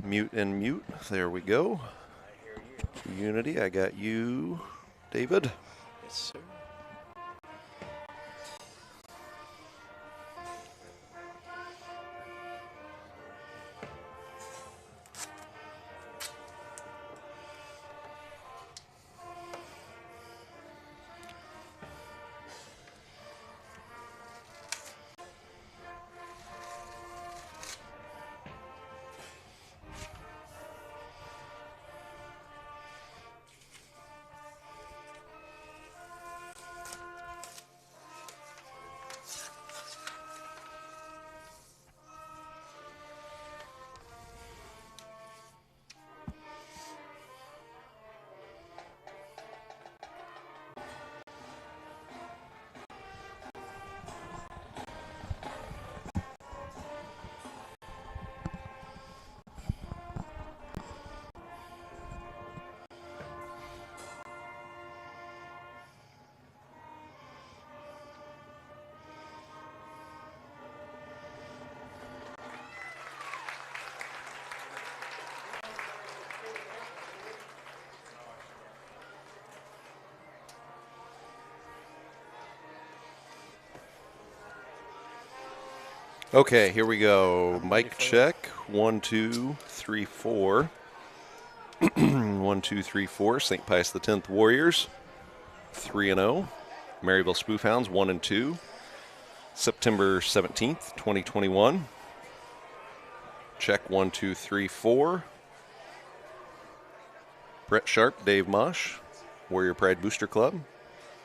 Mute and mute. There we go. Unity, I got you, David. Yes, sir. Okay, here we go. Mic check. 1, 2, 3, 4. 1, 2, 3, 4. St. Pius X Warriors 3-0. Maryville Spoofhounds 1 and 2. September 17th, 2021. Check 1, 2, 3, 4. Brett Sharp, Dave Mosh, Warrior Pride Booster Club.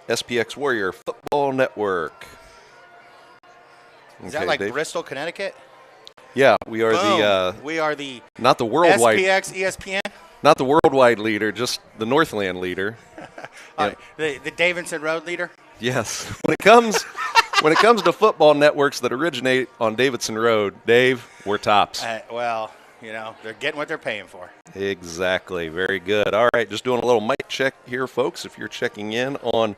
SPX Warrior Football Network. Is that like Dave? Bristol, Connecticut? Yeah, we are we are the not the worldwide SPX ESPN. Not the worldwide leader, just the Northland leader. The Davidson Road leader. Yes. When it comes to football networks that originate on Davidson Road, Dave, we're tops. Well, they're getting what they're paying for. Exactly. Very good. All right, just doing a little mic check here, folks. If you're checking in on,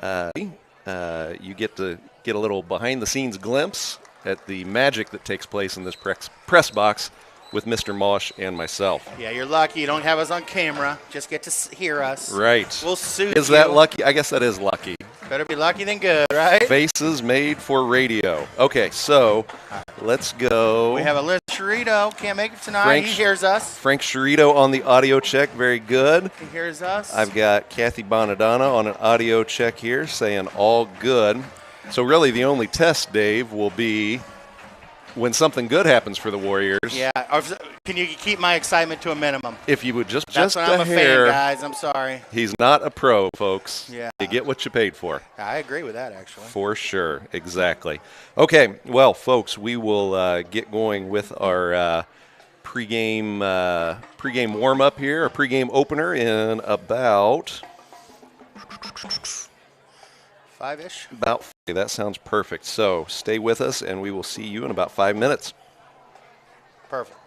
you get to get a little behind-the-scenes glimpse at the magic that takes place in this press box with Mr. Mosh and myself. Yeah, you're lucky you don't have us on camera. Just get to hear us. Right. We'll sue you. Is that lucky? I guess that is lucky. Better be lucky than good, right? Faces made for radio. Okay, so let's go. We have a Liz Sherito. Can't make it tonight. He hears us. Frank Sherito on the audio check. Very good. He hears us. I've got Kathy Bonadonna on an audio check here saying all good. So really the only test, Dave, will be when something good happens for the Warriors. Yeah. Can you keep my excitement to a minimum? If you would just That's when I'm a fan, guys. I'm sorry. He's not a pro, folks. Yeah. You get what you paid for. I agree with that, actually. For sure. Exactly. Okay. Well, folks, we will get going with our pregame warm-up here, our pregame opener in about 5-ish? About 5. That sounds perfect. So stay with us, and we will see you in about 5 minutes. Perfect.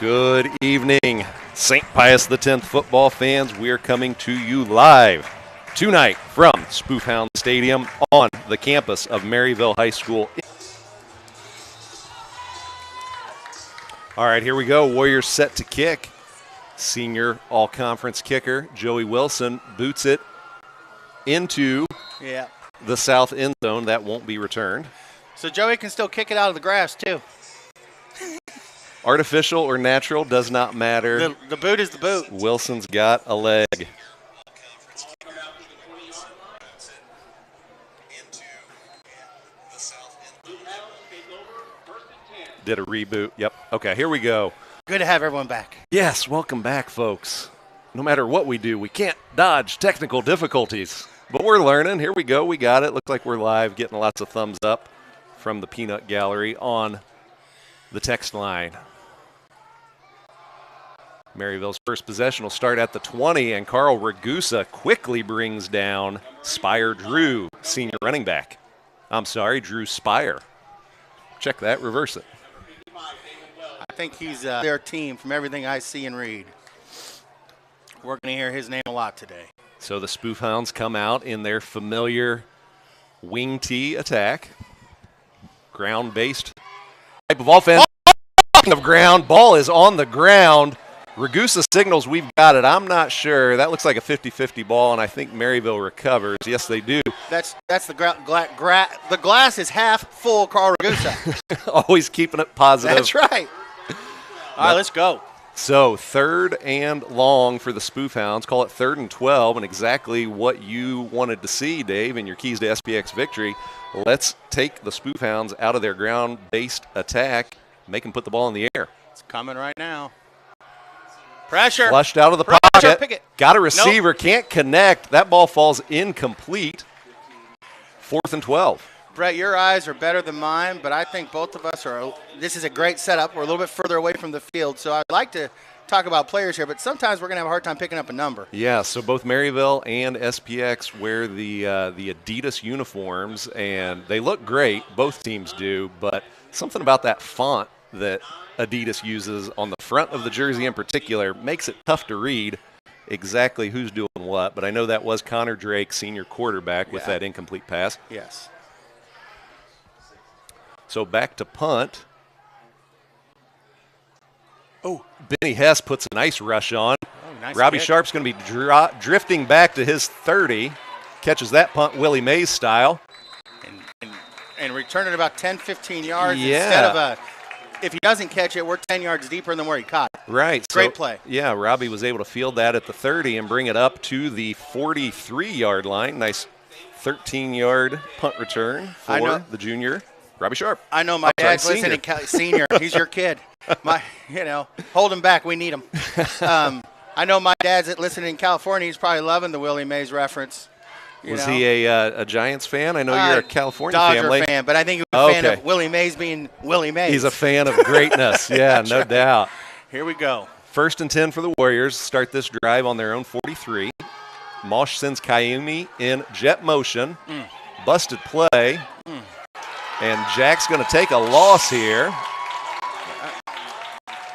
Good evening, St. Pius X football fans. We are coming to you live tonight from Spoofhound Stadium on the campus of Maryville High School. All right, here we go. Warriors set to kick. Senior all-conference kicker Joey Wilson boots it into the south end zone. That won't be returned. So Joey can still kick it out of the grass, too. Artificial or natural does not matter. The boot is the boot. Wilson's got a leg. Did a reboot. Yep. Okay, here we go. Good to have everyone back. Yes, welcome back, folks. No matter what we do, we can't dodge technical difficulties. But we're learning. Here we go. We got it. Looks like we're live, getting lots of thumbs up from the Peanut Gallery on the text line. Maryville's first possession will start at the 20, and Carl Ragusa quickly brings down Spire Drew, senior running back. I'm sorry, Drew Spire. Check that, reverse it. I think he's their team from everything I see and read. We're going to hear his name a lot today. So the Spoofhounds come out in their familiar wing tee attack. Ground-based type of offense. Of ground, ball is on the ground. Ragusa signals we've got it. I'm not sure. That looks like a 50-50 ball, and I think Maryville recovers. Yes, they do. That's the glass is half full, Carl Ragusa. Always keeping it positive. That's right. All right, let's go. So 3rd and long for the Spoofhounds. Call it 3rd and 12, and exactly what you wanted to see, Dave, in your keys to SPX victory. Let's take the Spoofhounds out of their ground-based attack, make them put the ball in the air. It's coming right now. Pressure. Flushed out of the pocket. Got a receiver. Nope. Can't connect. That ball falls incomplete. 4th and 12. Brett, your eyes are better than mine, but I think both of us are. This is a great setup. We're a little bit further away from the field, so I'd like to talk about players here, but sometimes we're going to have a hard time picking up a number. Yeah, so both Maryville and SPX wear the Adidas uniforms, and they look great. Both teams do, but something about that font that Adidas uses on the front of the jersey in particular makes it tough to read exactly who's doing what, but I know that was Connor Drake, senior quarterback, with that incomplete pass. Yes. So back to punt. Oh, Benny Hess puts a nice rush on. Oh, nice Robbie kick. Sharp's going to be drifting back to his 30. Catches that punt Willie Mays style. And return it about 10, 15 yards Yeah. instead of if he doesn't catch it, we're 10 yards deeper than where he caught it. Right. Great play. Yeah, Robbie was able to field that at the 30 and bring it up to the 43-yard line. Nice 13-yard punt return for the junior, Robbie Sharp. I know my dad's listening. Senior, he's your kid. Hold him back. We need him. I know my dad's listening in California. He's probably loving the Willie Mays reference. Was he a Giants fan? I know you're a California Dodger fan, but I think he was a fan of Willie Mays being Willie Mays. He's a fan of greatness. Yeah, no doubt. Here we go. 1st and 10 for the Warriors. Start this drive on their own 43. Mosh sends Kayumi in jet motion. Busted play. And Jack's going to take a loss here.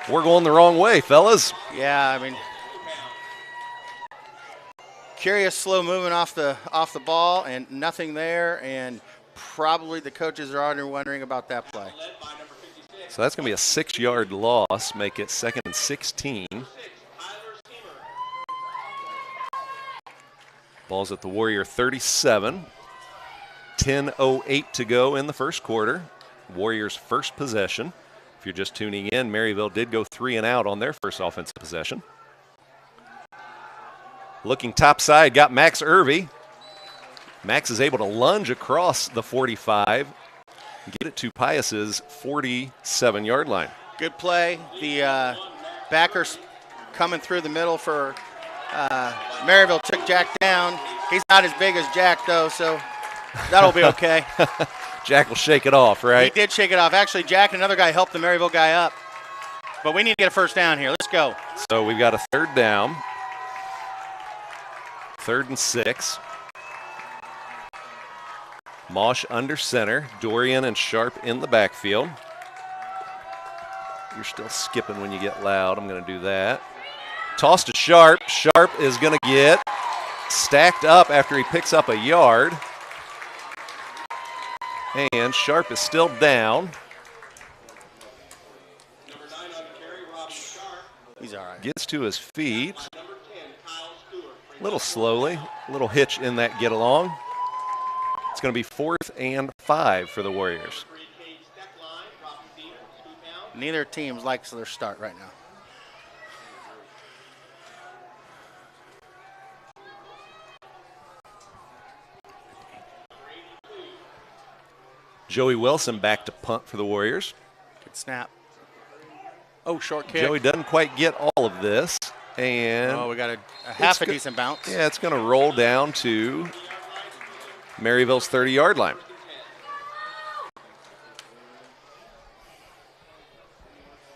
We're going the wrong way, fellas. Yeah, I mean, curious slow moving off the ball and nothing there, and probably the coaches are already wondering about that play. So that's going to be a 6-yard loss, make it 2nd and 16. Ball's at the Warrior 37. 10:08 to go in the first quarter. Warriors' first possession. If you're just tuning in, Maryville did go 3 and out on their first offensive possession. Looking top side, got Max Irvy. Max is able to lunge across the 45 and get it to Pius's 47-yard line. Good play. The backers coming through the middle for Maryville took Jack down. He's not as big as Jack, though, so that'll be okay. Jack will shake it off, right? He did shake it off. Actually, Jack, another guy, helped the Maryville guy up. But we need to get a first down here. Let's go. So we've got a 3rd down. 3rd and 6. Mosh under center. Dorian and Sharp in the backfield. you're still skipping when you get loud. I'm going to do that. Toss to Sharp. Sharp is going to get stacked up after he picks up a yard. And Sharp is still down. He's all right. Gets to his feet. A little slowly. A little hitch in that get along. It's going to be 4th and 5 for the Warriors. Neither team likes their start right now. Joey Wilson back to punt for the Warriors. Good snap. Oh, short kick. Joey doesn't quite get all of this. And we got a half a decent bounce. Yeah, it's going to roll down to Maryville's 30-yard line.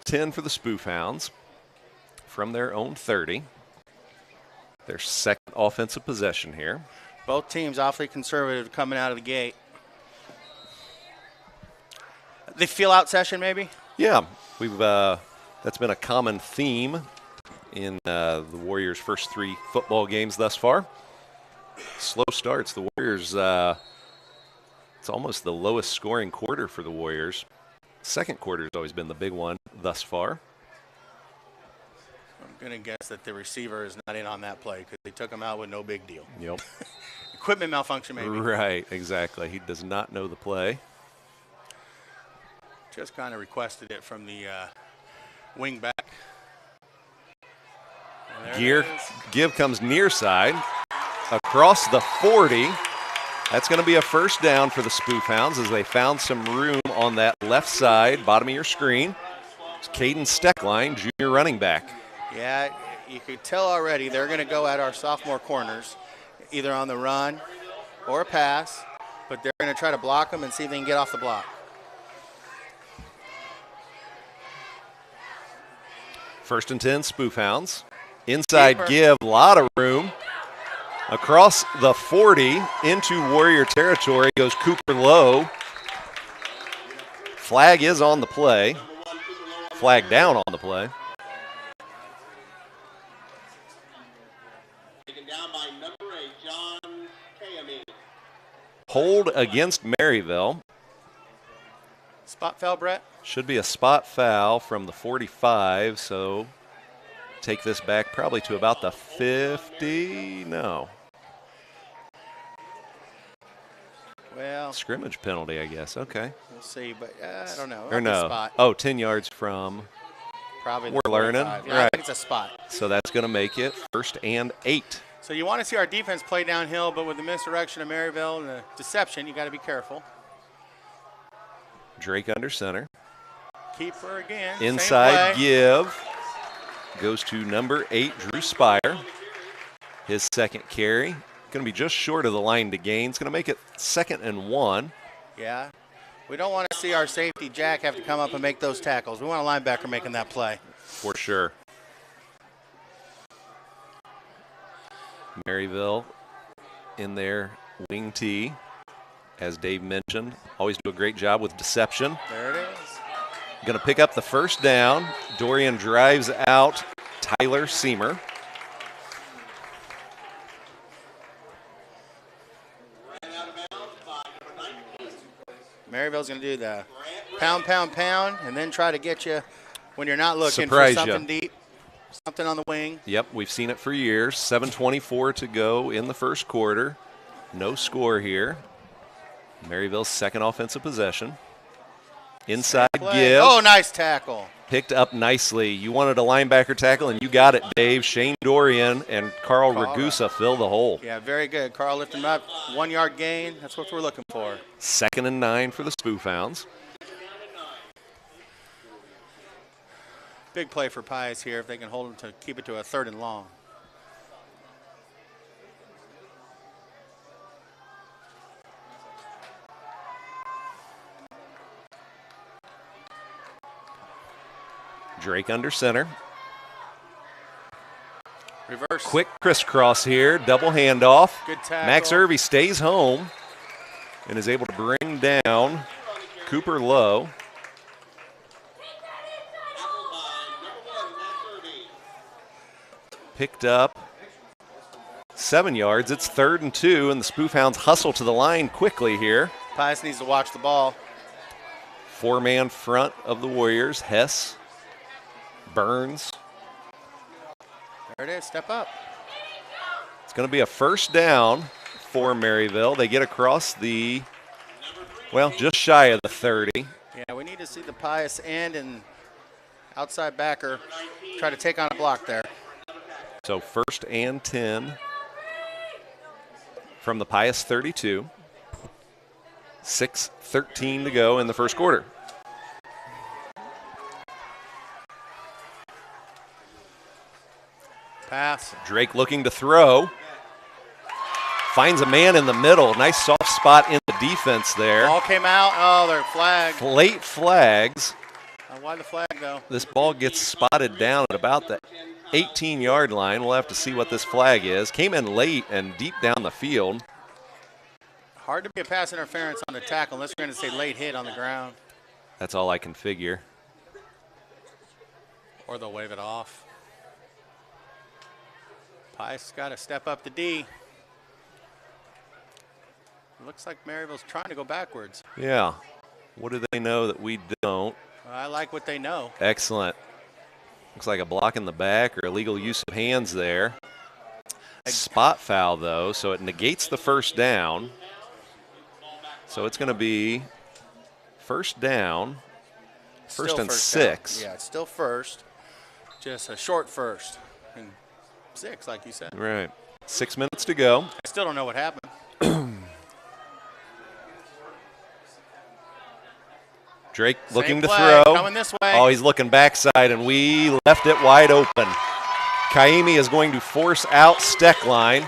$10 for the Spoof Hounds from their own 30. Their second offensive possession here. Both teams awfully conservative coming out of the gate. The feel-out session, maybe? Yeah, that's been a common theme in the Warriors' first 3 football games thus far. Slow starts. The Warriors, it's almost the lowest scoring quarter for the Warriors. Second quarter has always been the big one thus far. I'm going to guess that the receiver is not in on that play because they took him out with no big deal. Yep. Equipment malfunction, maybe. Right, exactly. He does not know the play. Just kind of requested it from the wing back. Give comes near side. Across the 40. That's going to be a first down for the Spoof Hounds as they found some room on that left side, bottom of your screen. It's Caden Steckline, junior running back. Yeah, you could tell already they're going to go at our sophomore corners, either on the run or a pass, but they're going to try to block them and see if they can get off the block. First and 10, Spoof Hounds. Inside give, a lot of room. Across the 40 into Warrior territory goes Cooper Lowe. Flag is on the play. Flag down on the play. Hold against Maryville. Spot foul, Brett? Should be a spot foul from the 45, so take this back probably to about the 50. No. Well, scrimmage penalty, I guess. Okay. We'll see, but I don't know. Or no. Spot. Oh, 10 yards from. Probably. We're learning. Yeah, right. I think it's a spot. So that's going to make it 1st and 8. So you want to see our defense play downhill, but with the misdirection of Maryville and the deception, you got to be careful. Drake under center. Keeper again. Inside give goes to number 8, Drew Spire. His second carry. Going to be just short of the line to gain. It's going to make it 2nd and 1. Yeah. We don't want to see our safety, Jack, have to come up and make those tackles. We want a linebacker making that play. For sure. Maryville in their wing tee. As Dave mentioned, always do a great job with deception. There it is. Going to pick up the first down. Dorian drives out Tyler Seamer. Maryville's going to do the pound, pound, pound, and then try to get you when you're not looking Surprise for something you. deep, something on the wing. Yep, we've seen it for years. 7:24 to go in the first quarter. No score here. Maryville's second offensive possession. Inside give. Oh, nice tackle. Picked up nicely. You wanted a linebacker tackle, and you got it, Dave. Shane Dorian and Carl Ragusa fill the hole. Yeah, very good. Carl lifted him up. 1 yard gain. That's what we're looking for. 2nd and 9 for the Spoof Hounds. Big play for Pius here if they can hold him to keep it to a 3rd and long. Drake under center. Reverse. Quick crisscross here. Double handoff. Good tackle. Max Irby stays home and is able to bring down Cooper Lowe. picked up 7 yards. It's 3rd and 2, and the Spoof Hounds hustle to the line quickly here. Pius needs to watch the ball. 4-man front of the Warriors. Hess, Burns. There it is. Step up. It's going to be a first down for Maryville. They get across the, well, just shy of the 30. Yeah, we need to see the Pius end and outside backer try to take on a block there. So 1st and 10 from the Pius 32. 6:13 to go in the first quarter. Pass. Drake looking to throw. Finds a man in the middle. Nice soft spot in the defense there. Ball came out. Oh, they're flagged. Late flags. Why the flag, though? This ball gets spotted down at about the 18-yard line. We'll have to see what this flag is. Came in late and deep down the field. Hard to be a pass interference on the tackle unless we're going to say late hit on the ground. That's all I can figure. Or they'll wave it off. Pius got to step up the D. Looks like Maryville's trying to go backwards. Yeah. What do they know that we don't? I like what they know. Excellent. Looks like a block in the back or illegal use of hands there. Spot foul, though, so it negates the first down. So it's going to be first down, first and 6. Down. Yeah, it's still first. Just a short first. And 6, like you said. Right. 6 minutes to go. I still don't know what happened. Drake looking to play, throw. Coming this way. Oh, he's looking backside, and we left it wide open. Kaimi is going to force out Steckline,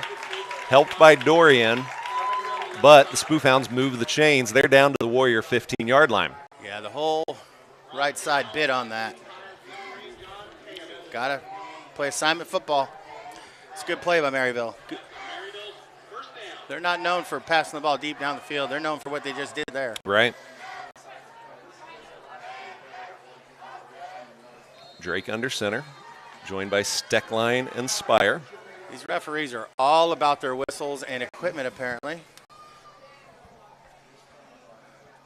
helped by Dorian, but the Spoof Hounds move the chains. They're down to the Warrior 15-yard line. Yeah, the whole right side bit on that. Got to play assignment football. It's a good play by Maryville. They're not known for passing the ball deep down the field. They're known for what they just did there. Right. Drake under center, joined by Steckline and Spire. These referees are all about their whistles and equipment, apparently.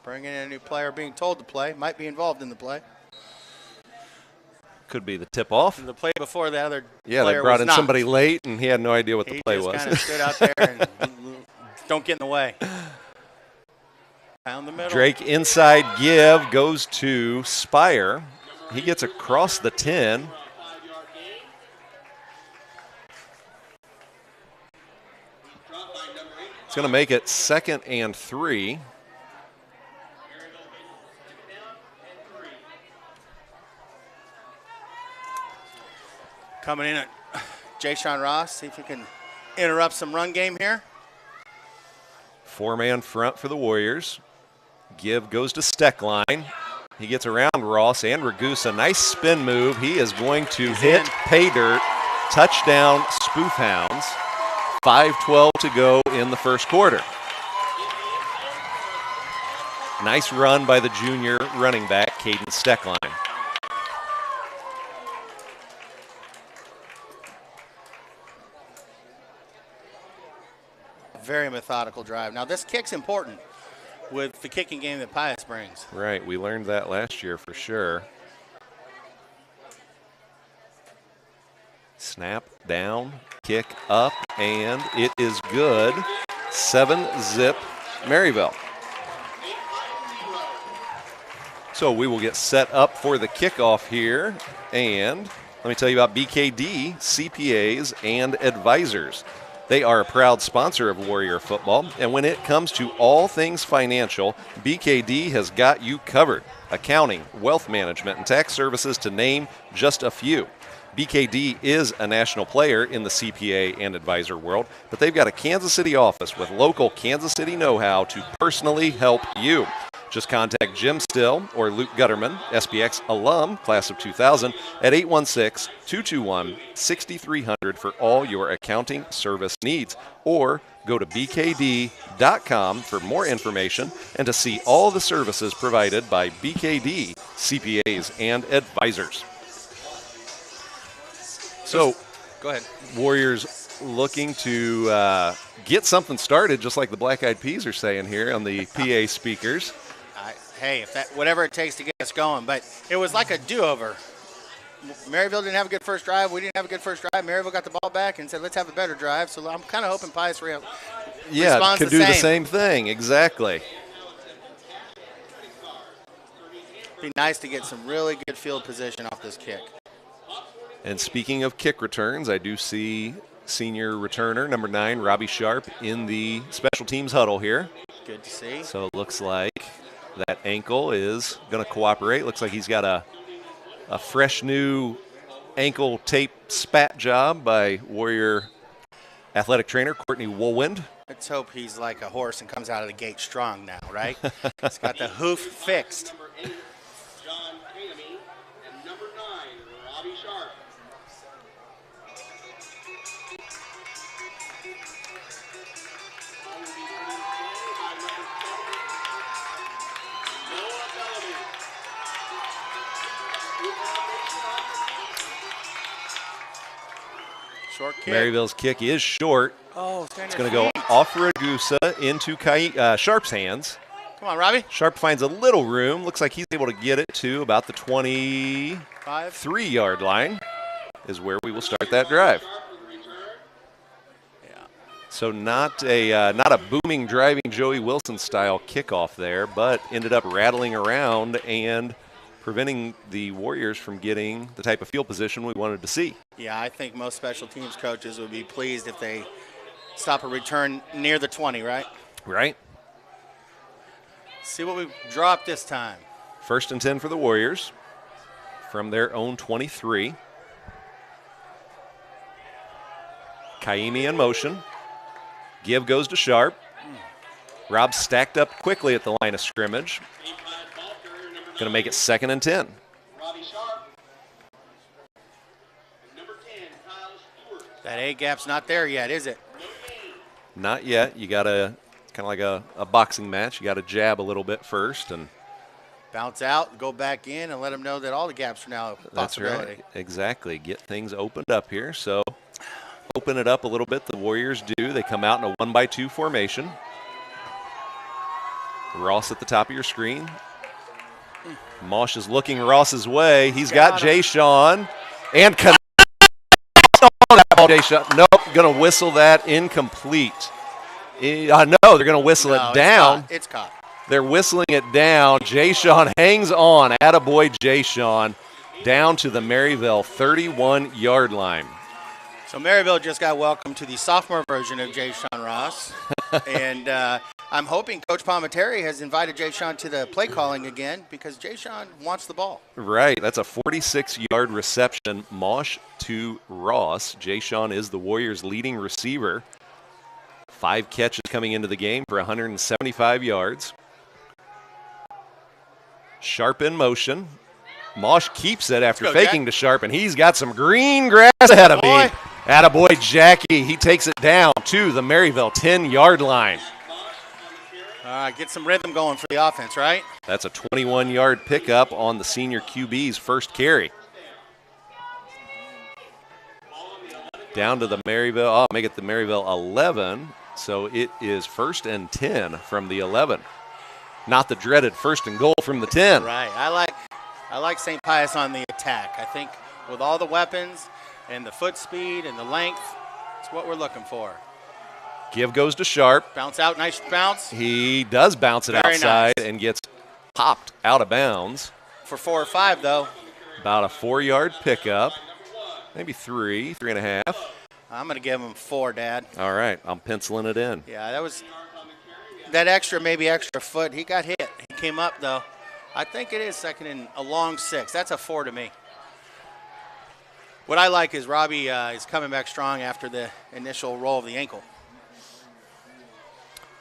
Bringing in a new player, being told to play, might be involved in the play. Could be the tip-off. The play before the other Yeah, player they brought was in not. somebody late, and he had no idea what the play was. He just kind of stood out there and don't get in the way. Down the middle. Drake inside give goes to Spire. He gets across the 10. It's going to make it 2nd and 3. Coming in at Jay-Sean Ross, see if he can interrupt some run game here. 4-man front for the Warriors. Give goes to Steckline. He gets around Ross and Ragusa. Nice spin move. He is going to hit pay dirt. Touchdown, Spoof Hounds. 5:12 to go in the first quarter. Nice run by the junior running back, Caden Steckline. Very methodical drive. Now, this kick's important with the kicking game that Pius brings. Right, we learned that last year for sure. Snap down, kick up, and it is good. 7-zip Maryville. So we will get set up for the kickoff here. And let me tell you about BKD, CPAs, and advisors. They are a proud sponsor of Warrior football, and when it comes to all things financial, BKD has got you covered. Accounting, wealth management, and tax services to name just a few. BKD is a national player in the CPA and advisor world, but they've got a Kansas City office with local Kansas City know-how to personally help you. Just contact Jim Still or Luke Gutterman, SPX alum, class of 2000, at 816-221-6300 for all your accounting service needs. Or go to bkd.com for more information and to see all the services provided by BKD, CPAs, and advisors. So, Go ahead. Warriors looking to get something started, just like the Black Eyed Peas are saying here on the PA speakers. Hey, whatever it takes to get us going. But it was like a do-over. Maryville didn't have a good first drive. We didn't have a good first drive. Maryville got the ball back and said, let's have a better drive. So I'm kind of hoping Pius responds could do the same thing. Exactly. Be nice to get some really good field position off this kick. And speaking of kick returns, I do see senior returner, number 9, Robbie Sharp, in the special teams huddle here. Good to see. So it looks like that ankle is going to cooperate. Looks like he's got a fresh new ankle tape spat job by Warrior athletic trainer Courtney Woolwind. Let's hope he's like a horse and comes out of the gate strong now, right? He's got the hoof fixed. Short kick. Maryville's kick is short. Oh, it's going to go off Ragusa into Sharp's hands. Come on, Robbie. Sharp finds a little room. Looks like he's able to get it to about the 23-yard line is where we will start that drive. Yeah. So not a booming, driving Joey Wilson style kickoff there, but ended up rattling around and preventing the Warriors from getting the type of field position we wanted to see. Yeah, I think most special teams coaches would be pleased if they stop a return near the 20, right? Right. See what we dropped this time. 1st and 10 for the Warriors from their own 23. Kaimi in motion. Give goes to Sharp. Rob stacked up quickly at the line of scrimmage. Going to make it 2nd and 10. That A gap's not there yet, is it? Not yet. You got to, kind of like a boxing match. You got to jab a little bit first and bounce out, go back in, and let them know that all the gaps are now a possibility. That's right. Exactly. Get things opened up here. So open it up a little bit. The Warriors do. They come out in a 1-by-2 formation. Ross at the top of your screen. Mosh is looking Ross's way. He's got Jay Sean and connects on that ball. Jay Sean. Nope, going to whistle that incomplete. No, they're going to whistle it down. It's caught. They're whistling it down. Jay Sean hangs on. Attaboy Jay Sean down to the Maryville 31-yard line. So Maryville just got welcomed to the sophomore version of Jay Sean Ross. And I'm hoping Coach Palminteri has invited Jay Sean to the play calling again because Jay Sean wants the ball. Right. That's a 46-yard reception. Mosh to Ross. Jay Sean is the Warriors' leading receiver. 5 catches coming into the game for 175 yards. Sharp in motion. Mosh keeps it after faking to Sharp, and he's got some green grass ahead of him. Attaboy Jackie. He takes it down to the Maryville 10-yard line. Get some rhythm going for the offense, right? That's a 21-yard pickup on the senior QB's first carry. Down to the Maryville. Make it the Maryville 11. So it is 1st and 10 from the 11. Not the dreaded 1st and goal from the 10. Right. I like St. Pius on the attack. I think with all the weapons and the foot speed and the length, it's what we're looking for. Give goes to Sharp. Bounce out, nice bounce. He does bounce it outside and gets popped out of bounds. For 4 or 5, though. About a 4-yard pickup. Maybe 3.5. I'm going to give him 4, Dad. All right, I'm penciling it in. Yeah, that was that extra foot. He got hit. He came up, though. I think it is 2nd and a long 6. That's a 4 to me. What I like is Robbie is coming back strong after the initial roll of the ankle.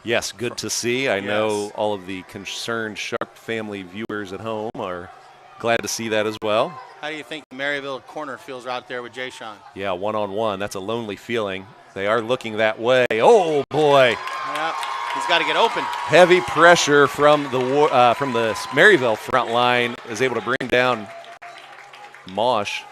Yes, good to see. I know all of the concerned Sharp family viewers at home are glad to see that as well. How do you think the Maryville corner feels out there with Jay Sean? Yeah, one-on-one. That's a lonely feeling. They are looking that way. Oh, boy. Yeah, he's got to get open. Heavy pressure from the Maryville front line is able to bring down Mosh.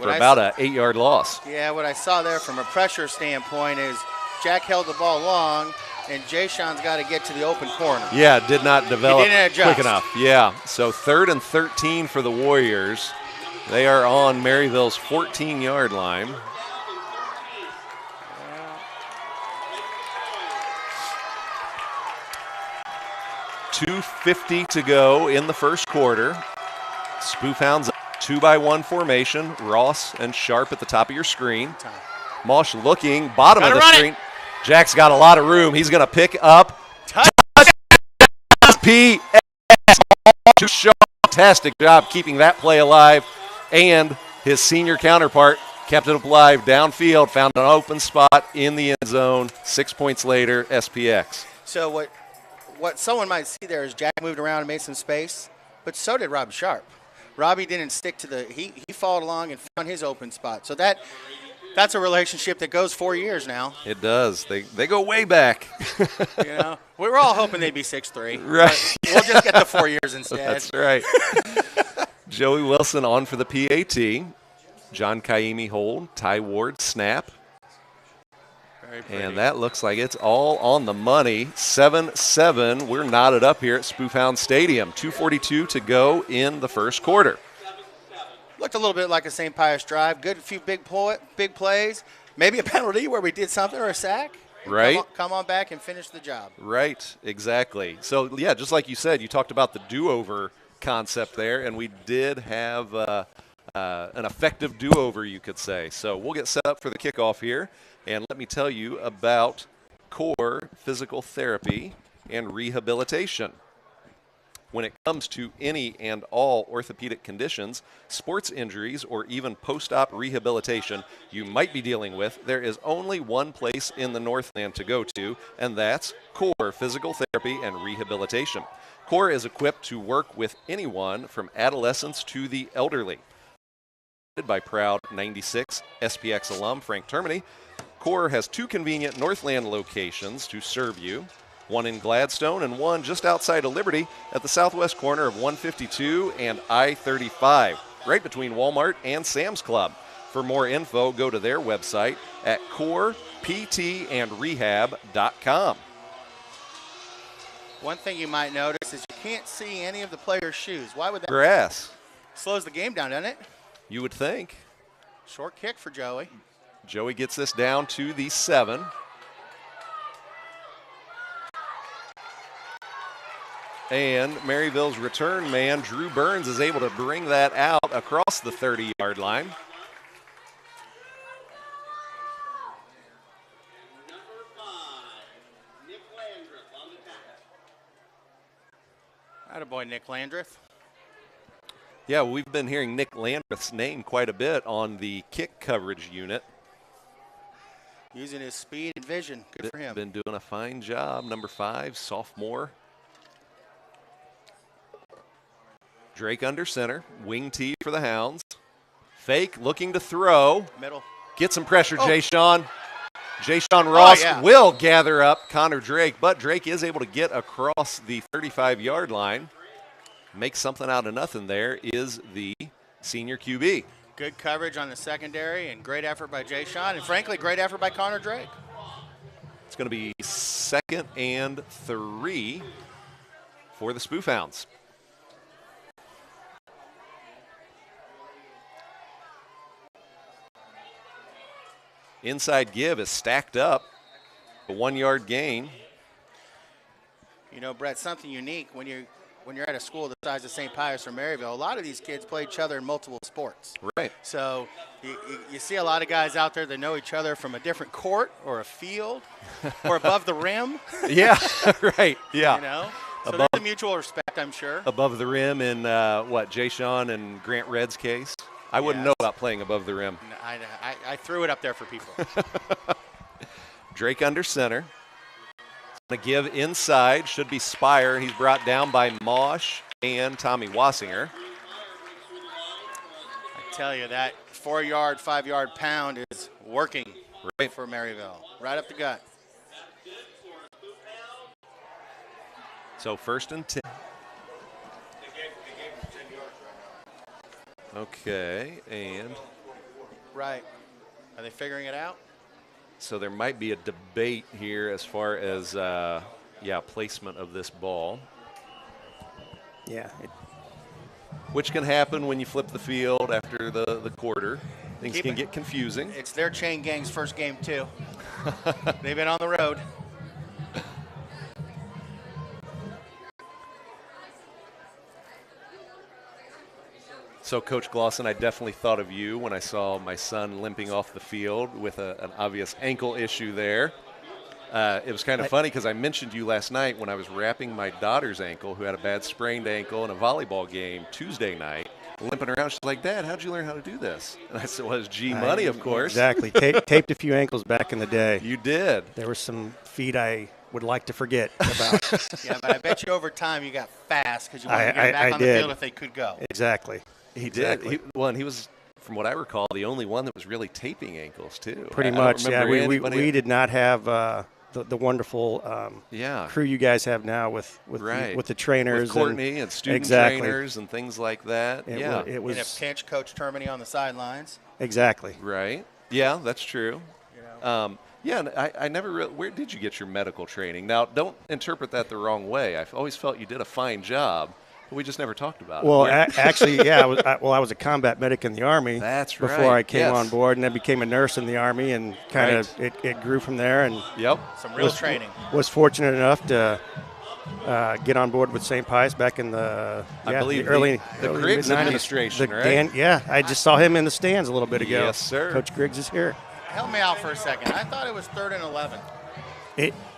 for about an 8-yard loss. Yeah, what I saw there from a pressure standpoint is Jack held the ball long, and Jay Sean's got to get to the open corner. Yeah, did not develop quick adjust. enough. Yeah, so 3rd and 13 for the Warriors. They are on Maryville's 14-yard line. .250 to go in the first quarter. Spoofhounds 2-by-1 formation. Ross and Sharp at the top of your screen. Mosh looking, bottom of the screen. Jack's got a lot of room. He's going to pick up. SPX. Fantastic job keeping that play alive. And his senior counterpart kept it alive downfield, found an open spot in the end zone. 6 points later, SPX. So what someone might see there is Jack moved around and made some space, but so did Robbie Sharp. Robbie didn't stick to he followed along and found his open spot. So that's a relationship that goes 4 years now. It does. They go way back. We were all hoping they'd be 6'3". Right. We'll just get the 4 years instead. That's right. Joey Wilson on for the PAT. John Kaimi hold. Ty Ward snap. And that looks like it's all on the money. 7-7. We're knotted up here at Spoofhound Stadium. 2:42 to go in the first quarter. Looked a little bit like a St. Pius drive. Good few big plays. Maybe a penalty where we did something or a sack. Right. Come on back and finish the job. Right, exactly. So, yeah, just like you said, you talked about the do-over concept there, and we did have an effective do-over, you could say. So we'll get set up for the kickoff here. And let me tell you about Core Physical Therapy and Rehabilitation. When it comes to any and all orthopedic conditions, sports injuries, or even post-op rehabilitation you might be dealing with, there is only one place in the Northland to go to, and that's Core Physical Therapy and Rehabilitation. Core is equipped to work with anyone from adolescents to the elderly. By proud 96 SPX alum Frank Termini, Core has 2 convenient Northland locations to serve you, one in Gladstone and one just outside of Liberty at the southwest corner of 152 and I-35, right between Walmart and Sam's Club. For more info, go to their website at coreptandrehab.com. One thing you might notice is you can't see any of the players' shoes. Why would that? Grass. Slows the game down, doesn't it? You would think. Short kick for Joey. Joey gets this down to the 7. And Maryville's return man, Drew Burns, is able to bring that out across the 30-yard line. Attaboy, Nick Landreth. Yeah, we've been hearing Nick Landreth's name quite a bit on the kick coverage unit. Using his speed and vision. Good for him. Been doing a fine job. Number 5, sophomore. Drake under center. Wing tee for the Hounds. Fake, looking to throw. Middle. Get some pressure, Jay Sean. Jay Sean Ross will gather up Connor Drake, but Drake is able to get across the 35-yard line. Make something out of nothing there is the senior QB. Good coverage on the secondary and great effort by Jay Sean, and frankly, great effort by Connor Drake. It's going to be 2nd and 3 for the Spoofhounds. Inside give is stacked up. A 1-yard gain. You know, Brett, something unique when you're at a school the size of St. Pius or Maryville, a lot of these kids play each other in multiple sports. Right. So you see a lot of guys out there that know each other from a different court or a field or above the rim. Yeah, right. Yeah. You know? So there's a mutual respect, I'm sure. Above the rim in, Jay Sean and Grant Red's case? I wouldn't know about playing above the rim. I threw it up there for people. Drake under center. Going to give inside. Should be Spire. He's brought down by Mosh and Tommy Wassinger. I tell you, that 4-yard, 5-yard pound is working for Maryville. Right up the gut. So 1st and 10. Okay, and Right. Are they figuring it out? So there might be a debate here as far as, placement of this ball. Yeah. Which can happen when you flip the field after the quarter. Things can get confusing. It's their chain gang's first game, too. They've been on the road. So, Coach Glosson, I definitely thought of you when I saw my son limping off the field with an obvious ankle issue there. It was kind of funny because I mentioned you last night when I was wrapping my daughter's ankle, who had a bad sprained ankle in a volleyball game Tuesday night, limping around. She's like, Dad, how'd you learn how to do this? And I said, well, it's G Money, of course. Exactly. Taped a few ankles back in the day. You did. There were some feet I would like to forget about. Yeah, but I bet you over time you got fast because you wanted to get back on the field if they could go. Exactly. He did. And he was, from what I recall, the only one that was really taping ankles, too. Pretty much, yeah. We did not have the wonderful crew you guys have now with the trainers. With Courtney and student trainers and things like that. It was. And a pinch Coach Termini on the sidelines. Exactly. Right. Yeah, that's true. You know. And I never really – where did you get your medical training? Now, don't interpret that the wrong way. I've always felt you did a fine job. But we just never talked about it. Well, actually, yeah. I was a combat medic in the Army. That's right. Before I came on board, and then became a nurse in the Army, and kind of it grew from there. And some real training. Was fortunate enough to get on board with St. Pius back in the early Griggs administration, right? I just saw him in the stands a little bit ago. Yes, sir. Coach Griggs is here. Help me out for a second. I thought it was 3rd and 11.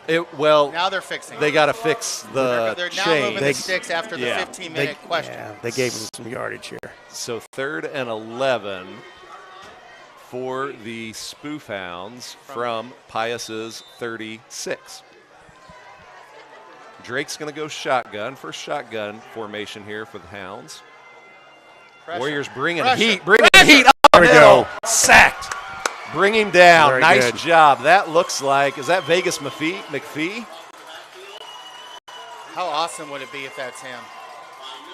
Now they're fixing. They got to fix the They're now chain. moving the sticks after the 15-minute question. Yeah, they gave him some yardage here. So 3rd and 11 for the Spoof Hounds from Pius's 36. Drake's going to go shotgun. First shotgun formation here for the Hounds. Pressure. Warriors bringing Pressure. heat. Bringing heat up There we go. Sacked. Bring him down. Very nice good. job. That looks like, is that Vegas McPhee? How awesome would it be if that's him?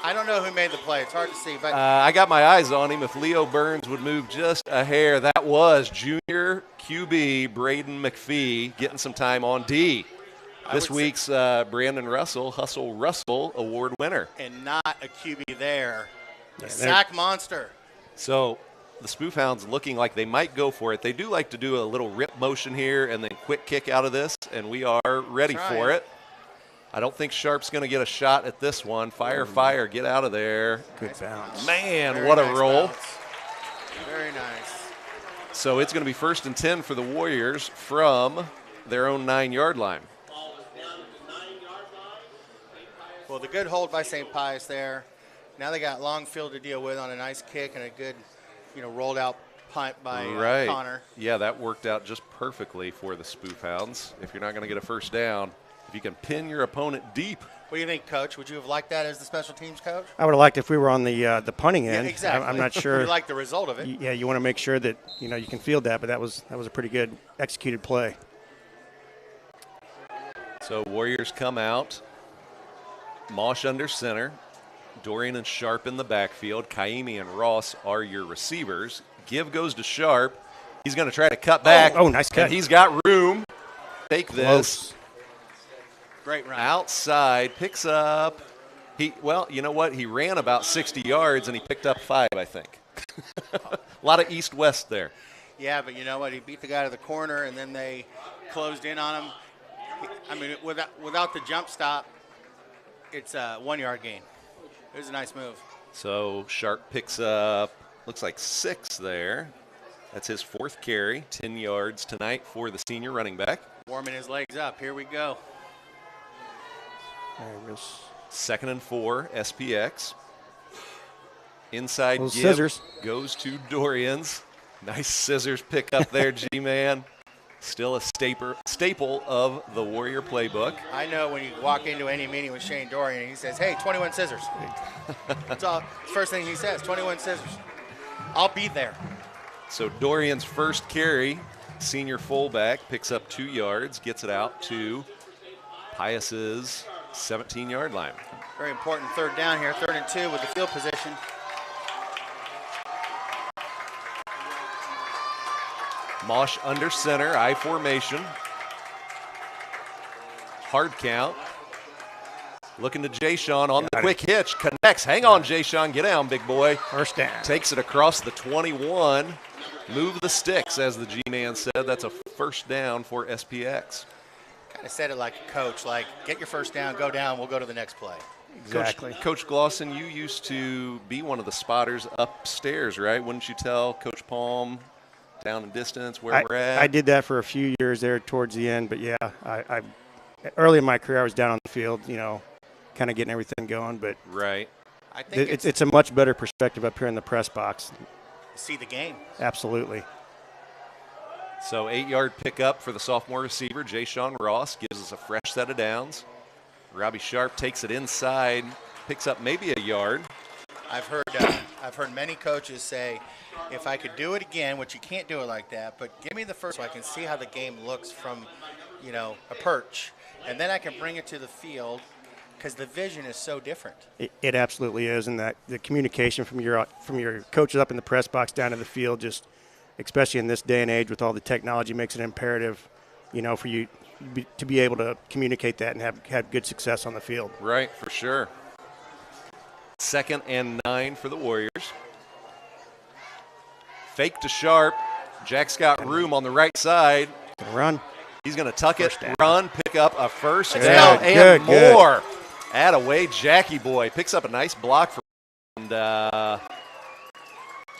I don't know who made the play. It's hard to see. But I got my eyes on him. If Leo Burns would move just a hair, that was junior QB Braden McPhee getting some time on D. This week's Brandon Russell, Hustle Russell Award winner. And not a QB there. A sack monster. So the Spoof Hounds looking like they might go for it. They do like to do a little rip motion here and then quick kick out of this, and we are ready for it. I don't think Sharp's going to get a shot at this one. Fire, get out of there. Good bounce. Man, Very what a nice roll. bounce. Very nice. So it's going to be 1st and 10 for the Warriors from their own 9-yard line. Well, the good hold by St. Pius there. Now they got long field to deal with on a nice kick and a good, rolled out punt by Connor. Yeah, that worked out just perfectly for the Spoof Hounds. If you're not going to get a first down, if you can pin your opponent deep. What do you think, Coach? Would you have liked that as the special teams coach? I would have liked if we were on the punting end. Yeah, exactly. I'm not sure. You like the result of it. Yeah, you want to make sure that you can field that, but that was a pretty good executed play. So Warriors come out. Mosh under center. Dorian and Sharp in the backfield. Kaimi and Ross are your receivers. Give goes to Sharp. He's going to try to cut back. Oh, nice cut. And he's got room. Take this. Close. Great run. Outside, picks up. You know what? He ran about 60 yards, and he picked up 5, I think. A lot of east-west there. Yeah, but you know what? He beat the guy to the corner, and then they closed in on him. Without the jump stop, it's a 1-yard gain. It was a nice move. So Sharp picks up, looks like 6 there. That's his 4th carry, 10 yards tonight for the senior running back. Warming his legs up. Here we go. There it is. 2nd and 4, SPX. Inside give scissors goes to Dorian's. Nice scissors pick up there, G-Man. Still a staple of the Warrior playbook. I know when you walk into any meeting with Shane Dorian, he says, hey, 21 scissors. That's all. First thing he says, 21 scissors. I'll be there. So Dorian's first carry, senior fullback, picks up 2 yards, gets it out to Pius's 17-yard line. Very important 3rd down here, 3rd and 2 with the field position. Mosh under center, I formation. Hard count. Looking to Jay-Sean on the quick hitch. Connects. Hang on, Jay-Sean. Get down, big boy. First down. Takes it across the 21. Move the sticks, as the G-Man said. That's a first down for SPX. Kind of said it like a coach, like, get your first down, go down, we'll go to the next play. Exactly. Coach Glosson, you used to be one of the spotters upstairs, right? Wouldn't you tell Coach Palm down in distance where we're at? I did that for a few years there towards the end, but yeah, I early in my career I was down on the field, kind of getting everything going. But right, I think it's a much better perspective up here in the press box. See the game. Absolutely. So 8-yard pickup for the sophomore receiver, Jay-Sean Ross, gives us a fresh set of downs. Robbie Sharp takes it inside, picks up maybe a yard. I've heard many coaches say, if I could do it again, which you can't do it like that, but give me the first so I can see how the game looks from, a perch, and then I can bring it to the field because the vision is so different. It absolutely is, and that the communication from your coaches up in the press box down to the field, just especially in this day and age with all the technology, makes it imperative, for you to be able to communicate that and have good success on the field. Right, for sure. 2nd and 9 for the Warriors. Fake to Sharp. Jack's got room on the right side. Run. He's going to tuck it, run, pick up a first Good, down and good, more. Add away, Jackie boy. Picks up a nice block for and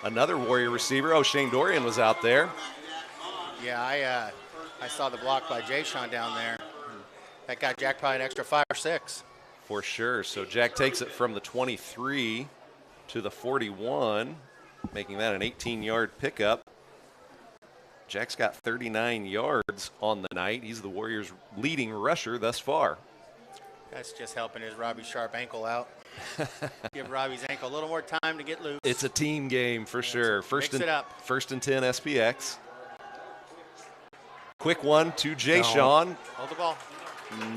another Warrior receiver. Oh, Shane Dorian was out there. Yeah, I saw the block by Jay-Sean down there. That got Jack probably an extra 5 or 6. For sure. So Jack takes it from the 23 to the 41, making that an 18-yard pickup. Jack's got 39 yards on the night. He's the Warriors' leading rusher thus far. That's just helping his Robbie Sharp ankle out. Give Robbie's ankle a little more time to get loose. It's a team game for sure. First and 10 SPX. Quick one to Jay-Sean. Hold the ball.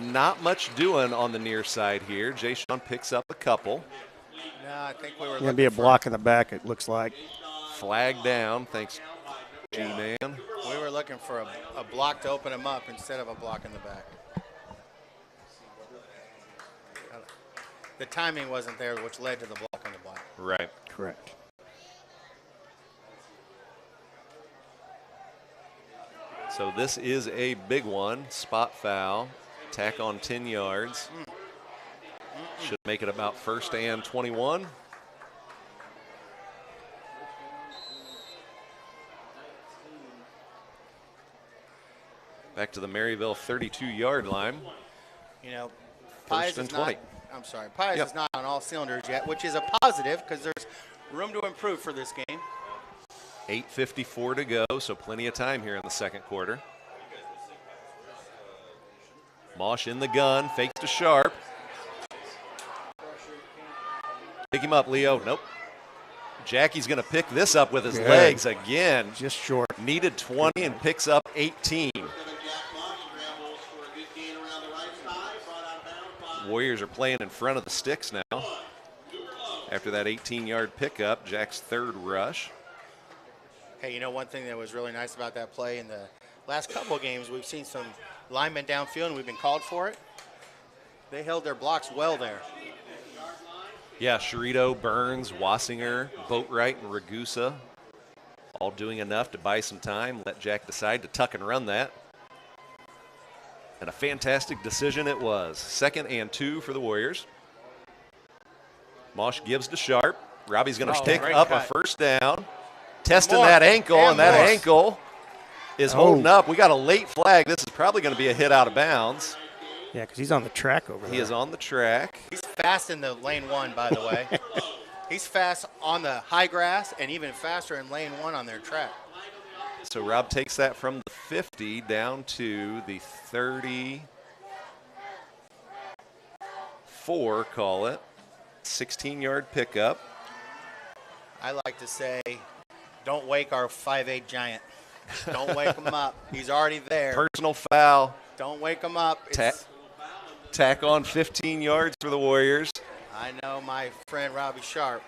Not much doing on the near side here. Jay-Sean picks up a couple. No, I think we were going to be a block in the back, it looks like. Flag down, thanks, G-Man. We were looking for a block to open him up instead of a block in the back. The timing wasn't there, which led to the block on the block. Right. Correct. So this is a big one. Spot foul. Tack on 10 yards. Should make it about 1st and 21. Back to the Maryville 32-yard line. Pius is not, Pius is not on all cylinders yet, which is a positive because there's room to improve for this game. 8:54 to go, so plenty of time here in the second quarter. Mosh in the gun, fakes to Sharp. Pick him up, Leo. Nope. Jackie's going to pick this up with his legs again. Just short. Needed 20 and picks up 18. Warriors are playing in front of the sticks now. After that 18-yard pickup, Jack's 3rd rush. Hey, one thing that was really nice about that play in the last couple of games, we've seen some linemen downfield, and we've been called for it. They held their blocks well there. Yeah, Sherito, Burns, Wassinger, Boatwright, and Ragusa all doing enough to buy some time, let Jack decide to tuck and run that. And a fantastic decision it was. 2nd and 2 for the Warriors. Mosh gives to Sharp. Robbie's going to pick up a first down. Testing that ankle, and that ankle is holding up. We got a late flag. This is probably going to be a hit out of bounds. Yeah, because he's on the track over there. He is on the track. He's fast in the lane 1, by the way. He's fast on the high grass and even faster in lane 1 on their track. So Rob takes that from the 50 down to the 34, call it. 16-yard pickup. I like to say, don't wake our 5'8" giant. Don't wake him up. He's already there. Personal foul. Don't wake him up. Tack on 15 yards for the Warriors. I know my friend Robbie Sharp.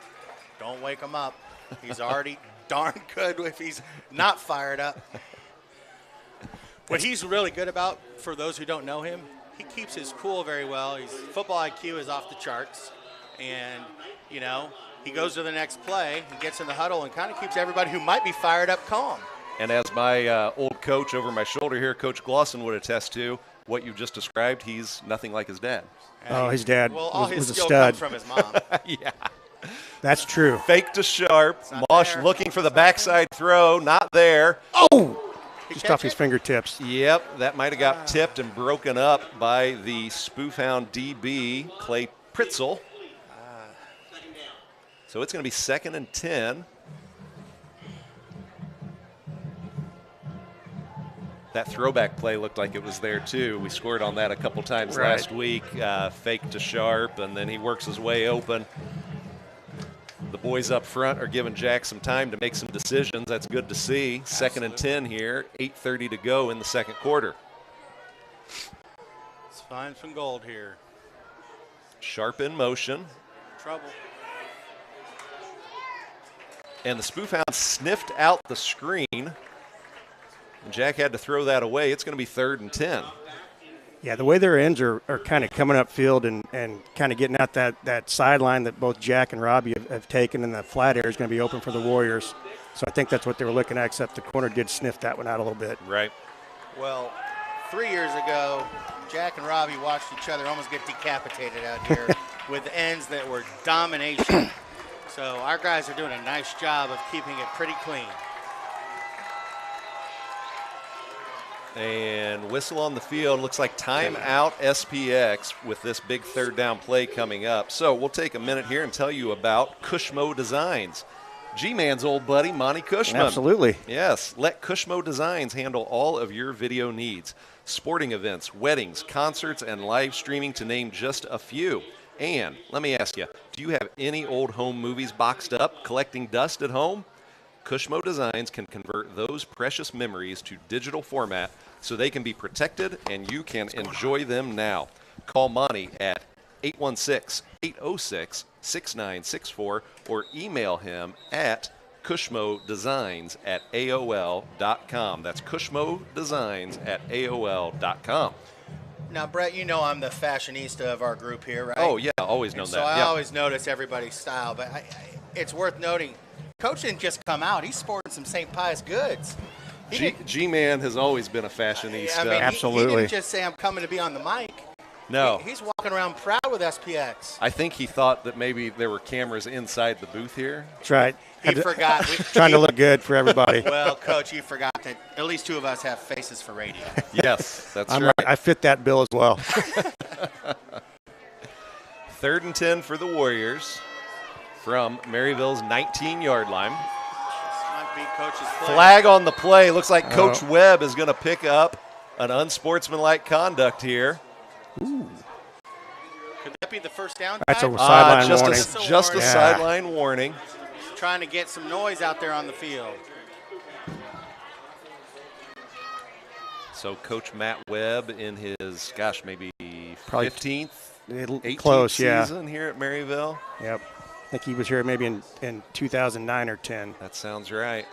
Don't wake him up. He's already darn good if he's not fired up. What he's really good about, for those who don't know him, he keeps his cool very well. His football IQ is off the charts. And, you know, he goes to the next play and gets in the huddle and kind of keeps everybody who might be fired up calm. And as my old coach over my shoulder here, Coach Glosson, would attest to, what you just described, he's nothing like his dad. Oh, his dad all his was a skill stud. comes from his mom. Yeah. That's true. Fake to sharp. Mosh there. looking for the backside throw. Not there. Oh! Just catch off his it? fingertips. Yep, that might have got tipped and broken up by the Spoofhound DB, Clay Pritzel. So it's going to be 2nd and 10. That throwback play looked like it was there, too. We scored on that a couple times Right. last week. Fake to sharp, and then he works his way open. The boys up front are giving Jack some time to make some decisions. That's good to see. 2nd and 10 here, 8:30 to go in the second quarter. Let's find some gold here. Sharp in motion. Trouble. And the Spoofhound sniffed out the screen. And Jack had to throw that away. It's going to be 3rd and 10. Yeah, the way their ends are kind of coming upfield and kind of getting out that sideline that both Jack and Robbie have taken, and the flat area is going to be open for the Warriors. So I think that's what they were looking at, except the corner did sniff that one out a little bit. Right. Well, 3 years ago, Jack and Robbie watched each other almost get decapitated out here with ends that were domination. So our guys are doing a nice job of keeping it pretty clean. And whistle on the field. Looks like timeout SPX with this big 3rd down play coming up. So we'll take a minute here and tell you about Cushmo Designs. G-Man's old buddy, Monty Cushman. Absolutely. Yes, let Cushmo Designs handle all of your video needs. Sporting events, weddings, concerts, and live streaming, to name just a few. And let me ask you, do you have any old home movies boxed up, collecting dust at home? Cushmo Designs can convert those precious memories to digital format so they can be protected and you can enjoy them now. Call Monty at 816-806-6964 or email him at cushmodesigns@aol.com. That's cushmodesigns@aol.com. Now, Brett, you know I'm the fashionista of our group here, right? Oh, yeah, always known So that. I Yeah. always notice everybody's style, but it's worth noting, Coach didn't just come out. He's sporting some St. Pius goods. G-Man has always been a fashionista. I mean, Absolutely. He didn't just say, I'm coming to be on the mic. No. He's walking around proud with SPX. I think he thought that maybe there were cameras inside the booth here. That's right. He forgot. Trying to look good for everybody. Well, Coach, you forgot that at least 2 of us have faces for radio. Yes, that's I'm right. right. I fit that bill as well. 3rd and 10 for the Warriors from Maryville's 19-yard line. This might be Coach's play. Flag on the play. Looks like Coach Webb is going to pick up an unsportsmanlike conduct here. Could that be the first down? That's a Ty? sideline just warning. just a Yeah. sideline warning. Trying to get some noise out there on the field. So Coach Matt Webb in his, maybe Probably 15th, 18th Close, yeah. season here at Maryville. Yep. I think he was here maybe in 2009 or 10. That sounds right.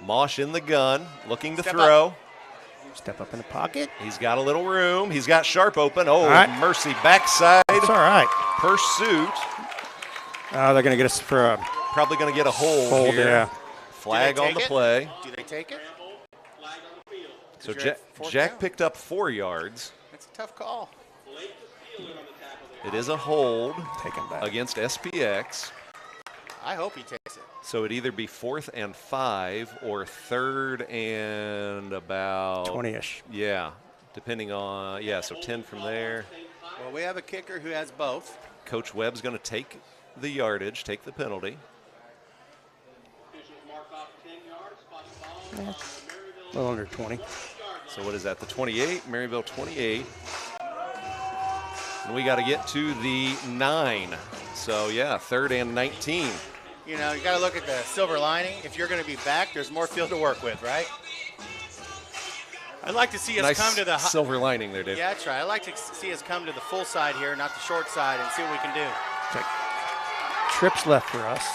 Mosh in the gun, looking to Step throw. Step up in the pocket. He's got a little room. He's got Sharp open. Oh, right. mercy. Backside It's all right. pursuit. They're going to get us for a Probably going to get a hold hold. here. Yeah. Flag Do they on the take it? play. Do they take it? So You're at 4th Jack down. picked up 4 yards. That's a tough call. It is a hold Taken back. against SPX. I hope he takes it. So it'd either be 4th and 5 or 3rd and about 20-ish. Yeah, depending on, so 10 from there. Well, we have a kicker who has both. Coach Webb's going to take the yardage, take the penalty. A little under 20. So what is that, the 28? Maryville 28. And we got to get to the 9. So, 3rd and 19. You know, you got to look at the silver lining. If you're going to be back, there's more field to work with, right? I'd like to see us Nice come to the silver lining there, Dave. Yeah, that's right. I'd like to see us come to the full side here, not the short side, and see what we can do. Check. Trips left for us.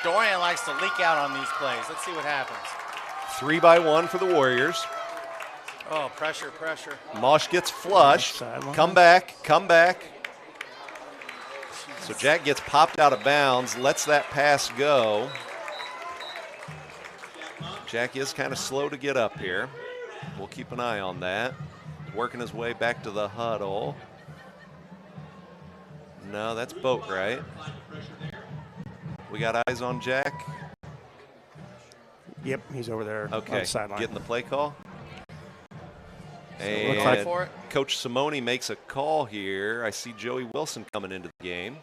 Dorian likes to leak out on these plays. Let's see what happens. 3-by-1 for the Warriors. Oh, pressure, pressure. Mosh gets flushed. Come back. So Jack gets popped out of bounds, lets that pass go. Jack is kind of slow to get up here. We'll keep an eye on that. Working his way back to the huddle. No, that's Boatwright. We got eyes on Jack. Yep, he's over there on Okay, the sideline. getting the play call. So And looks like for it. Coach Simone makes a call here. I see Joey Wilson coming into the game.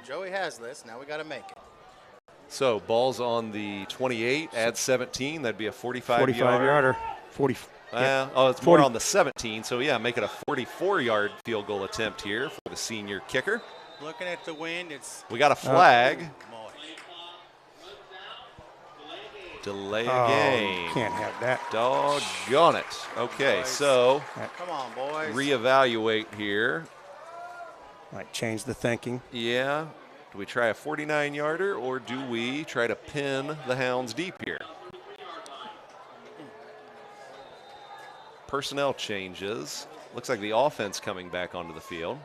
Joey has this. Now we got to make it. So ball's on the 28, add 17. That'd be a 45 yarder. 40. It's 40. more on the 17. So, yeah, make it a 44-yard field goal attempt here for the senior kicker. Looking at the wind, We got a flag. Mosh. Delay Oh, a game. can't have that. Doggone it. Okay, Boys. so Come on, boys. reevaluate here. Might change the thinking. Yeah. Do we try a 49-yarder or do we try to pin the Hounds deep here? Personnel changes. Looks like the offense coming back onto the field.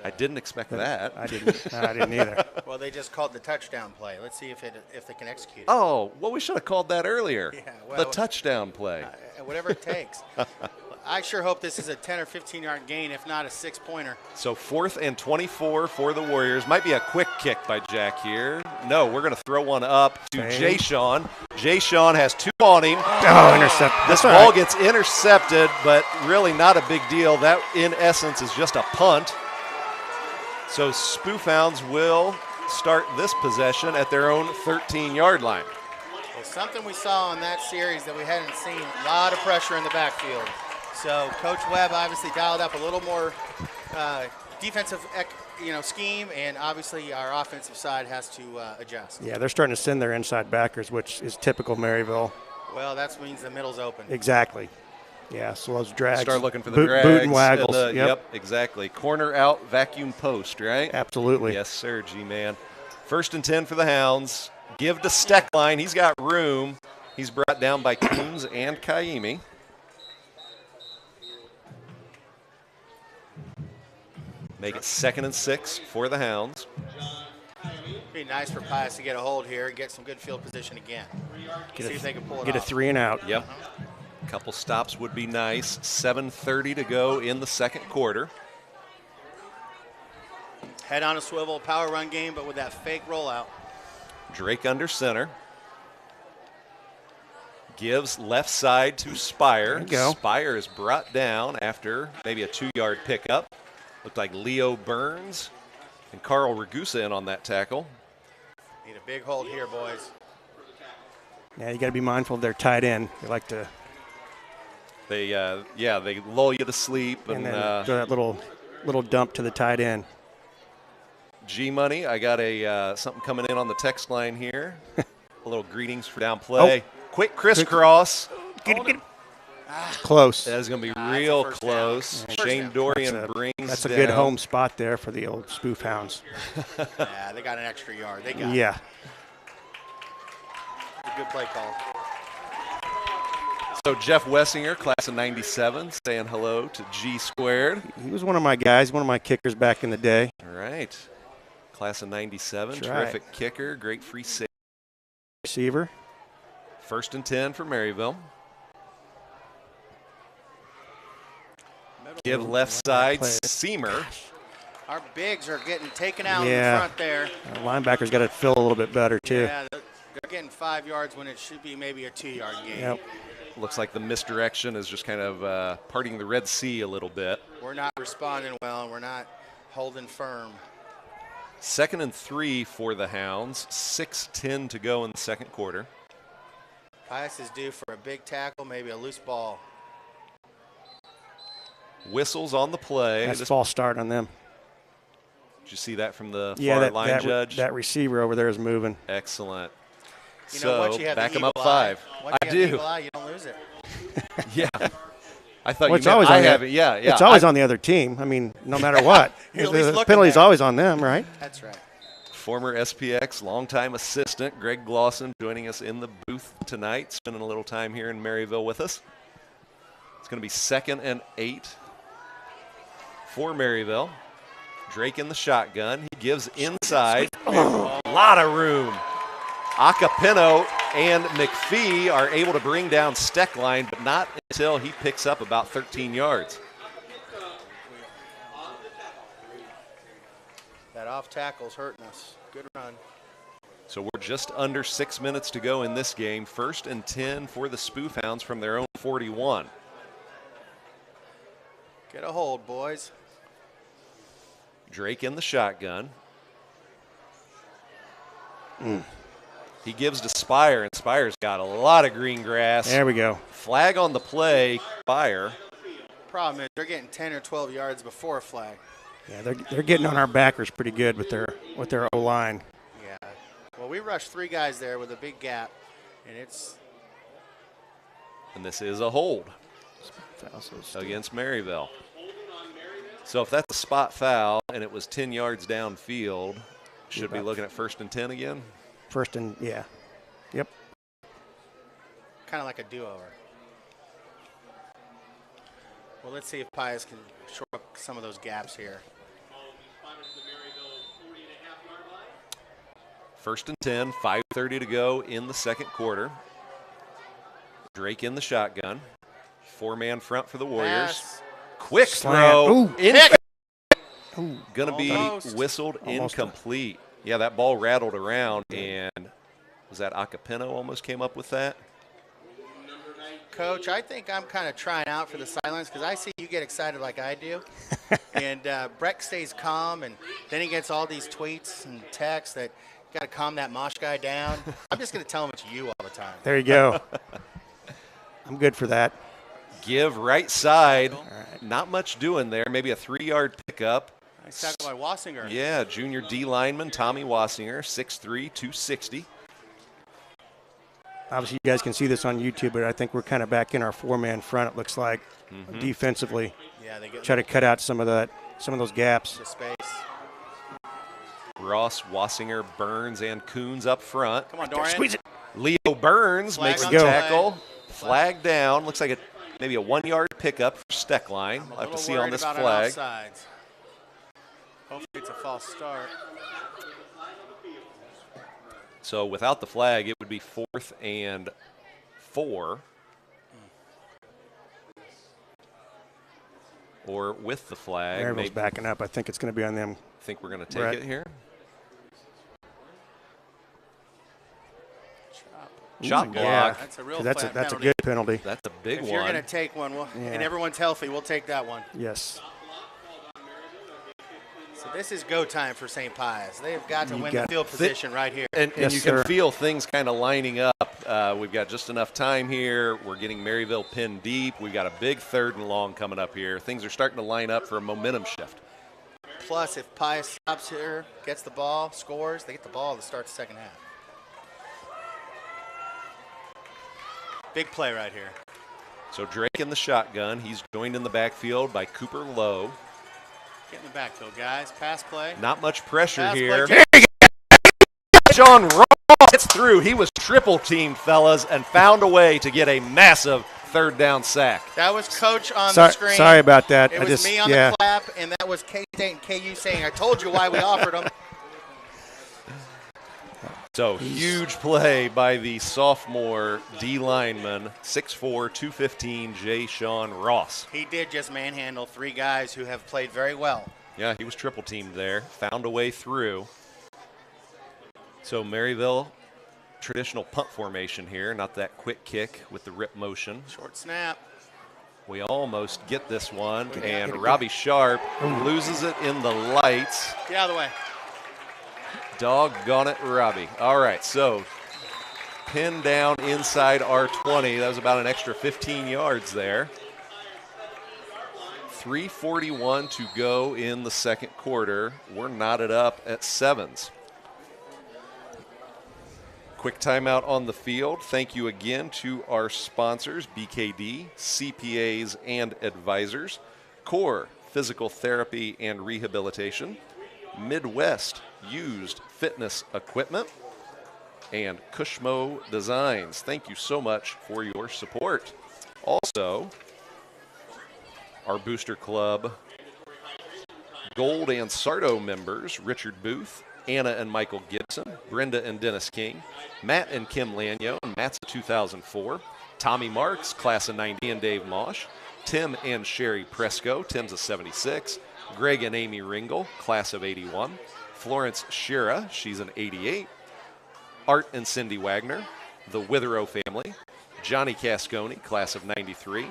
I didn't expect that. I didn't either. Well, they just called the touchdown play. Let's see if they can execute it. Oh, well, we should have called that earlier. Yeah, The well, touchdown play. Whatever it takes. I sure hope this is a 10 or 15-yard gain, if not a 6-pointer. So 4th and 24 for the Warriors. Might be a quick kick by Jack here. No, we're going to throw one up to Jay Sean. Jay Sean has 2 on him. Oh, intercept. This ball gets intercepted, but really not a big deal. That, in essence, is just a punt. So Spoofhounds will start this possession at their own 13-yard line. Well, something we saw in that series that we hadn't seen, a lot of pressure in the backfield. So Coach Webb obviously dialed up a little more defensive scheme, and obviously our offensive side has to adjust. Yeah, they're starting to send their inside backers, which is typical Maryville. Well, that means the middle's open. Exactly. Yeah, so those drags. Start looking for the drags. Boot and waggles. Yep, exactly. Corner out, vacuum post, right? Absolutely. Yes, sir, G-Man. 1st and 10 for the Hounds. Give to Steckline. He's got room. He's brought down by Coons and Kaimi. Make it 2nd and 6 for the Hounds. It'd be nice for Pius to get a hold here and get some good field position again. See if they can pull it Get a off. 3 and out. Yep. A couple stops would be nice. 7:30 to go in the 2nd quarter. Head on a swivel, power run game, but with that fake rollout. Drake under center. Gives left side to Spire. There you go. Spire is brought down after maybe a 2-yard pickup. Looked like Leo Burns and Carl Ragusa in on that tackle. Need a big hold here, boys. Yeah, you got to be mindful of their tight end. They like to They lull you to sleep. and And, then throw that little dump to the tight end. G-Money, I got something coming in on the text line here. A little greetings for down play. Quick crisscross. Get it. Close. That is going to be That's real a first down. close. Shane Dorian brings That's a down. good home spot there for the old Spoof Hounds. Yeah, they got an extra yard. They got Yeah. it. A good play call. So Jeff Wessinger, class of 97, saying hello to G Squared. He was one of my guys, one of my kickers back in the day. All right. Class of 97, That's terrific kicker, great free safety. Receiver. 1st and 10 for Maryville. Give left side, Play. Seamer. Our bigs are getting taken out in Yeah. front there. Linebackers got to fill a little bit better, too. Yeah, they're getting 5 yards when it should be maybe a 2-yard gain. Yep. Looks like the misdirection is just kind of parting the Red Sea a little bit. We're not responding well, and we're not holding firm. 2nd and 3 for the Hounds. 6:10 to go in the 2nd quarter. Pius is due for a big tackle, maybe a loose ball. Whistles on the play. That's Did false start on them. you see that from the Yeah, far line judge? that receiver over there is moving. Excellent. You So know, once you have back the him up eagle eye, 5. once I you have the do. eagle eye, you don't lose it. Yeah. I thought Well, you it's meant always I on the- have it. Yeah. It's always on the other team. I mean, no matter what. You're at least The looking penalty's there. always on them, right? That's right. former SPX longtime assistant Greg Glosson joining us in the booth tonight, spending a little time here in Maryville with us. It's going to be 2nd and 8 for Maryville. Drake in the shotgun. He gives inside. Oh, a lot of room. Acapino and McPhee are able to bring down Steckline, but not until he picks up about 13 yards. That off tackle's hurting us. Good run. So we're just under 6 minutes to go in this game. 1st and 10 for the Spoof Hounds from their own 41. Get a hold, boys. Drake in the shotgun. He gives to Spire, and Spire's got a lot of green grass. There we go. Flag on the play, Spire. Problem is they're getting 10 or 12 yards before a flag. Yeah, they're getting on our backers pretty good with their O-line. Yeah. Well, we rushed 3 guys there with a big gap, and this is a hold against Maryville. So if that's a spot foul and it was 10 yards downfield, should be looking at 1st and 10 again? 1st and, yeah. Yep. kind of like a do-over. Well, let's see if Pius can shore up some of those gaps here. 1st and 10, 5:30 to go in the second quarter. Drake in the shotgun. 4-man front for the Warriors. Pass. Quick Slant. throw. Going to be whistled incomplete. Yeah, that ball rattled around, and was that Acapino almost came up with that? Coach, I think I'm kind of trying out for the silence because I see you get excited like I do. And Breck stays calm, and then he gets all these tweets and texts that got to calm that Mosh guy down. I'm just going to tell him it's you all the time. There you go. I'm good for that. Give right side. Right. Not much doing there. Maybe a 3-yard pickup. Nice tackle by Wassinger. Yeah, junior D lineman Tommy Wassinger, 6'3", 260. Obviously, you guys can see this on YouTube, but I think we're kind of back in our 4-man front, it looks like, defensively. Yeah, they try to cut out some of those gaps. The space. Ross, Wassinger, Burns, and Coons up front. Come on, Dorian. Squeeze it. Leo Burns makes the tackle. Flag down. Looks like maybe a 1-yard pickup for Steckline. We'll have to see on this flag. Hopefully it's a false start. So without the flag, it would be 4th and 4. Or with the flag. Maryville's backing up. I think it's going to be on them. Think we're going to take it here. Chop block. Yeah. That's a real that's a good penalty. That's a big one. If you're going to take one, and everyone's healthy, we'll take that one. Yes. So this is go time for St. Pius. They've got to win the field position right here. And you can feel things kind of lining up. We've got just enough time here. We're getting Maryville pinned deep. We've got a big 3rd and long coming up here. Things are starting to line up for a momentum shift. Plus, if Pius stops here, gets the ball, scores, they get the ball to start the second half. Big play right here. So Drake in the shotgun. He's joined in the backfield by Cooper Lowe. Get in the backfield, guys. Pass play. Not much pressure here. Play. John Ross gets through. He was triple teamed, fellas, and found a way to get a massive 3rd down sack. That was Coach on the screen. Sorry about that. It was me on the clap, and that was K-State and KU saying, I told you why we offered them. So huge play by the sophomore D lineman, 6'4", 215, Jay Sean Ross. He did just manhandle 3 guys who have played very well. Yeah, he was triple teamed there, found a way through. So Maryville, traditional punt formation here, not that quick kick with the rip motion. Short snap. We almost get this one, and Robbie Sharp loses it in the lights. Get out of the way. Doggone it, Robbie. All right, so pinned down inside our 20. That was about an extra 15 yards there. 3:41 to go in the second quarter. We're knotted up at 7s. Quick timeout on the field. Thank you again to our sponsors, BKD, CPAs and Advisors, Core Physical Therapy and Rehabilitation, Midwest Used Fitness Equipment, and Cushmo Designs. Thank you so much for your support. Also, our Booster Club Gold and Sardo members, Richard Booth, Anna and Michael Gibson, Brenda and Dennis King, Matt and Kim Lanyo, and Matt's a 2004, Tommy Marks, class of 90, and Dave Mosh, Tim and Sherry Presco, Tim's a 76, Greg and Amy Ringel, class of 81, Florence Shira, she's an 88, Art and Cindy Wagner, the Witherow family, Johnny Cascone, class of 93,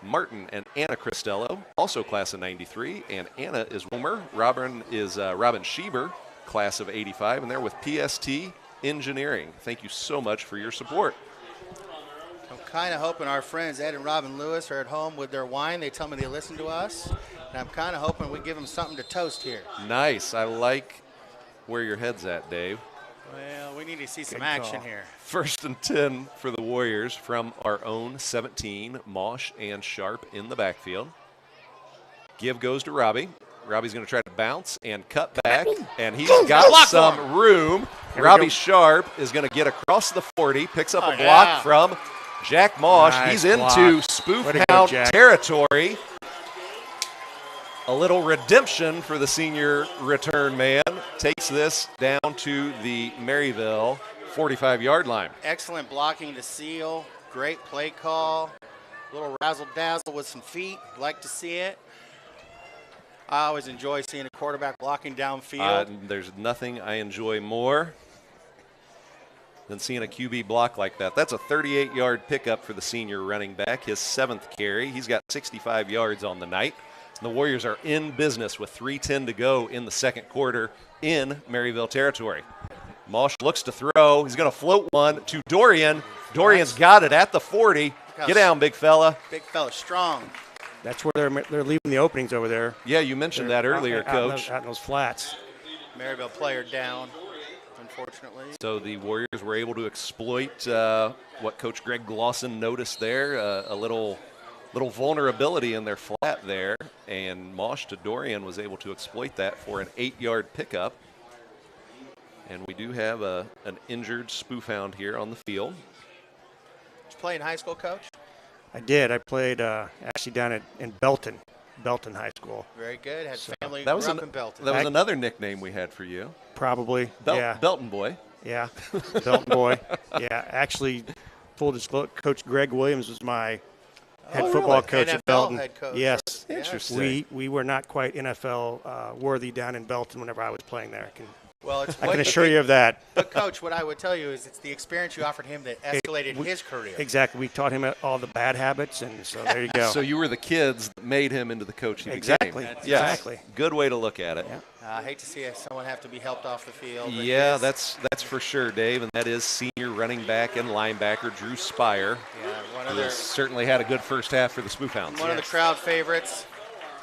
Martin and Anna Cristello, also class of 93, and Anna is Wilmer. Robin is Robin Schieber, class of 85, and they're with PST Engineering. Thank you so much for your support. I'm kind of hoping our friends Ed and Robin Lewis are at home with their wine. They tell me they listen to us, and I'm kind of hoping we give them something to toast here. Nice. I like where your head's at, Dave. Well, we need to see some Good action call. here. 1st and 10 for the Warriors from our own 17, Mosh and Sharp in the backfield. Give goes to Robbie. Robbie's going to try to bounce and cut back, and he's got some room. Robbie Sharp is going to get across the 40, picks up a block from Jack Mosh. Nice He's into block. spoof Way to go, hound Jack. territory. A little redemption for the senior return man. Takes this down to the Maryville 45-yard line. Excellent blocking to seal. Great play call. Little razzle-dazzle with some feet. Like to see it. I always enjoy seeing a quarterback blocking downfield. There's nothing I enjoy more than seeing a QB block like that. That's a 38-yard pickup for the senior running back, his 7th carry. He's got 65 yards on the night. The Warriors are in business with 3:10 to go in the second quarter in Maryville territory. Mosh looks to throw. He's going to float one to Dorian. Dorian's got it at the 40. Get down, big fella. Big fella, strong. That's where they're leaving the openings over there. Yeah, you mentioned that earlier, Coach. Out in those flats. Maryville player down, unfortunately. So the Warriors were able to exploit what Coach Greg Glosson noticed there, a little vulnerability in their flat there, and Mosh to Dorian was able to exploit that for an 8-yard pickup. And we do have an injured spoof hound here on the field. Did you play in high school, Coach? I did. I played actually down in Belton High School. Very good. Had family That was, grew up in Belton. that was another nickname we had for you. Probably. Yeah. Belton Boy. Yeah. Belton boy. Yeah. Actually, full disclosure, Coach Greg Williams was my head football coach NFL at Belton. head coach. Yes. Interesting. We were not quite NFL worthy down in Belton whenever I was playing there. Well, I can assure you of that. But, Coach, what I would tell you is it's the experience you offered him that escalated his career. Exactly. We taught him all the bad habits, and so there you go. So you were the kids that made him into the coach he Exactly. became. Yes. Exactly. Good way to look at it. Yeah. I hate to see someone have to be helped off the field. but Yeah, his- that's for sure, Dave, and that is senior running back and linebacker Drew Spire. yeah, one of Who their has certainly had a good first half for the Spoof Hounds. one of the crowd favorites.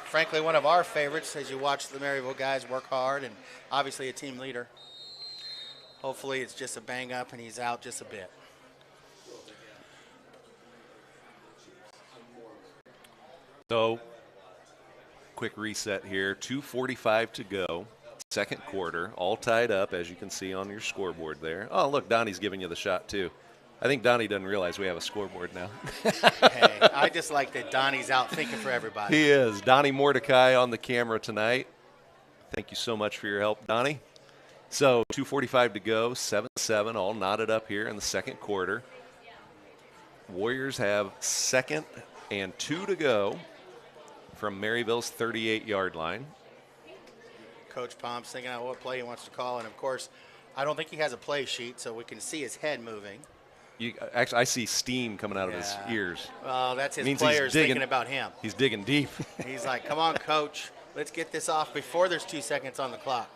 Frankly, one of our favorites as you watch the Maryville guys work hard, and obviously a team leader. Hopefully it's just a bang up and he's out just a bit. So, quick reset here. 2:45 to go. Second quarter, all tied up, as you can see on your scoreboard there. Oh, look, Donnie's giving you the shot, too. I think Donnie doesn't realize we have a scoreboard now. Hey, I just like that Donnie's out thinking for everybody. He is. Donnie Mordecai on the camera tonight. Thank you so much for your help, Donnie. So 2:45 to go, 7-7, all knotted up here in the second quarter. Warriors have 2nd and 2 to go from Maryville's 38-yard line. Coach Pomp's thinking out what play he wants to call, and of course, I don't think he has a play sheet, so we can see his head moving. Actually, I see steam coming out of his ears. Well, that's his Means he's players digging- thinking about him. He's digging deep. He's like, come on, Coach, let's get this off before there's 2 seconds on the clock.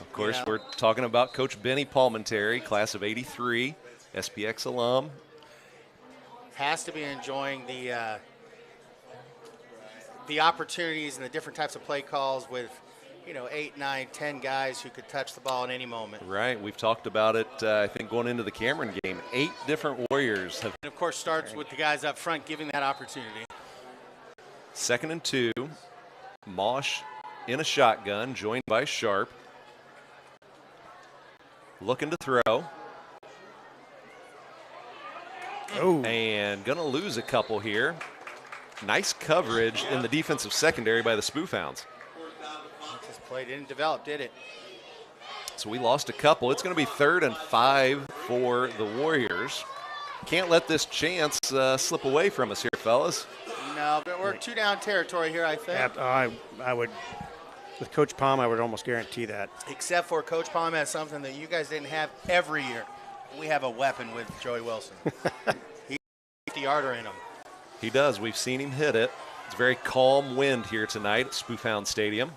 Of course, Yeah. we're talking about Coach Benny Palmentary, class of 83, SPX alum. Has to be enjoying the opportunities and the different types of play calls with, 8, 9, 10 guys who could touch the ball at any moment. Right, we've talked about it, I think, going into the Cameron game. 8 different Warriors have. And, of course, starts with the guys up front giving that opportunity. 2nd and 2, Mosh in a shotgun, joined by Sharp. Looking to throw. Oh. And going to lose a couple here. Nice coverage in the defensive secondary by the Spoof Hounds. This play didn't develop, did it? So we lost a couple. It's going to be 3rd and 5 for the Warriors. Can't let this chance slip away from us here, fellas. No, but we're 2-down territory here, I think. I would, with Coach Palm, I would almost guarantee that. Except for Coach Palm has something that you guys didn't have every year. We have a weapon with Joey Wilson. He's a 50-yarder in him. He does. We've seen him hit it. It's a very calm wind here tonight at Spoof Hound Stadium.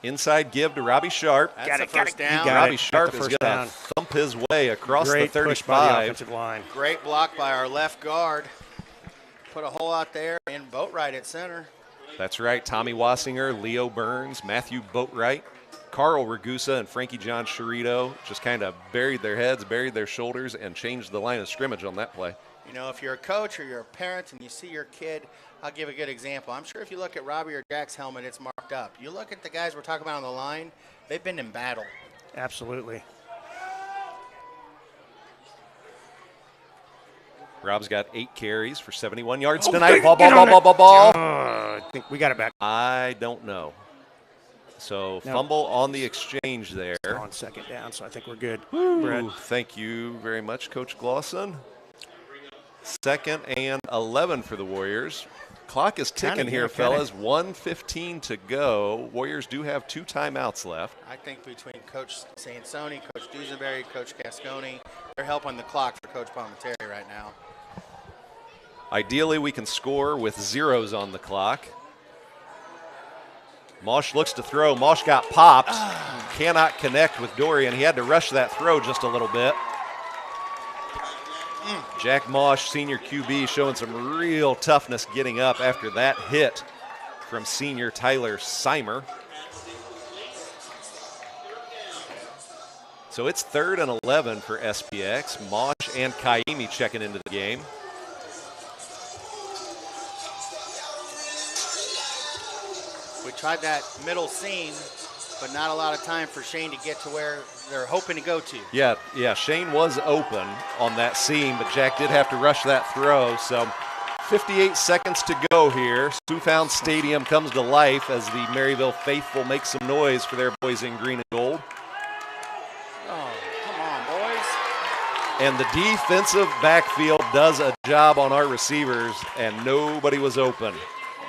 Inside give to Robbie Sharp. That's a first down. Robbie Sharp is going to thump his way across the 35. Push by the offensive line. Great block by our left guard. Put a hole out there and Boatwright at center. That's right. Tommy Wassinger, Leo Burns, Matthew Boatwright, Carl Ragusa, and Frankie John Chirito just kind of buried their heads, buried their shoulders, and changed the line of scrimmage on that play. You know, if you're a coach or you're a parent and you see your kid, I'll give a good example. I'm sure if you look at Robbie or Jack's helmet, it's marked up. You look at the guys we're talking about on the line, they've been in battle. Absolutely. Rob's got 8 carries for 71 yards tonight. Ball. I think we got it back. I don't know. So fumble on the exchange there. On 2nd down, so I think we're good. Ooh, thank you very much, Coach Glosson. 2nd and 11 for the Warriors. Clock is ticking here, fellas. 1:15 to go. Warriors do have 2 timeouts left. I think between Coach Sansoni, Coach Dusenberry, Coach Cascone, they're helping the clock for Coach Palminteri right now. Ideally, we can score with zeros on the clock. Mosh looks to throw. Mosh got popped. Cannot connect with Dorian. He had to rush that throw just a little bit. Jack Mosh, senior QB, showing some real toughness getting up after that hit from senior Tyler Seimer. So it's 3rd and 11 for SPX. Mosh and Kaimi checking into the game. We tried that middle seam, but not a lot of time for Shane to get to where they're hoping to go to. Yeah, Shane was open on that seam, but Jack did have to rush that throw. So 58 seconds to go here. Spoof Hound Stadium comes to life as the Maryville faithful make some noise for their boys in green and gold. Oh, come on, boys. And the defensive backfield does a job on our receivers, and nobody was open.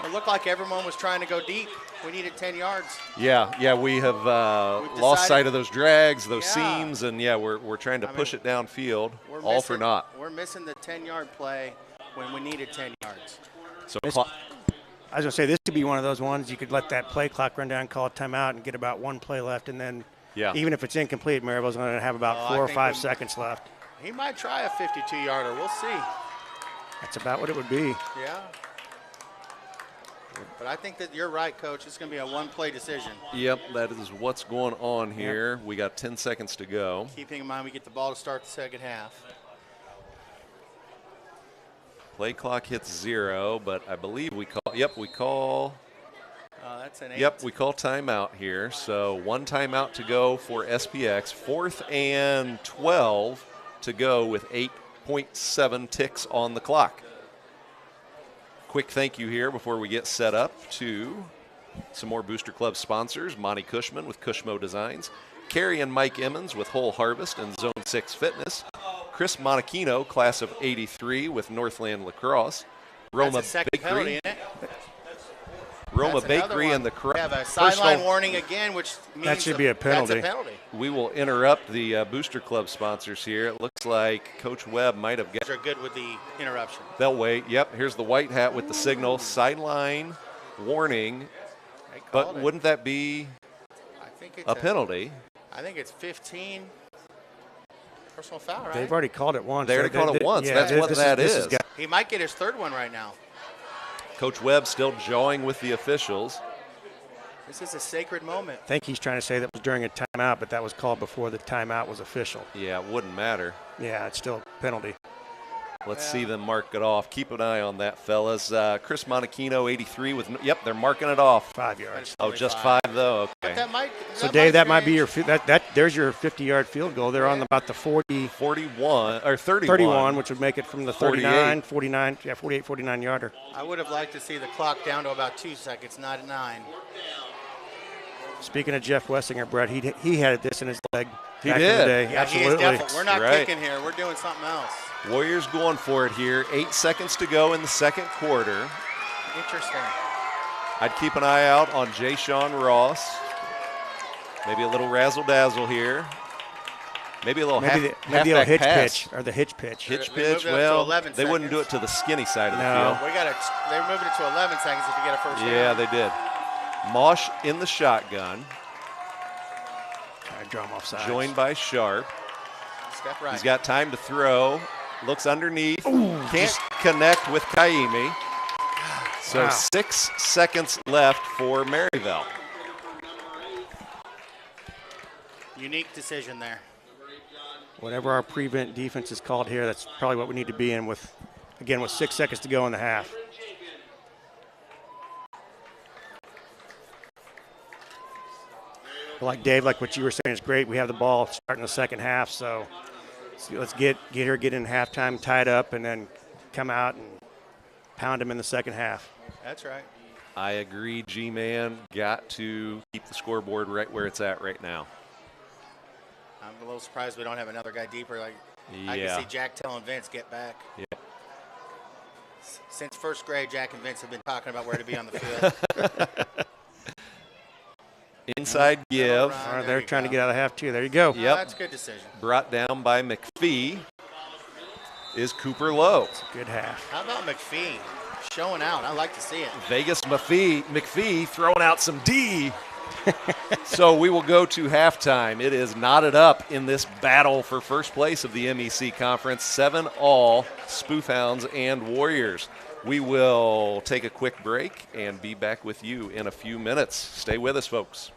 It looked like everyone was trying to go deep. We needed 10 yards. Yeah, we have lost sight of those drags, those seams, and we're trying to push it downfield, all for naught. We're missing the 10-yard play when we needed 10 yards. So I was going to say, this could be one of those ones you could let that play clock run down, call a timeout, and get about 1 play left, and then even if it's incomplete, Maryville's going to have about 4 or 5 seconds left. He might try a 52-yarder. We'll see. That's about what it would be. Yeah. But I think that you're right, Coach. It's going to be a 1-play decision. Yep, that is what's going on here. Yep. We got 10 seconds to go. Keeping in mind we get the ball to start the second half. Play clock hits 0, but I believe we call. That's an 8. Yep, we call timeout here. So 1 timeout to go for SPX. 4th and 12 to go with 8.7 ticks on the clock. Quick thank you here before we get set up to some more Booster Club sponsors. Monty Cushman with Cushmo Designs. Carrie and Mike Emmons with Whole Harvest and Zone 6 Fitness. Chris Monachino, class of 83 with Northland Lacrosse. Roma Bakery. Roma Bakery and the We have a sideline warning again, which means that should be a penalty. That's a penalty. We will interrupt the Booster Club sponsors here. It looks like Coach Webb might have got. They're good with the interruption. They'll wait. Yep, here's the white hat with the signal. Sideline warning. But wouldn't that be a penalty? I think it's 15. Personal foul, right? They've already called it once. They already called it once. Yeah, that's what that is. He might get his 3rd one right now. Coach Webb still jawing with the officials. This is a sacred moment. I think he's trying to say that was during a timeout, but that was called before the timeout was official. Yeah, it wouldn't matter. Yeah, it's still a penalty. Let's see them mark it off. Keep an eye on that, fellas. Chris Monachino, 83 with, yep, they're marking it off. 5 yards. Oh, just 5 though. But Okay. So Dave, that might be your there's your 50-yard field goal. They're on about the 41 or 31, which would make it from the 39, 48. 48, 49 yarder. I would have liked to see the clock down to about 2 seconds, not 9. Speaking of Jeff Wessinger, Brett, he had this in his leg. He back did. In the day. Yeah, Absolutely. he is definitely. We're not Right. kicking here. We're doing something else. Warriors going for it here. 8 seconds to go in the second quarter. Interesting. I'd keep an eye out on Jay Sean Ross. Maybe a little razzle-dazzle here. Maybe a little maybe the halfback hitch pass. pitch or the hitch pitch. Hitch They moved pitch, it up to well, 11 they wouldn't do seconds. it to the skinny side of the No. field. They're moving it to 11 seconds if you get a first down. Yeah, they did. Mosh in the shotgun, Trying to draw him off sides. joined by Sharp. Step right. He's got time to throw. Looks underneath. Can't connect with Kaimi. So Wow. 6 seconds left for Maryville. Unique decision there. Whatever our prevent defense is called here, that's probably what we need to be in with 6 seconds to go in the half. Like Dave, like what you were saying is great. We have the ball starting the second half, so let's get in halftime tied up and then come out and pound them in the second half. That's right. I agree, G-Man. Got to keep the scoreboard right where it's at right now. I'm a little surprised we don't have another guy deeper. I can Yeah. see Jack telling Vince, get back. Yeah. Since first grade, Jack and Vince have been talking about where to be on the field. Inside give. Run. All right, there they're you trying to go. get out of half too. There you go. Yep. That's a good decision. Brought down by McPhee is Cooper Lowe. Good half. How about McPhee showing out? I like to see it. Vegas McPhee throwing out some D. So we will go to halftime. It is knotted up in this battle for first place of the MEC Conference. 7-all, Spoofhounds and Warriors. We will take a quick break and be back with you in a few minutes. Stay with us, folks.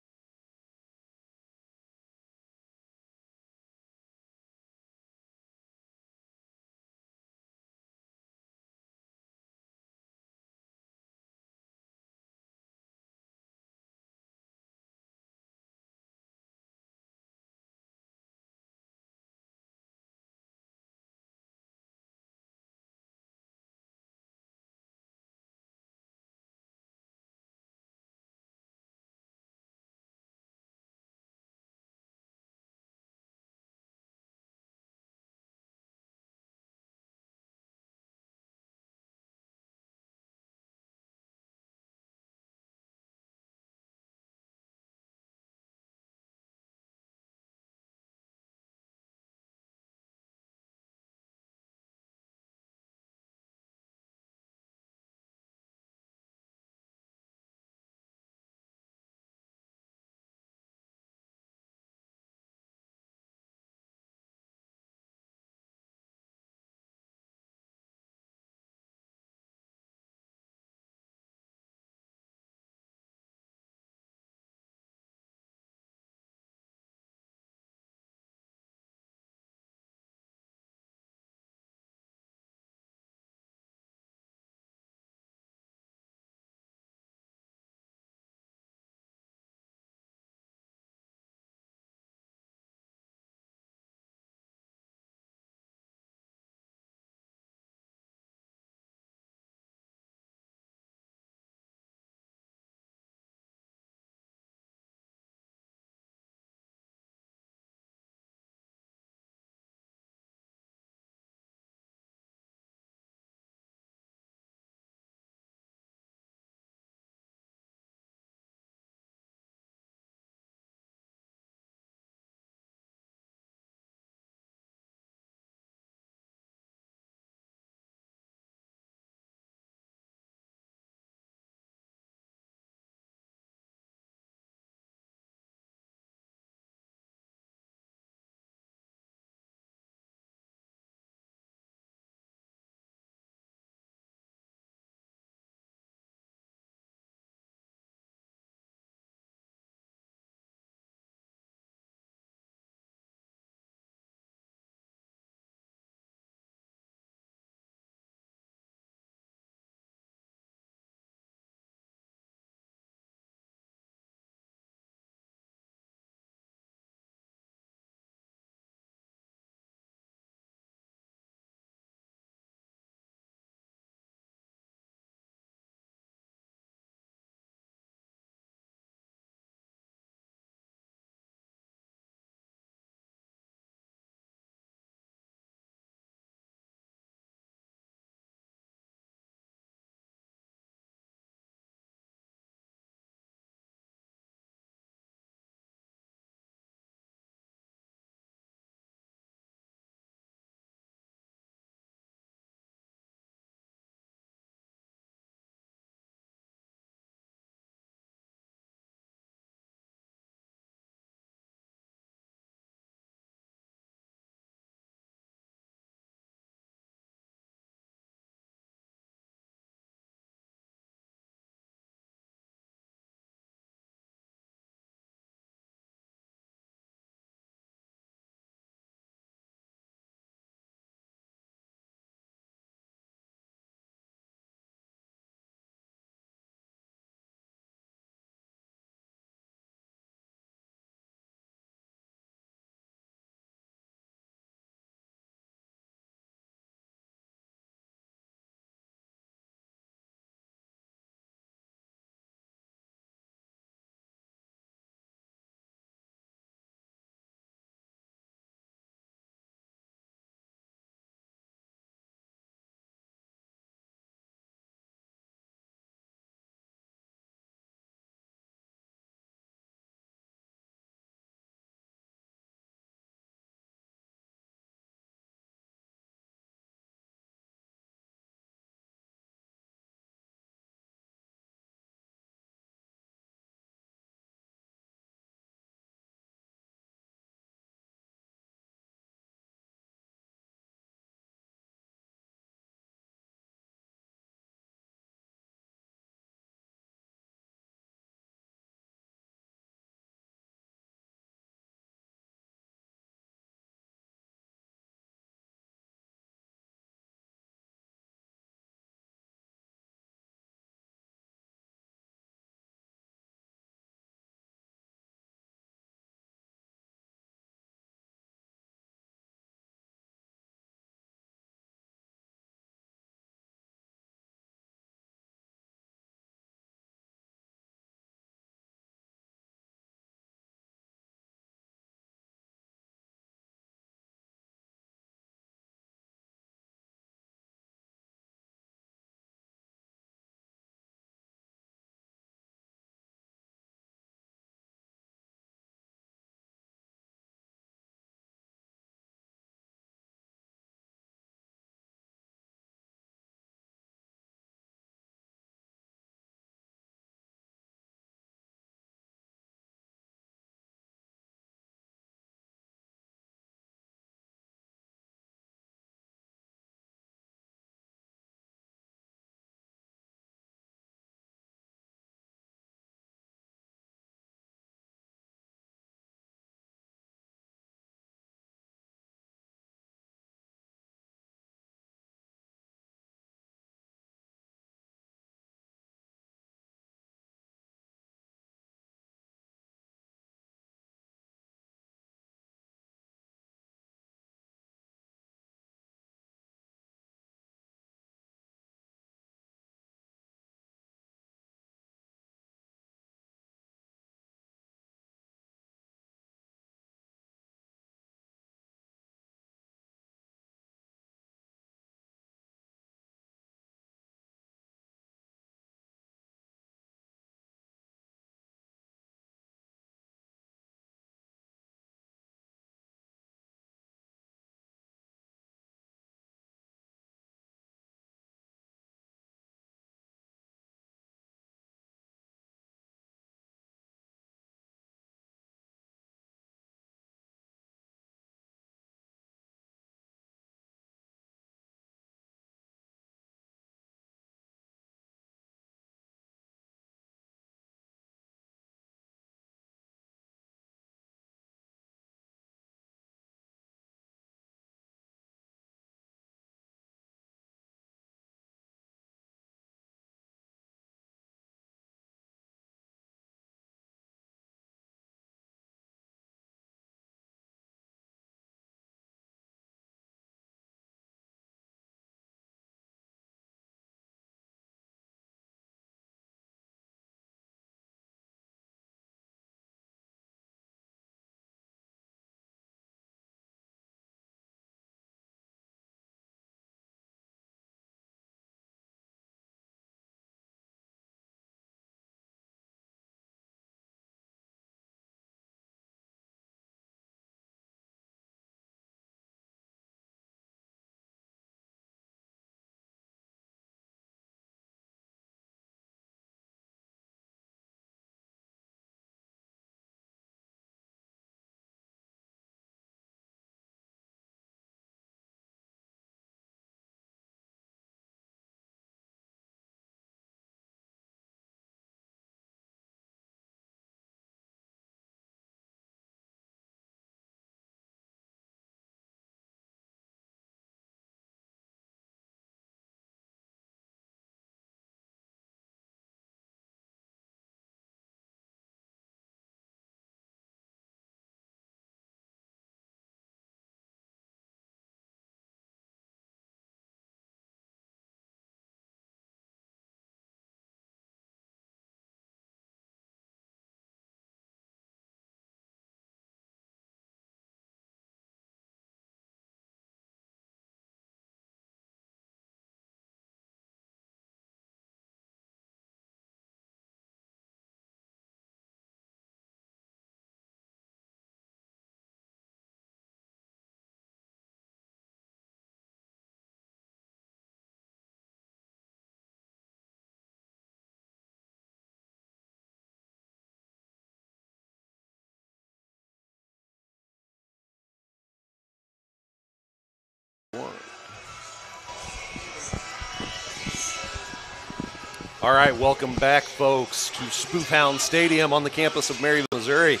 All right, welcome back, folks, to Spoof Hound Stadium on the campus of Maryville, Missouri.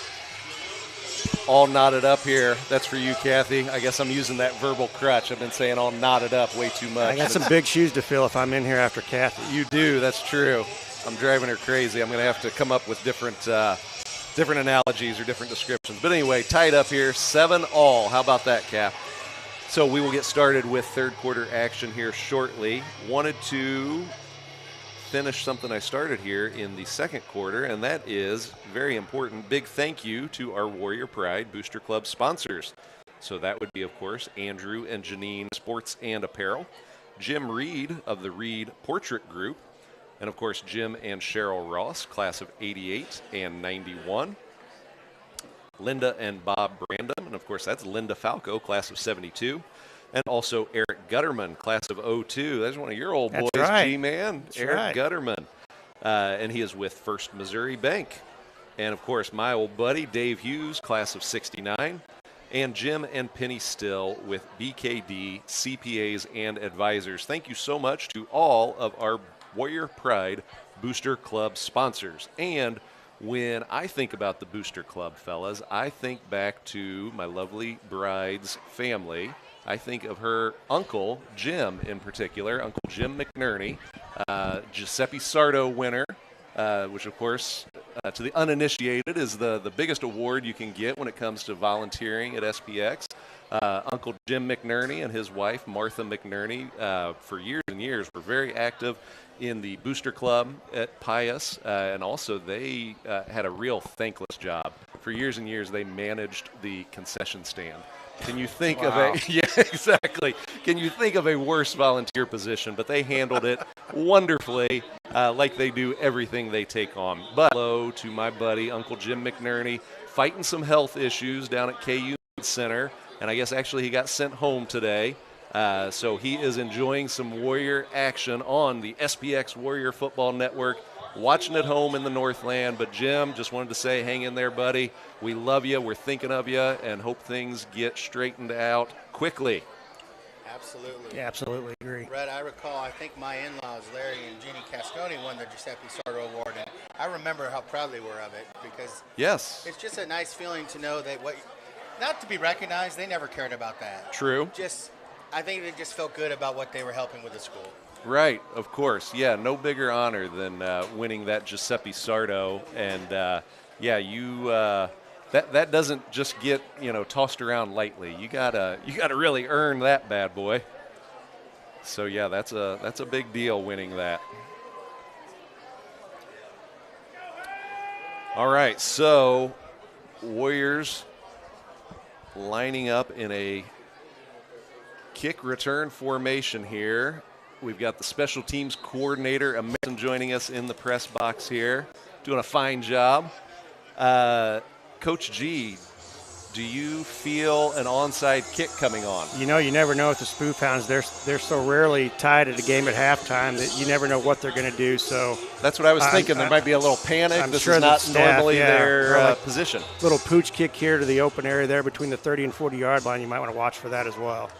All knotted up here. That's for you, Kathy. I guess I'm using that verbal crutch. I've been saying all knotted up way too much. I got some big shoes to fill if I'm in here after Kathy. You do, that's true. I'm driving her crazy. I'm going to have to come up with different analogies or different descriptions. But anyway, tied up here, 7-all. How about that, Cap? So we will get started with third quarter action here shortly. Wanted to finish something I started here in the second quarter, and that is very important. Big thank you to our Warrior Pride Booster Club sponsors. So that would be, of course, Andrew and Janine Sports and Apparel, Jim Reed of the Reed Portrait Group, and, of course, Jim and Cheryl Ross, class of 88 and 91. Linda and Bob Brandom, and, of course, that's Linda Falco, class of 72. And also Eric Gutterman, class of 02. That's one of your old boys, right. G-Man. Eric Gutterman. And he is with First Missouri Bank. And, of course, my old buddy, Dave Hughes, class of 69. And Jim and Penny Still with BKD, CPAs, and advisors. Thank you so much to all of our Warrior Pride Booster Club sponsors. And when I think about the Booster Club, fellas, I think back to my lovely bride's family. I think of her uncle, Jim, in particular, Uncle Jim McNerney, Giuseppe Sardo winner, which, of course, to the uninitiated is the biggest award you can get when it comes to volunteering at SPX. Uncle Jim McNerney and his wife, Martha McNerney, for years and years were very active in the Booster Club at Pius, and also they had a real thankless job. For years and years, they managed the concession stand. Can you think of yeah, exactly. Can you think of a worse volunteer position? But they handled it wonderfully, like they do everything they take on. But hello to my buddy, Uncle Jim McNerney, fighting some health issues down at KU Center. And I guess actually he got sent home today. So he is enjoying some Warrior action on the SPX Warrior Football Network, watching at home in the Northland. But Jim, just wanted to say, hang in there, buddy. We love you. We're thinking of you and hope things get straightened out quickly. Absolutely. Yeah, absolutely agree. Brett, I recall, I think my in-laws, Larry and Jeannie Cascone, won the Giuseppe Sardo Award, and I remember how proud they were of it because it's just a nice feeling to know that not to be recognized, they never cared about that. True. I think they just felt good about what they were helping with the school. Right, of course. Yeah, no bigger honor than winning that Giuseppe Sardo. And, that doesn't just get, tossed around lightly. You gotta really earn that bad boy. So, yeah, that's a big deal winning that. All right, so Warriors lining up in a kick return formation here. We've got the special teams coordinator, Mason, joining us in the press box here, doing a fine job. Coach G, do you feel an onside kick coming on? You never know with the Spoof Hounds. They're so rarely tied at a game at halftime that you never know what they're going to do. So that's what I was thinking. There might be a little panic. I'm this sure is not staff, normally their position. Little pooch kick here to the open area there between the 30 and 40-yard line. You might want to watch for that as well.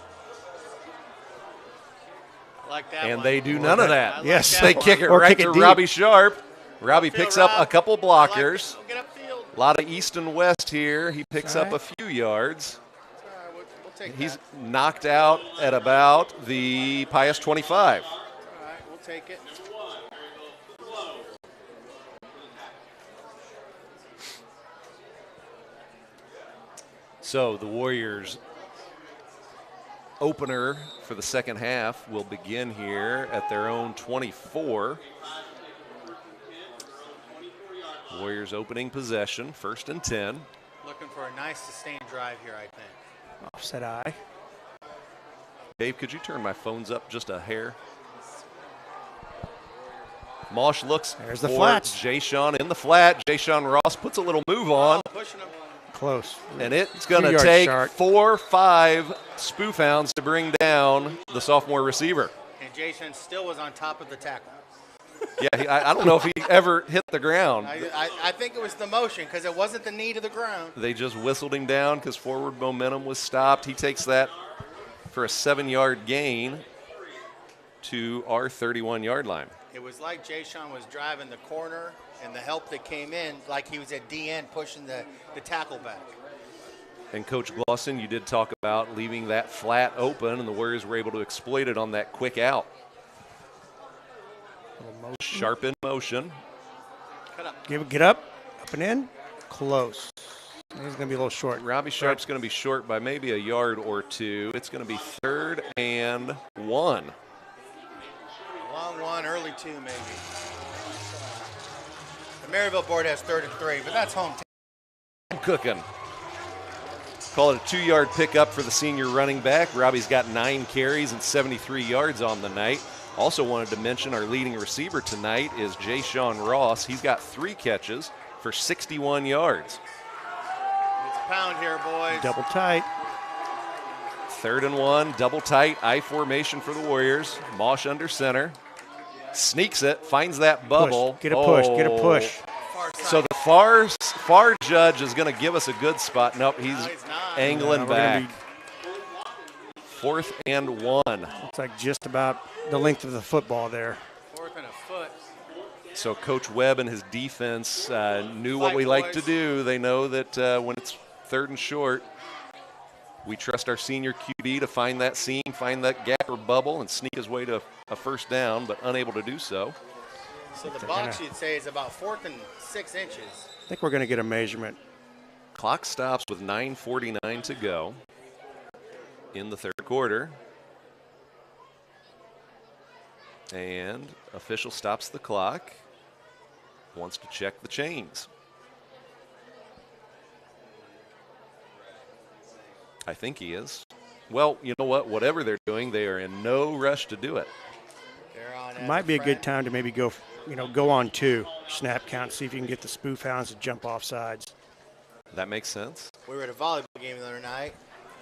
Like that and one. they do none of that. Yes. They kick it right to Robbie Sharp. Robbie picks up a couple blockers. A lot of east and west here. He picks up a few yards. We'll take He's that. knocked out at about the Pius 25. All right, we'll take it. So the Warriors opener for the second half will begin here at their own 24. Warriors opening possession, 1st and 10. Looking for a nice sustained drive here, I think. Offset eye. Dave, could you turn my phones up just a hair? Mosh looks There's the for flats. Jay-Sean in the flat. Jay-Sean Ross puts a little move on. Pushing him. Close. And it's going to 2 yards take short. 4-5 Spoof Hounds to bring down the sophomore receiver. And Jason still was on top of the tackle. Yeah, I don't know if he ever hit the ground. I think it was the motion because it wasn't the knee to the ground. They just whistled him down because forward momentum was stopped. He takes that for a 7-yard gain to our 31-yard line. It was like Jay Sean was driving the corner, and the help that came in, like he was at DN pushing the tackle back. And Coach Glosson, you did talk about leaving that flat open, and the Warriors were able to exploit it on that quick out. Sharp in motion. Cut up. Get up and in, close. He's going to be a little short. Robbie Sharp's going to be short by maybe a yard or two. It's going to be 3rd and 1. Long 1, early 2 maybe. The Maryville board has 3rd and 3, but that's home. Cooking. Call it a 2-yard pickup for the senior running back. Robbie's got 9 carries and 73 yards on the night. Also wanted to mention our leading receiver tonight is Jay Sean Ross. He's got 3 catches for 61 yards. It's a pound here, boys. Double tight. 3rd and 1, double tight, I formation for the Warriors. Mosh under center. Sneaks it, finds that bubble. Push. Get a push, get a push. So the far judge is going to give us a good spot. Nope, he's angling back. 4th and 1. Looks like just about the length of the football there. 4th and a foot. So Coach Webb and his defense knew what we like to do. They know that when it's 3rd and short, we trust our senior QB to find that seam, find that gap or bubble, and sneak his way to a 1st down, but unable to do so. So the box, you'd say, is about 4th and 6 inches. I think we're going to get a measurement. Clock stops with 9:49 to go in the 3rd quarter. And official stops the clock, wants to check the chains. I think he is. Well, you know what? Whatever they're doing, they are in no rush to do it. Might be a good time to maybe go on 2, snap count, see if you can get the spoof hounds to jump off sides. That makes sense. We were at a volleyball game the other night,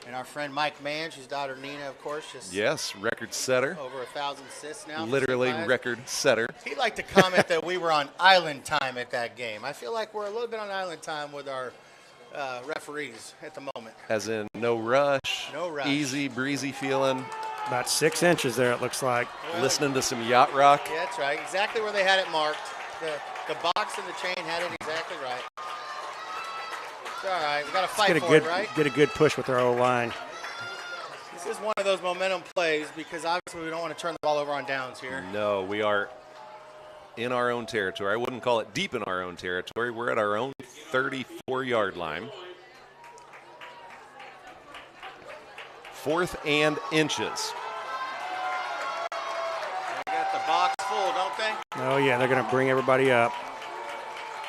and our friend Mike Mann, his daughter Nina, of course, just record setter. Over 1,000 assists now. Literally record setter. He'd like to comment that we were on island time at that game. I feel like we're a little bit on island time with our referees at the moment. As in no rush. No rush. Easy, breezy feeling. About 6 inches there, it looks like. Well, listening to some yacht rock. Yeah, that's right. Exactly where they had it marked. The box and the chain had it exactly right. It's all right. We got to fight for it, right? Get a good push with our O-line. This is one of those momentum plays because obviously we don't want to turn the ball over on downs here. No, we are in our own territory. I wouldn't call it deep in our own territory. We're at our own 34-yard line. 4th and inches. They got the box full, don't they? Oh, yeah, they're going to bring everybody up.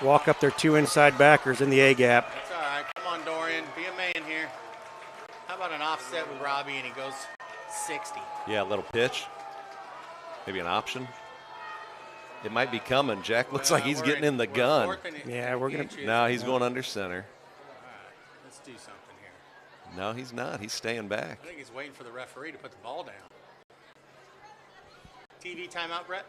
Walk up their 2 inside backers in the A-gap. That's all right. Come on, Dorian. Be a man here. How about an offset with Robbie and he goes 60? Yeah, a little pitch. Maybe an option. It might be coming. Jack looks like he's getting in the gun. Yeah, we're going to. No, he's going under center. All right, let's do something here. No, he's not. He's staying back. I think he's waiting for the referee to put the ball down. TV timeout, Brett?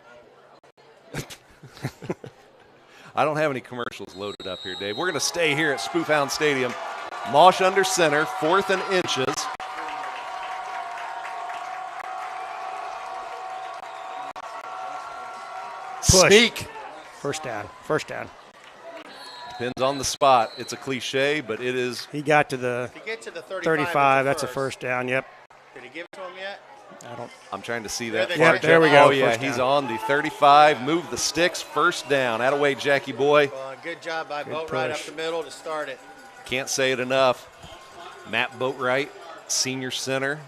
I don't have any commercials loaded up here, Dave. We're going to stay here at Spoof Hound Stadium. Mosh under center, 4th and inches. Push. Sneak. First down. Depends on the spot. It's a cliche, but it is. He got to the, If you get to the 35. That's a first down. Yep. Did he give it to him yet? I'm trying to see that. Yep, there we go. Oh, yeah, he's on the 35. Move the sticks. First down. Attaway, Jackie boy. Well, good job by Boatwright up the middle to start it. Can't say it enough. Matt Boatwright, senior center.